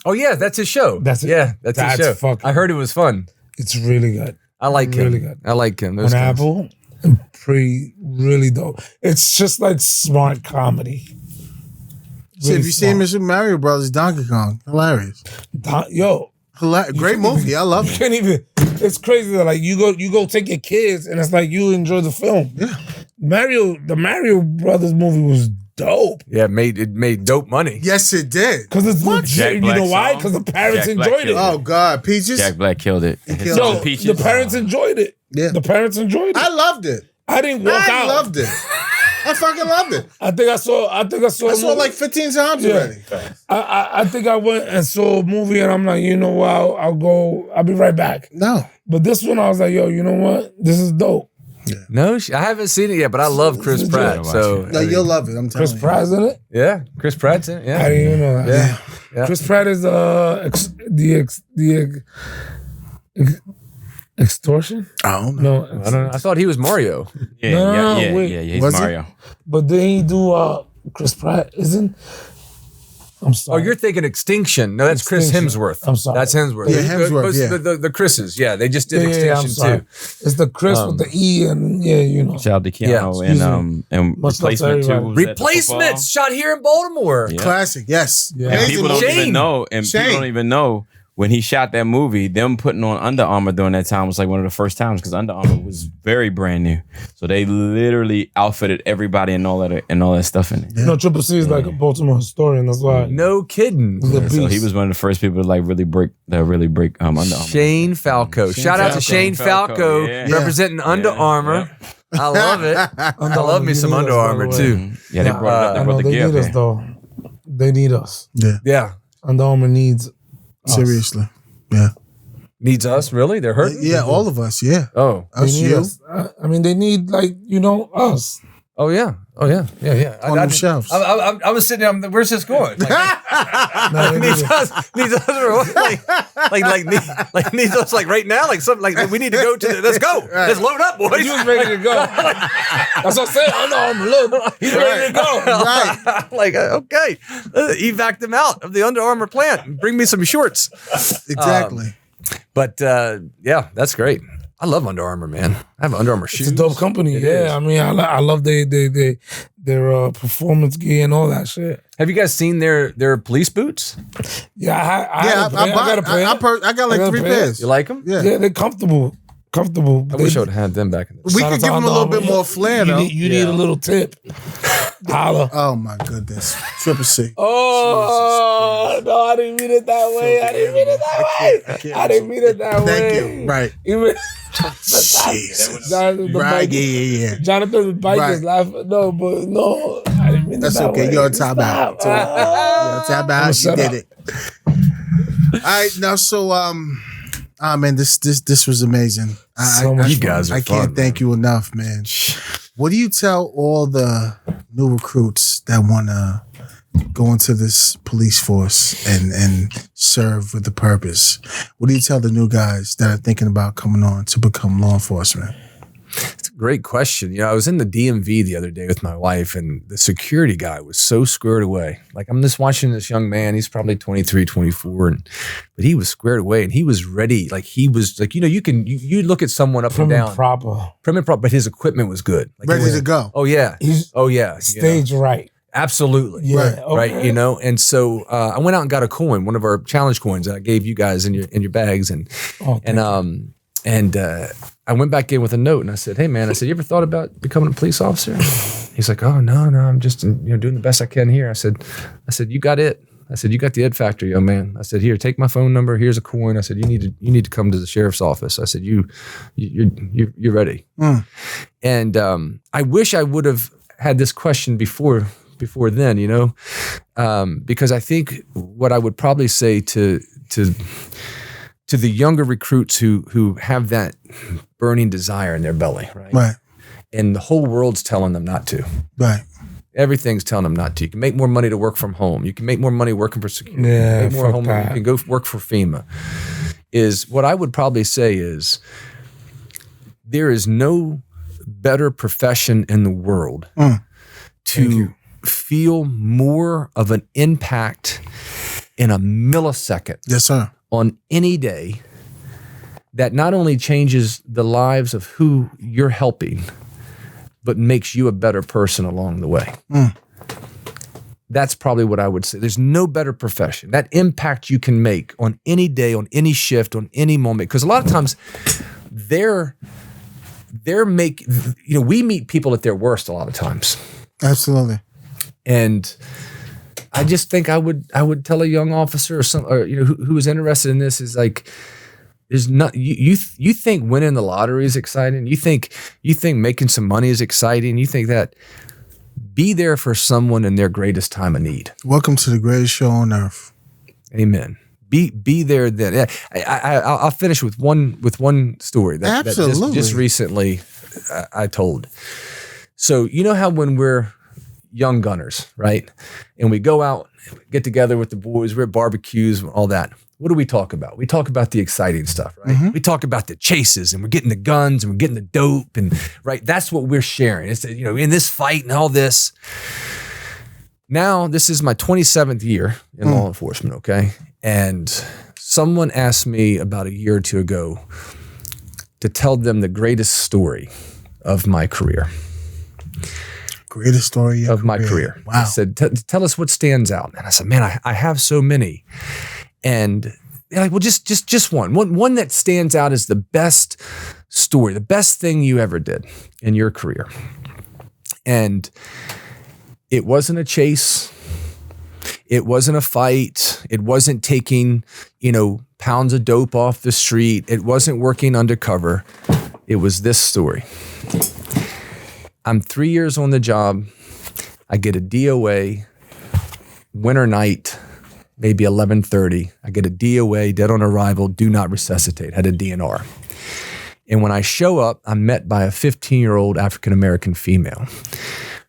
Oh yeah, that's his show. That's it. Yeah, that's his That's show. fucking- I heard it was fun. it's really good. I like him. Really good. I like him. On Those guys. Apple, really dope. It's just like smart comedy. See, if you see him in Super Mario Brothers, Donkey Kong, hilarious. Yo, Great movie. I love you it. can't even. It's crazy that like you go take your kids and it's like you enjoy the film. Yeah. The Mario Brothers movie was dope Yeah, it made dope money. Yes, it did. because it's Jack legit. You Black know why? song? Because the parents Jack Black enjoyed it. killed Oh God, Peaches. Jack Black killed it. killed His it. song Yo, Peaches. the parents enjoyed it. Yeah. The parents enjoyed it. I loved it. I didn't walk I out. loved it. I fucking loved it. I think I saw. I saw it like 15 times already. I think I went and saw a movie and I'm like, you know what? I'll go. I'll be right back. No. But this one, I was like, yo, you know what? This is dope. No, I haven't seen it yet, but I love Chris Pratt. So No, you'll love it. I'm telling Chris you. Pratt's in it. yeah, Chris Pratt's in it. I Yeah, didn't even know that. yeah, yeah. Chris Pratt is extortion. I don't know. No, I don't know. I thought he was Mario. Yeah, No, yeah, wait. he's Was he? Mario. but then he do Chris Pratt isn't. I'm Oh, sorry. you're thinking Extinction. No, that's Chris Extinction. Hemsworth. I'm sorry. That's Hemsworth. Yeah, Hemsworth, yeah. The Chris's. Yeah, they just did I'm Extinction sorry. too. It's the Chris with the E and you know. Shout out to Keanu Yeah, excuse and Much love to replacement too. everybody. Was that the Replacements shot here in Baltimore. Yeah. Classic. Yes. Yeah. And Amazing people don't movie. even know, and Shane. people don't even know when he shot that movie, them putting on Under Armour during that time was like one of the first times because Under Armour was very brand new. So they literally outfitted everybody and all that stuff in it. You know, Triple C is like a Baltimore historian. That's why. No kidding. Yeah, so he was one of the first people to like really break Under Armour. Shane Falco. Shout out to Shane Falco representing Under Armour. I love it. I love me some Under Armour too. Yeah, they brought the they gear need us up. though. They need us. Yeah. Under Armour needs us. Seriously. Yeah. Needs us, really? They're hurting? Yeah, all of us, yeah. Oh. They Us, need you. us. I mean, they need us. Oh, yeah. Oh, yeah. Yeah. On them shelves. I was sitting there, where's this going? No, they need Needs us. us, needs us, like needs us, like right now, like something, like we need to go to. Let's go, let's load up, boys. He was ready to go. That's what I said. Under Armour, look, he's ready to go. Right. Like okay, evac them out of the Under Armour plant. Bring me some shorts. Exactly. But yeah, that's great. I love Under Armour, man. I have Under Armour shoes. It's a dope company. It Yeah, is. I mean, I love their performance gear and all that shit. Have you guys seen their police boots? Yeah, I got a pair. got like got a 3 pair. pairs. You like them? Yeah. Yeah, they're comfortable. I wish I would have had them back in the day. We Shout could out to give them a Under little Armour. bit more flair, You though. need a little tip. Holla. Oh my goodness. Triple C. Oh, no, I didn't mean it that way. I didn't mean it that way. I didn't mean it that way. Thank you. Right. Even Jesus. Jonathan the Right. bike, Yeah. Jonathan the bike is Right. laughing. No, but no, I didn't mean That's it that okay. way. You're on time out. Stop. You're on time out. You shut did up. it. All right. Now, so, man, this was amazing. So much You fun. guys are I can't fun, thank you enough, man. What do you tell all the new recruits that want to go into this police force and serve with a purpose? What do you tell the new guys that are thinking about coming on to become law enforcement? It's a great question. You know, I was in the DMV the other day with my wife, and the security guy was so squared away. Like, I'm just watching this young man. He's probably 23, 24, but he was squared away, and he was ready. Like, he was like, you know, you look at someone up Prim and and down, proper. prim and proper, but his equipment was good. Like, Ready to go. Oh yeah, He's oh yeah, stage right. absolutely. Yeah, Right. okay. Right, you know, and so I went out and got a coin, one of our challenge coins that I gave you guys in your bags, and Oh, I went back in with a note, and I said, "Hey, man," I said, "You ever thought about becoming a police officer?" He's like, "Oh no, I'm just doing the best I can here." I said, "You got it." I said, "You got the ed factor, young man." I said, "Here, take my phone number. Here's a coin." I said, "You need to come to the sheriff's office." I said, "You're ready." And I wish I would have had this question before then, you know, because I think what I would probably say to the younger recruits who have that burning desire in their belly, right? Right. And the whole world's telling them not to. Right. Everything's telling them not to. You can make more money to work from home. You can make more money working for security. Yeah, you can make more fuck home. that. You can go work for FEMA. Is what I would probably say is there is no better profession in the world to feel more of an impact in a millisecond Yes, sir. on any day that not only changes the lives of who you're helping, but makes you a better person along the way. That's probably what I would say. There's no better profession. That impact you can make on any day, on any shift, on any moment. Because a lot of times we meet people at their worst a lot of times. Absolutely. And I just think I would tell a young officer or who is interested in this is like, there's not you think winning the lottery is exciting. You think making some money is exciting. You think that be there for someone in their greatest time of need. Welcome to the greatest show on earth. Amen. Be there then. Yeah, I'll finish with one story that Absolutely. just recently I told. So you know how when we're young gunners, right? And we go out, get together with the boys, we're at barbecues, all that. What do we talk about? We talk about the exciting stuff, right? Mm-hmm. We talk about the chases and we're getting the guns and we're getting the dope and right. That's what we're sharing. It's in this fight and all this. Now, this is my 27th year in law enforcement, okay? And someone asked me about a year or two ago to tell them the greatest story of my career. Greatest story Of my career. Wow. I said, tell us what stands out. And I said, man, I have so many. And like, well, just one that stands out as the best story, the best thing you ever did in your career. And it wasn't a chase. It wasn't a fight. It wasn't taking, pounds of dope off the street. It wasn't working undercover. It was this story. I'm 3 years on the job. I get a DOA, winter night, maybe 11:30. I get a DOA, dead on arrival, do not resuscitate, had a DNR. And when I show up, I'm met by a 15-year-old African-American female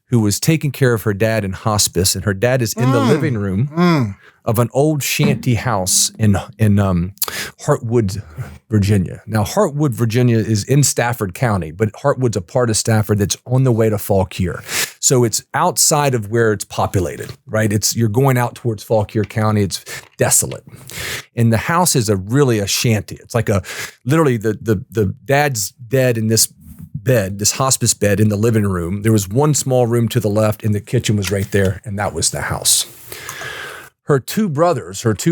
who was taking care of her dad in hospice, and her dad is in the living room of an old shanty house in Hartwood, Virginia. Now, Hartwood, Virginia is in Stafford County, but Hartwood's a part of Stafford that's on the way to Fauquier. So it's outside of where it's populated, right? You're going out towards Fauquier County. It's desolate. And the house is really a shanty. It's like literally the dad's dead in this bed, this hospice bed in the living room. There was one small room to the left, and the kitchen was right there, and that was the house. Her two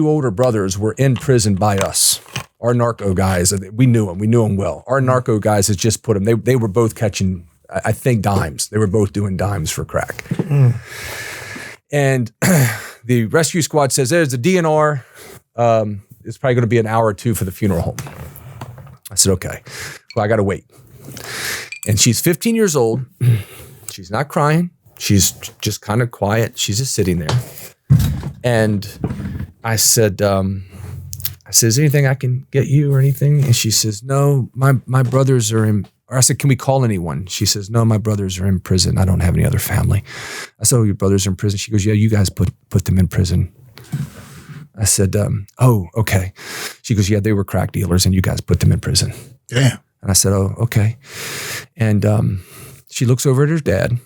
older brothers were in prison by us. Our narco guys, we knew them well. Our narco guys had just put them, they were both catching, I think, dimes. They were both doing dimes for crack. And the rescue squad says, there's the DNR. It's probably going to be an hour or two for the funeral home. I said, okay, well, I got to wait. And she's 15 years old. She's not crying. She's just kind of quiet. She's just sitting there. And I said, is there anything I can get you or anything? And she says, no, my brothers are in, or I said, can we call anyone? She says, no, my brothers are in prison. I don't have any other family. I said, oh, your brothers are in prison? She goes, yeah, you guys put them in prison. I said, oh, okay. She goes, yeah, they were crack dealers and you guys put them in prison. Damn. And I said, oh, okay. And she looks over at her dad,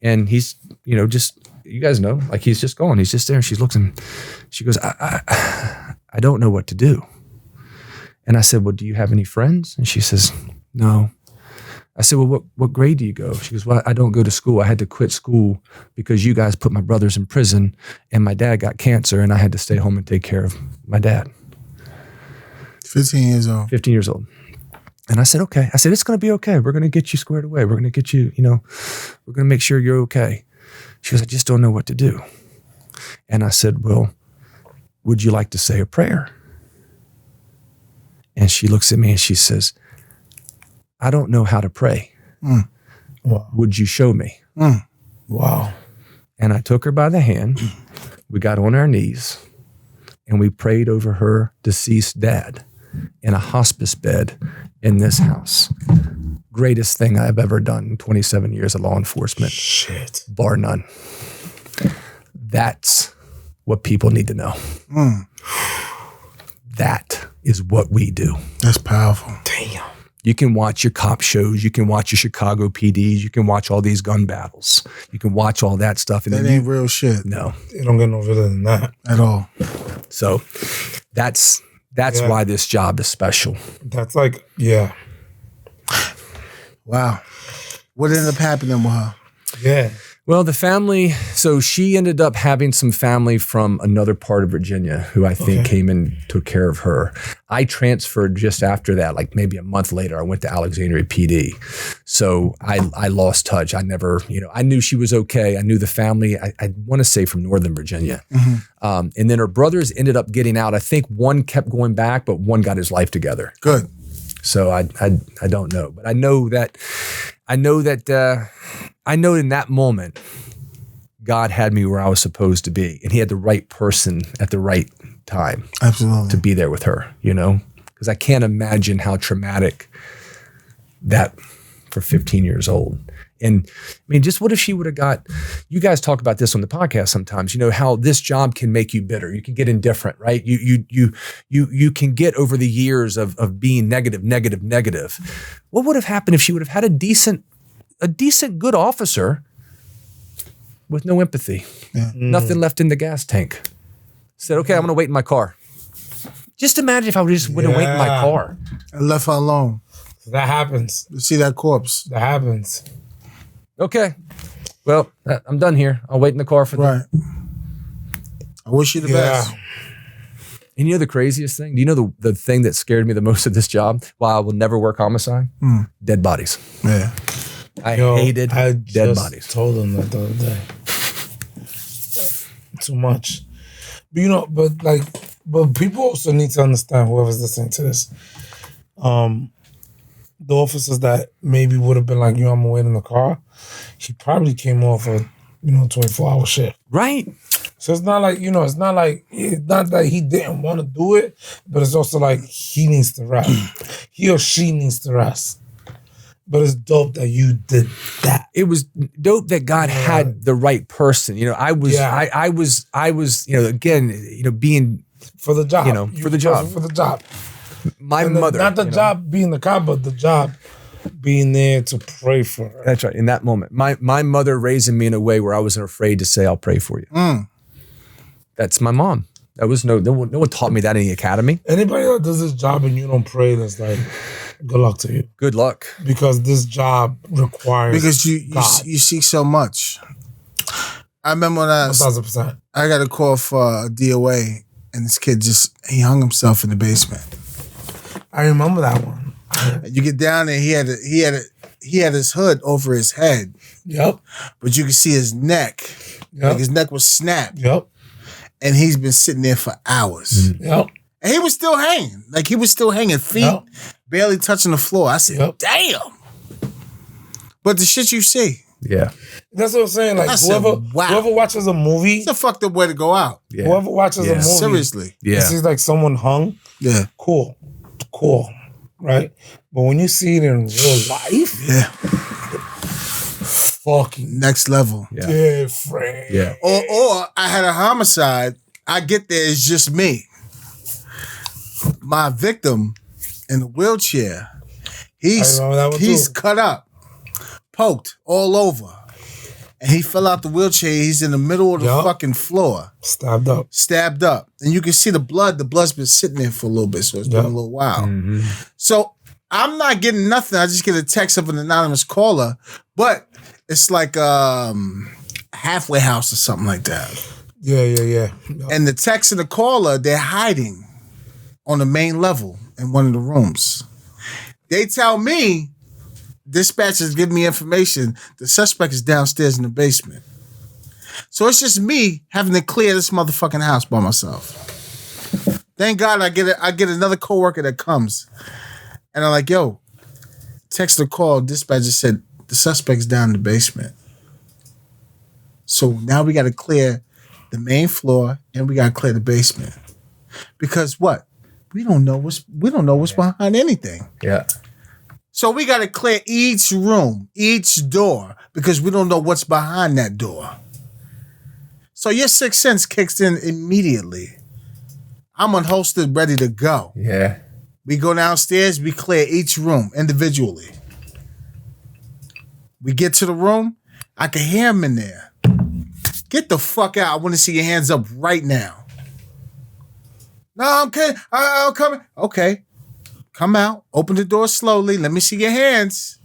and he's, you guys know, like he's just gone. He's just there. And she looks and she goes, I don't know what to do. And I said, well, do you have any friends? And she says, no. I said, well, what grade do you go? She goes, well, I don't go to school. I had to quit school because you guys put my brothers in prison, and my dad got cancer, and I had to stay home and take care of my dad. 15 years old. 15 years old. And I said, okay. I said, it's going to be okay. We're going to get you squared away. We're going to get you, we're going to make sure you're okay. She goes, I just don't know what to do. And I said, well, would you like to say a prayer? And she looks at me and she says, I don't know how to pray. Wow. Would you show me? Wow. And I took her by the hand. We got on our knees and we prayed over her deceased dad in a hospice bed in this house. Greatest thing I've ever done in 27 years of law enforcement. Shit. Bar none. That's what people need to know. That is what we do. That's powerful. Damn. You can watch your cop shows. You can watch your Chicago PDs. You can watch all these gun battles. You can watch all that stuff. And that ain't real shit. No. You don't get no better than that. At all. So that's why this job is special. That's like, yeah. Wow. What ended up happening with her? Yeah. Well, the family, so she ended up having some family from another part of Virginia who I think came and took care of her. I transferred just after that, like maybe a month later. I went to Alexandria PD. So I lost touch. I never, I knew she was okay. I knew the family, I want to say from Northern Virginia. And then her brothers ended up getting out. I think one kept going back, but one got his life together. Good. So I don't know, but I know in that moment, God had me where I was supposed to be, and he had the right person at the right time. Absolutely. To be there with her, because I can't imagine how traumatic that for 15 years old. And I mean, just what if she would have got, you guys talk about this on the podcast sometimes, how this job can make you bitter. You can get indifferent, right? You can get over the years of being negative. What would have happened if she would have had a decent, good officer with no empathy, nothing left in the gas tank? Said, okay, I'm going to wait in my car. Just imagine if I would just wait in my car. And left her alone. That happens. You see that corpse. That happens. Okay. Well, I'm done here. I'll wait in the car for Right. I wish you the best. And you know the craziest thing? Do you know the thing that scared me the most of this job? Why I will never work homicide? Dead bodies. Yeah. I hated dead bodies. Told him that the other day. Too much. But but people also need to understand, whoever's listening to this, the officers that maybe would have been like, I'm waiting in the car, he probably came off a 24-hour shift. Right. So it's not like, it's not that he didn't want to do it, but it's also like he needs to rest. He or she needs to rest. But it's dope that you did that. It was dope that God had the right person. I was, again, being for the job. For the job. For the job. My mother. Not the job being the cop, but the job being there to pray for her. That's right. In that moment, my mother raising me in a way where I wasn't afraid to say, "I'll pray for you." That's my mom. That was no one taught me that in the academy. Anybody that does this job and you don't pray, that's like, good luck to you. Good luck. Because this job requires because you seek so much. I remember when 1,000%. I got a call for a DOA, and this kid he hung himself in the basement. I remember that one. You get down there, he had his hood over his head. Yep. But you could see his neck. Yep. Like his neck was snapped. Yep. And he's been sitting there for hours. Yep. And he was still hanging. Like he was still hanging, feet barely touching the floor. I said, damn. But the shit you see. Yeah. That's what I'm saying. Like whoever watches a movie. It's a fucked up way to go out. Yeah. Whoever watches a movie. Seriously. Yeah. Sees like someone hung. Yeah. Cool. Right? But when you see it in real life. Yeah. Fucking next level. Different. Yeah. Or I had a homicide. I get there, it's just me. My victim in the wheelchair. He's cut up, poked all over. And he fell out the wheelchair. He's in the middle of the fucking floor. Stabbed up. And you can see the blood. The blood's been sitting there for a little bit, so it's been a little while. Mm-hmm. So I'm not getting nothing. I just get a text of an anonymous caller, but it's like halfway house or something like that. Yeah. And the text and the caller, they're hiding on the main level in one of the rooms. They tell me, dispatchers give me information, the suspect is downstairs in the basement. So it's just me having to clear this motherfucking house by myself. Thank God I get another coworker that comes. And I'm like, yo, text or call, dispatcher said, the suspect's down in the basement. So now we got to clear the main floor and we got to clear the basement. Because what? We don't know what's behind anything. Yeah. So we got to clear each room, each door, because we don't know what's behind that door. So your sixth sense kicks in immediately. I'm unholstered, ready to go. Yeah. We go downstairs, we clear each room individually. We get to the room, I can hear him in there. Get the fuck out. I want to see your hands up right now. No, I'm kidding. I'm coming. Okay. Come out. Open the door slowly. Let me see your hands.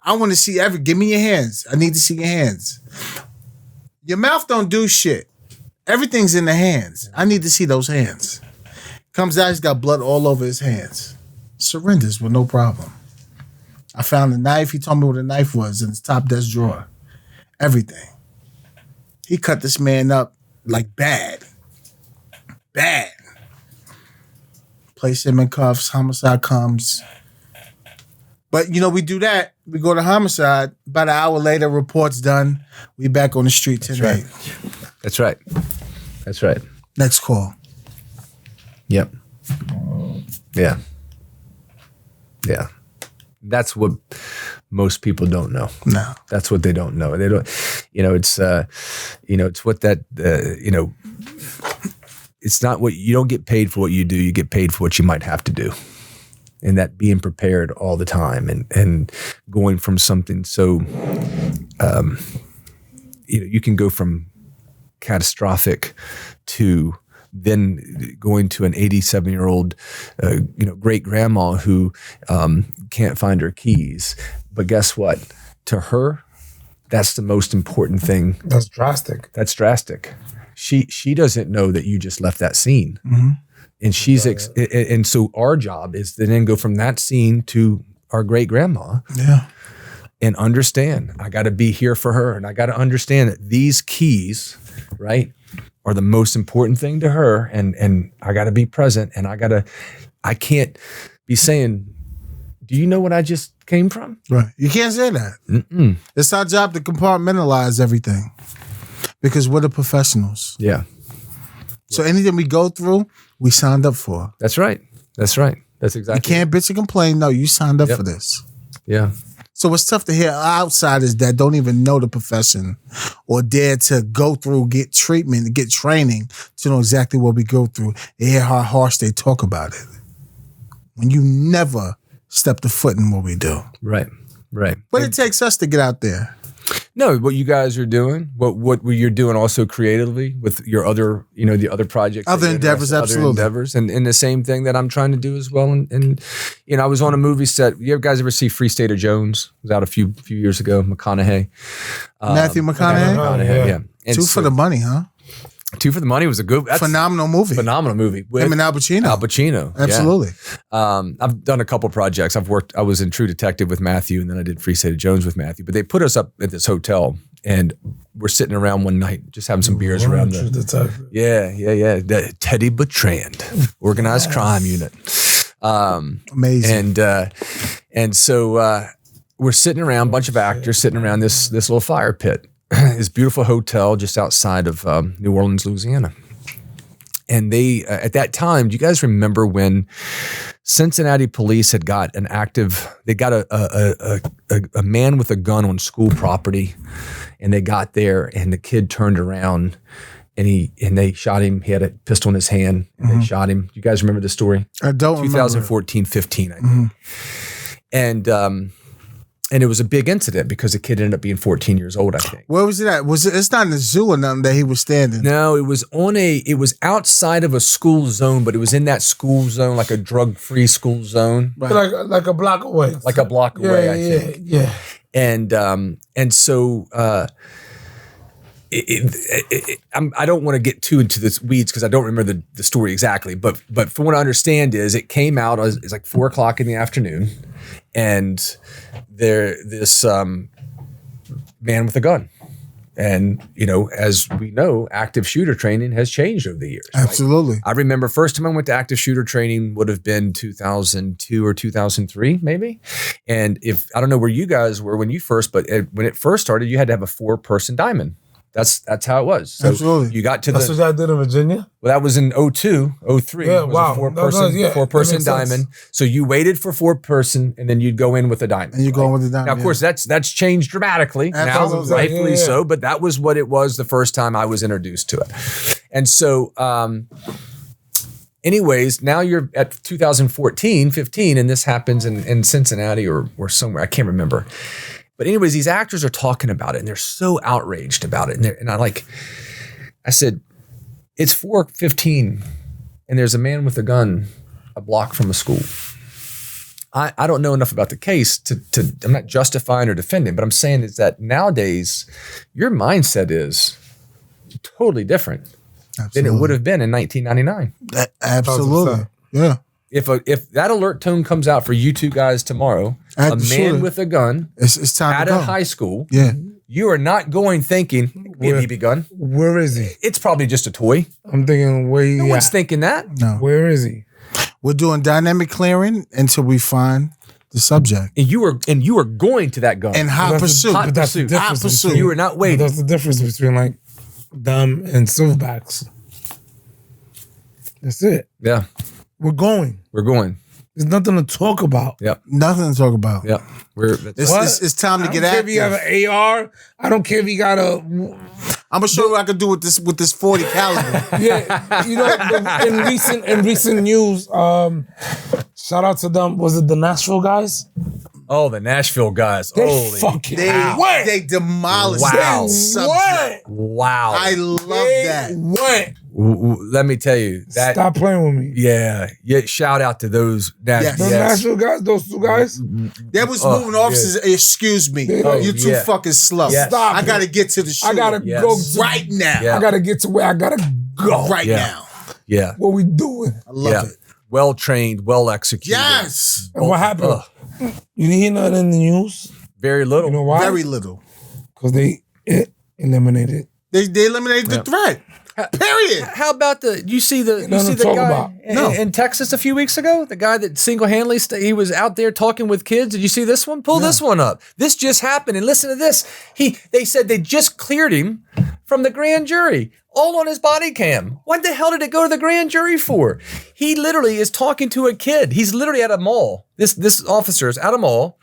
I want to see give me your hands. I need to see your hands. Your mouth don't do shit. Everything's in the hands. I need to see those hands. Comes out, he's got blood all over his hands. Surrenders with no problem. I found a knife. He told me what a knife was in his top desk drawer. Everything. He cut this man up like bad. Bad. Place him in cuffs. Homicide comes. But, we do that. We go to homicide. About an hour later, report's done. We back on the street tonight. That's right. Next call. Yep. Yeah. That's what most people don't know. No. That's what they don't know. They don't, it's what that, it's not what you don't get paid for what you do. You get paid for what you might have to do. And that being prepared all the time and going from something so, you can go from catastrophic to then going to an 87-year-old, great grandma who can't find her keys. But guess what? To her, that's the most important thing. That's drastic. she doesn't know that you just left that scene. And she's and so our job is to then go from that scene to our great grandma. Yeah. And understand, I got to be here for her, and I got to understand that these keys, right, are the most important thing to her, and I got to be present, and I can't be saying, do you know what I just came from? Right. You can't say that. It's our job to compartmentalize everything because we're the professionals. Yeah. So anything we go through, we signed up for. That's right. That's right. That's You exactly. can't bitch and complain. No, you signed up for this. Yeah. So it's tough to hear outsiders that don't even know the profession or dare to go through, get treatment, get training to know exactly what we go through. They hear how harsh they talk about it. When you never stepped a foot in what we do. Right. Right. But it takes us to get out there. No, what you guys are doing, what you're doing also creatively with your other, the other projects, Other endeavors, absolutely. other endeavors, and the same thing that I'm trying to do as well. And I was on a movie set. You guys ever see Free State of Jones? It was out a few years ago. McConaughey, Matthew McConaughey? McConaughey, yeah. And Two for the money, huh? Two for the Money was a good, Phenomenal movie. Phenomenal movie. With Him and Al Pacino. Al Pacino, Absolutely. Yeah. I've done a couple projects. I was in True Detective with Matthew, and then I did Free State of Jones with Matthew. But they put us up at this hotel, and we're sitting around one night, just having some beers around the Detective. Yeah. The Teddy Bertrand, organized crime unit. Amazing. And so we're sitting around, a bunch of actors sitting around this little fire pit, this beautiful hotel just outside of New Orleans, Louisiana. And they, at that time, do you guys remember when Cincinnati police had got they got a man with a gun on school property, and they got there, and the kid turned around, and they shot him. He had a pistol in his hand, and they shot him. Do you guys remember the story? I don't remember. 2014, 15, I think. And it was a big incident because the kid ended up being 14 years old, I think. Where was it at? It's not in the zoo or nothing that he was standing? No, it was outside of a school zone, but it was in that school zone, like a drug-free school zone. Right. Like a block away. Like a block away, I think. Yeah. And so I don't want to get too into the weeds because I don't remember the story exactly, but from what I understand is it came out, it's like 4:00 in the afternoon, and this man with a gun. And, as we know, active shooter training has changed over the years. Absolutely. Right? I remember first time I went to active shooter training would have been 2002 or 2003, maybe. And I don't know where you guys were when when it first started, you had to have a 4-person diamond. That's how it was. So Absolutely. you got to That's what I did in Virginia. well, that was in 02, 03. Yeah, It was wow. a four-person that makes diamond. sense. So you waited for 4-person, and then you'd go in with a diamond. And you go in with the diamond. Now, of course, that's changed dramatically Absolutely. now, rightfully Yeah. so. But that was what it was the first time I was introduced to it. And so, anyways, now you're at 2014, 15, and this happens in Cincinnati or somewhere. I can't remember. But anyways, these actors are talking about it, and they're so outraged about it. And I said, it's 4:15, and there's a man with a gun a block from a school. I don't know enough about the case to I'm not justifying or defending, but I'm saying is that nowadays your mindset is totally different than it would have been in 1999. Absolutely. Yeah. If that alert tone comes out for you two guys tomorrow, a man with a gun It's time at to go. a high school, Yeah. you are not going thinking, be a BB gun. Where is he? It's probably just a toy. I'm thinking, where he No one's at? thinking that. No. Where is he? We're doing dynamic clearing until we find the subject. And you are going to that gun. And hot pursuit. hot But that's the pursuit. difference. Hot pursuit. between- You are not waiting. That's the difference between like them and silverbacks. That's it. Yeah, We're going. we're going. There's nothing to talk about. Yep. Nothing to talk about. Yep. It's time to I get don't care if you have active. an AR. I don't care if you got a I'm gonna show you what I can do with this 40 caliber. yeah. You know, in recent news, shout out to them. Was it the Nashville guys? Oh, the Nashville guys. They Holy fucking cow. went. They demolished Wow. that subject. Wow. I love that. Went. Let me tell you that. Stop playing with me. Yeah. Shout out to those Yes. Those Nashville guys, those two guys. They was moving officers. Excuse me, you too fucking slow. Yes. Stop I it. gotta get to the show. I gotta Yes. go to, right now. Yeah. I gotta get to where I gotta go. Right Yeah. now. Yeah. What we doing? I love it. Well trained, well executed. Yes. And what happened? You didn't hear nothing in the news. Very little. You know why? Very little. Because they eliminated. They eliminated the threat. Period. How about you see the Nothing to talk guy about. in Texas a few weeks ago? The guy that single-handedly he was out there talking with kids. Did you see this one? Pull this one up. This just happened, and listen to this. They said they just cleared him from the grand jury, all on his body cam. What the hell did it go to the grand jury for? He literally is talking to a kid. He's literally at a mall. This officer is at a mall.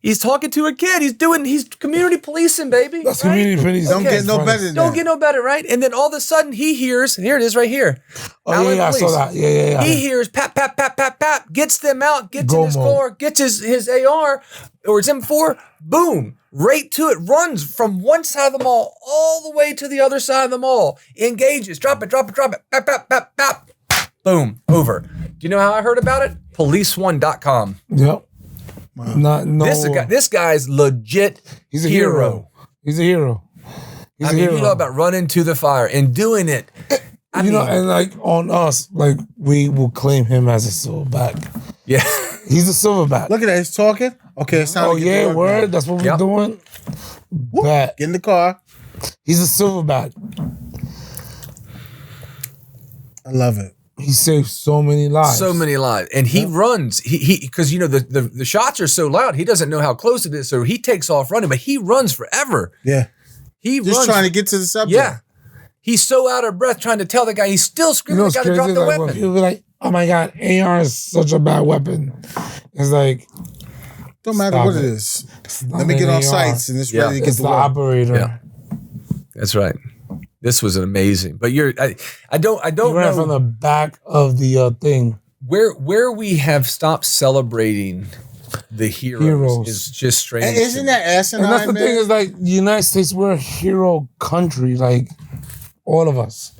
He's talking to a kid. He's community policing, baby. That's right? community policing. Don't get no better than Don't that. get no better, right? And then all of a sudden he hears, here it is right here. Oh, Allen yeah, I saw Police. that. Yeah. He hears pap, pap, pap, pap, pap, gets them out, gets Go in his mode. car, gets his AR or his M4, boom, right to it, runs from one side of the mall all the way to the other side of the mall, engages, drop it, pap, pap, pap, pap, boom, over. Do you know how I heard about it? Police1.com. Yep. No. This guy's legit He's a hero. He's a hero. He's I a mean, hero. you know about running to the fire and doing it. I you know, mean, and like on us, like we will claim him as a silverback. yeah. He's a silverback. Look at that. He's talking. Okay, it's time Oh to get yeah, to work word. now. That's what Yep. we're doing. Bet. Get in the car. He's a silverback. I love it. He saved so many lives. So many lives. And he runs. He because you know the shots are so loud, he doesn't know how close it is. So he takes off running, but he runs forever. Yeah. He Just runs. trying to get to the subject. Yeah. He's so out of breath trying to tell the guy. He's still You screaming know the what's guy to crazy? drop the Like when weapon. people be like, "Oh my God, AR is such a bad weapon." It's like Don't matter Stop what it. it is. not Let me an get on AR. sites and it's Yeah. ready to get it's to the work. operator. Yeah. That's right. This was amazing. But I don't He ran from know the back of the thing. where we have stopped celebrating the heroes is just strange. And to isn't me. that asinine, And that's the man? thing is like the United States, we're a hero country. Like all of us,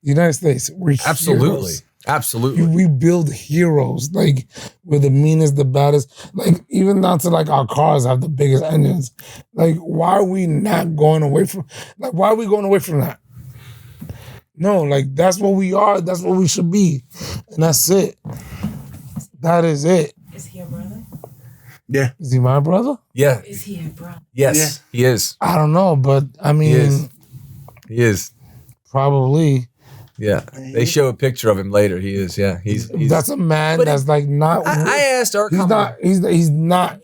the United States, we're Absolutely. heroes. Absolutely. We build heroes. Like we're the meanest, the baddest. Like even down to like our cars have the biggest engines. Like why are we not going away from? Like why are we going away from that? No, like that's what we are. That's what we should be, and that's it. That is it. Is he a brother? Yeah. Is he my brother? Yeah. Is he a brother? Yes. He is. I don't know, but I mean, is. He is. probably. Yeah. They show a picture of him later. He is. Yeah. He's That's a man But that's like not. I asked our he's not.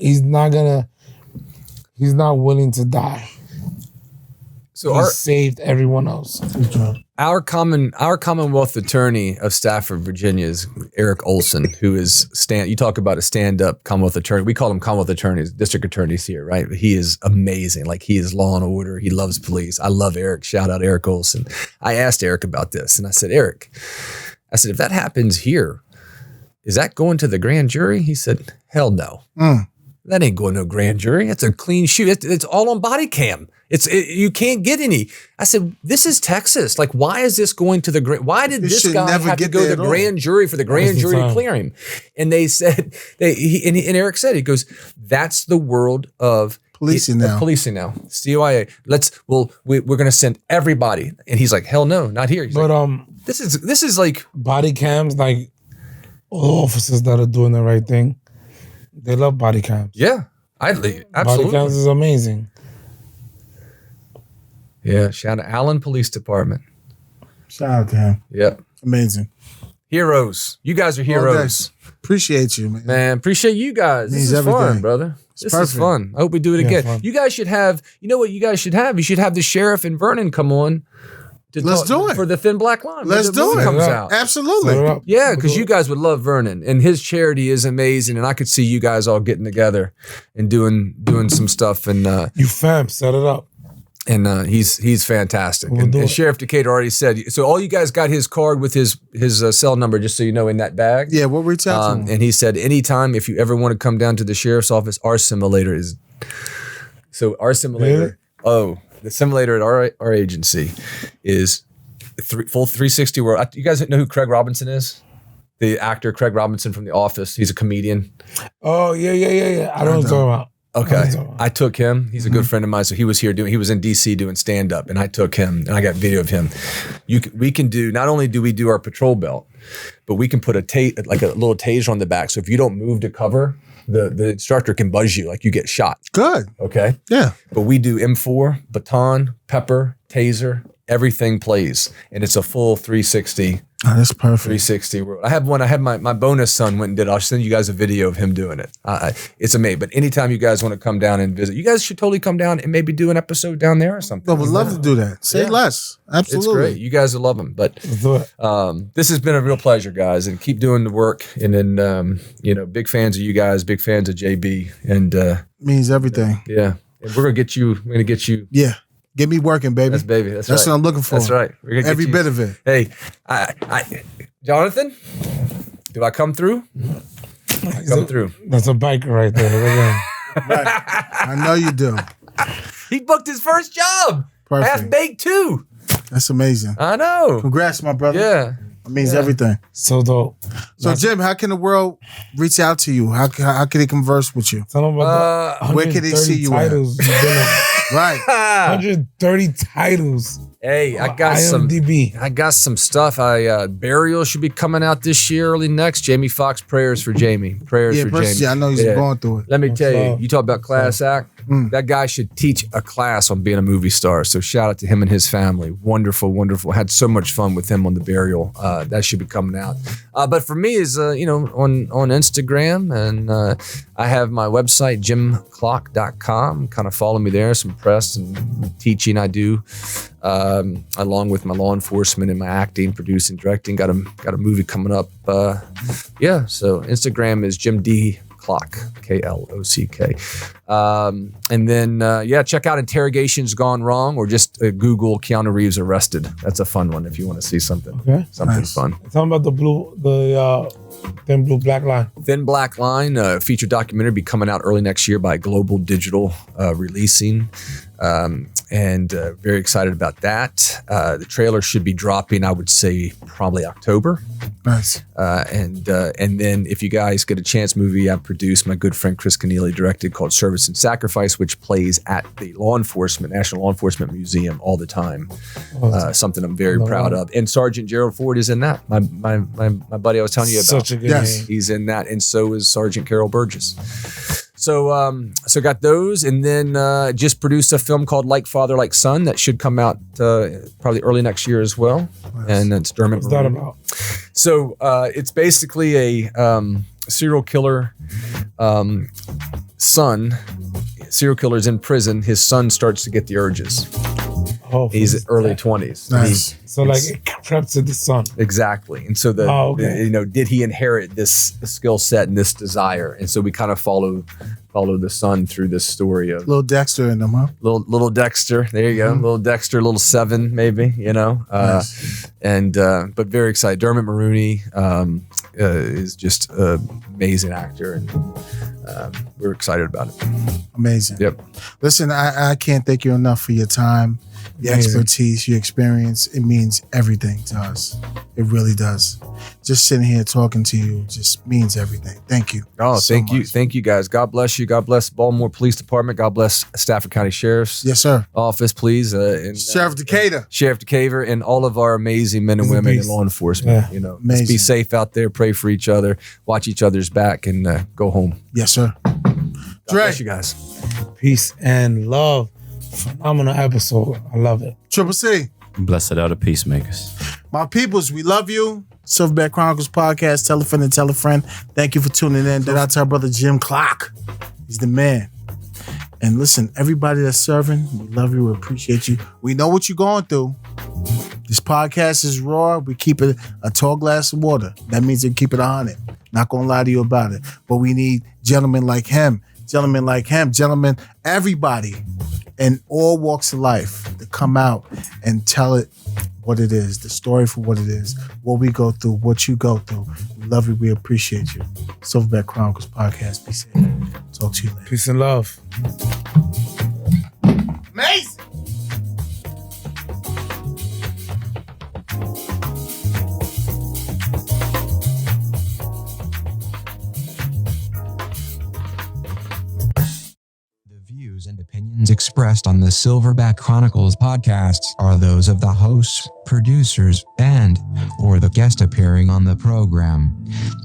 He's not willing to die. so He saved everyone else. our Commonwealth Attorney of Stafford, Virginia is Eric Olson, who is you talk about a stand-up Commonwealth Attorney. We call him Commonwealth Attorneys, district attorneys here, right? But he is amazing. Like he is law and order. He loves police. I love Eric. Shout out Eric Olson. I asked Eric about this and I said, Eric, if that happens here, is that going to the grand jury? He said, hell no. That ain't going to a grand jury. It's a clean shoot. It's all on body cam. You can't get any. I said, this is Texas. Like, why is this going to the grand? Why did this should guy never have to get go to there the at all. grand jury for the grand the jury to time. clear him? And they said, and Eric said, he goes, that's the world of Policing now. Policing now. COIA. We're going to send everybody. And he's like, hell no, not here. He's But like, this is like, body cams, like all officers that are doing the right thing, they love body cams. yeah, Body absolutely. cams is amazing. Yeah. Shout out Allen Police Department. Shout out to him. Yep. Amazing. Heroes. You guys are heroes. Appreciate you, man. Man, appreciate you guys. This Means is fun, everything. brother. This perfect. is fun. I hope we do it Yeah, again. fun. You guys should have, you know what you guys should have? You should have the sheriff and Vernon come on to Let's do it. for the Thin Black Line. Let's when the do movie it. comes Yeah. out. Absolutely. Set it up. Yeah, because you guys would love Vernon, and his charity is amazing, and I could see you guys all getting together and doing some stuff. And You fam, set it up. And he's fantastic. And Sheriff Decatur already said, so all you guys got his card with his cell number, just so you know, in that bag. Yeah, we'll reach out to him. And he said, anytime, if you ever want to come down to the sheriff's office, our simulator is. So our simulator, the simulator at our agency is full 360 world. You guys know who Craig Robinson is? The actor Craig Robinson from The Office. He's a comedian. Oh, yeah. I don't know what you're talking about. Okay, I took him. He's a good friend of mine. So he was here he was in DC doing stand up, and I took him, and I got video of him. We can do, not only do we do our patrol belt, but we can put like a little taser on the back. So if you don't move to cover, the instructor can buzz you like you get shot. Good. Okay. Yeah. But we do M4, baton, pepper, taser, everything plays, and it's a full 360. Oh, that's perfect. 360 world. I had my bonus son went and did it. I'll send you guys a video of him doing it. It's amazing. But anytime you guys want to come down and visit, you guys should totally come down and maybe do an episode down there or something. I would love to do that. Say less. Absolutely. It's great. You guys will love them. But this has been a real pleasure, guys, and keep doing the work. And then, big fans of you guys, big fans of JB. And means everything. Yeah. And we're going to get you. Yeah. Get me working, baby. That's right. What I'm looking for. That's right. We're gonna Every bit of it. Hey, Jonathan, do I come through? Come through. That's a biker right there. Right. I know you do. He booked his first job. Perfect. Half baked too. That's amazing. I know. Congrats, my brother. Yeah. It means everything. So dope. So, Jim, how can the world reach out to you? How can they converse with you? Tell them about the where can they see you titles you've been on. Right. 130 titles. Hey, I got some stuff. Burial should be coming out this year, early next. Jamie Foxx, Prayers for Jamie. Prayers for Jamie. I know he's going through it. Let me tell you, you talk about class act. That guy should teach a class on being a movie star. So shout out to him and his family. Wonderful, wonderful. Had so much fun with him on The Burial. That should be coming out. But for me is, on Instagram, and I have my website, jimklock.com. Kind of follow me there. Some press and teaching I do, along with my law enforcement and my acting, producing, directing. Got a movie coming up. So Instagram is Jim D. Klock, Klock. And then, check out Interrogations Gone Wrong, or just Google Keanu Reeves arrested. That's a fun one if you want to see something. Okay. Something fun. Tell them about Thin Blue Black Line. Thin Black Line, feature documentary, be coming out early next year by Global Digital Releasing. And very excited about that. The trailer should be dropping, I would say, probably October. Nice. And then if you guys get a chance, movie I produced, my good friend Chris Keneally directed, called Service and Sacrifice, which plays at the National Law Enforcement Museum all the time. Something I'm very proud of. And Sergeant Gerald Ford is in that. My buddy I was telling you about. Such a good name. He's in that, and so is Sergeant Carol Burgess. So got those, and then just produced a film called Like Father, Like Son that should come out probably early next year as well. Nice. And it's Dermot. What's that about? So it's basically a serial killer son. Serial killer's in prison. His son starts to get the urges. Oh, he's early 20s. Nice. So like it crept to the son. Exactly. And so did he inherit this skill set and this desire? And so we kind of follow the son through this story of little Dexter in them, huh? Little Dexter. There you go. Little Dexter, little 7 maybe, Nice. But very excited. Dermot Mulroney is just an amazing actor, and we're excited about it. Amazing. Yep. Listen, I can't thank you enough for your time. Your expertise, your experience, it means everything to us. It really does. Just sitting here talking to you just means everything. Thank you. Oh, so thank you. much. Thank you, guys. God bless you. God bless Baltimore Police Department. God bless Stafford County Sheriff's Office, please. And, Sheriff Decatur. Sheriff Decatur, and all of our amazing men and women in law enforcement. Yeah. Let's be safe out there. Pray for each other. Watch each other's back, and go home. Yes, sir. God bless you guys. Peace and love. Phenomenal episode. I love it. Triple C. Blessed are the peacemakers. My peoples, we love you. Silverback Chronicles Podcast. Tell a friend and tell a friend. Thank you for tuning in. Shout out to our brother Jim Klock. He's the man. And listen, everybody that's serving, we love you. We appreciate you. We know what you're going through. This podcast is raw. We keep it a tall glass of water. That means we keep it 100. Not going to lie to you about it. But we need gentlemen like him. Gentlemen, everybody in all walks of life to come out and tell it what it is, the story for what it is, what we go through, what you go through. We love you. We appreciate you. Silverback Chronicles Podcast. Be safe. Talk to you later. Peace and love. Amazing. And opinions expressed on the Silverback Chronicles podcast are those of the hosts, producers, or the guest appearing on the program.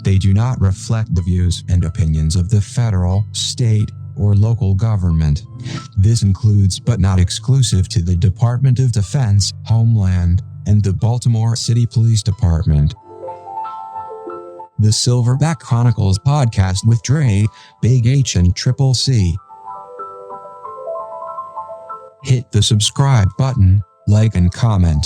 They do not reflect the views and opinions of the federal, state, or local government. This includes but not exclusive to the Department of Defense, Homeland, and the Baltimore City Police Department. The Silverback Chronicles podcast with Dre, Big H, and Triple C. Hit the subscribe button, like and comment.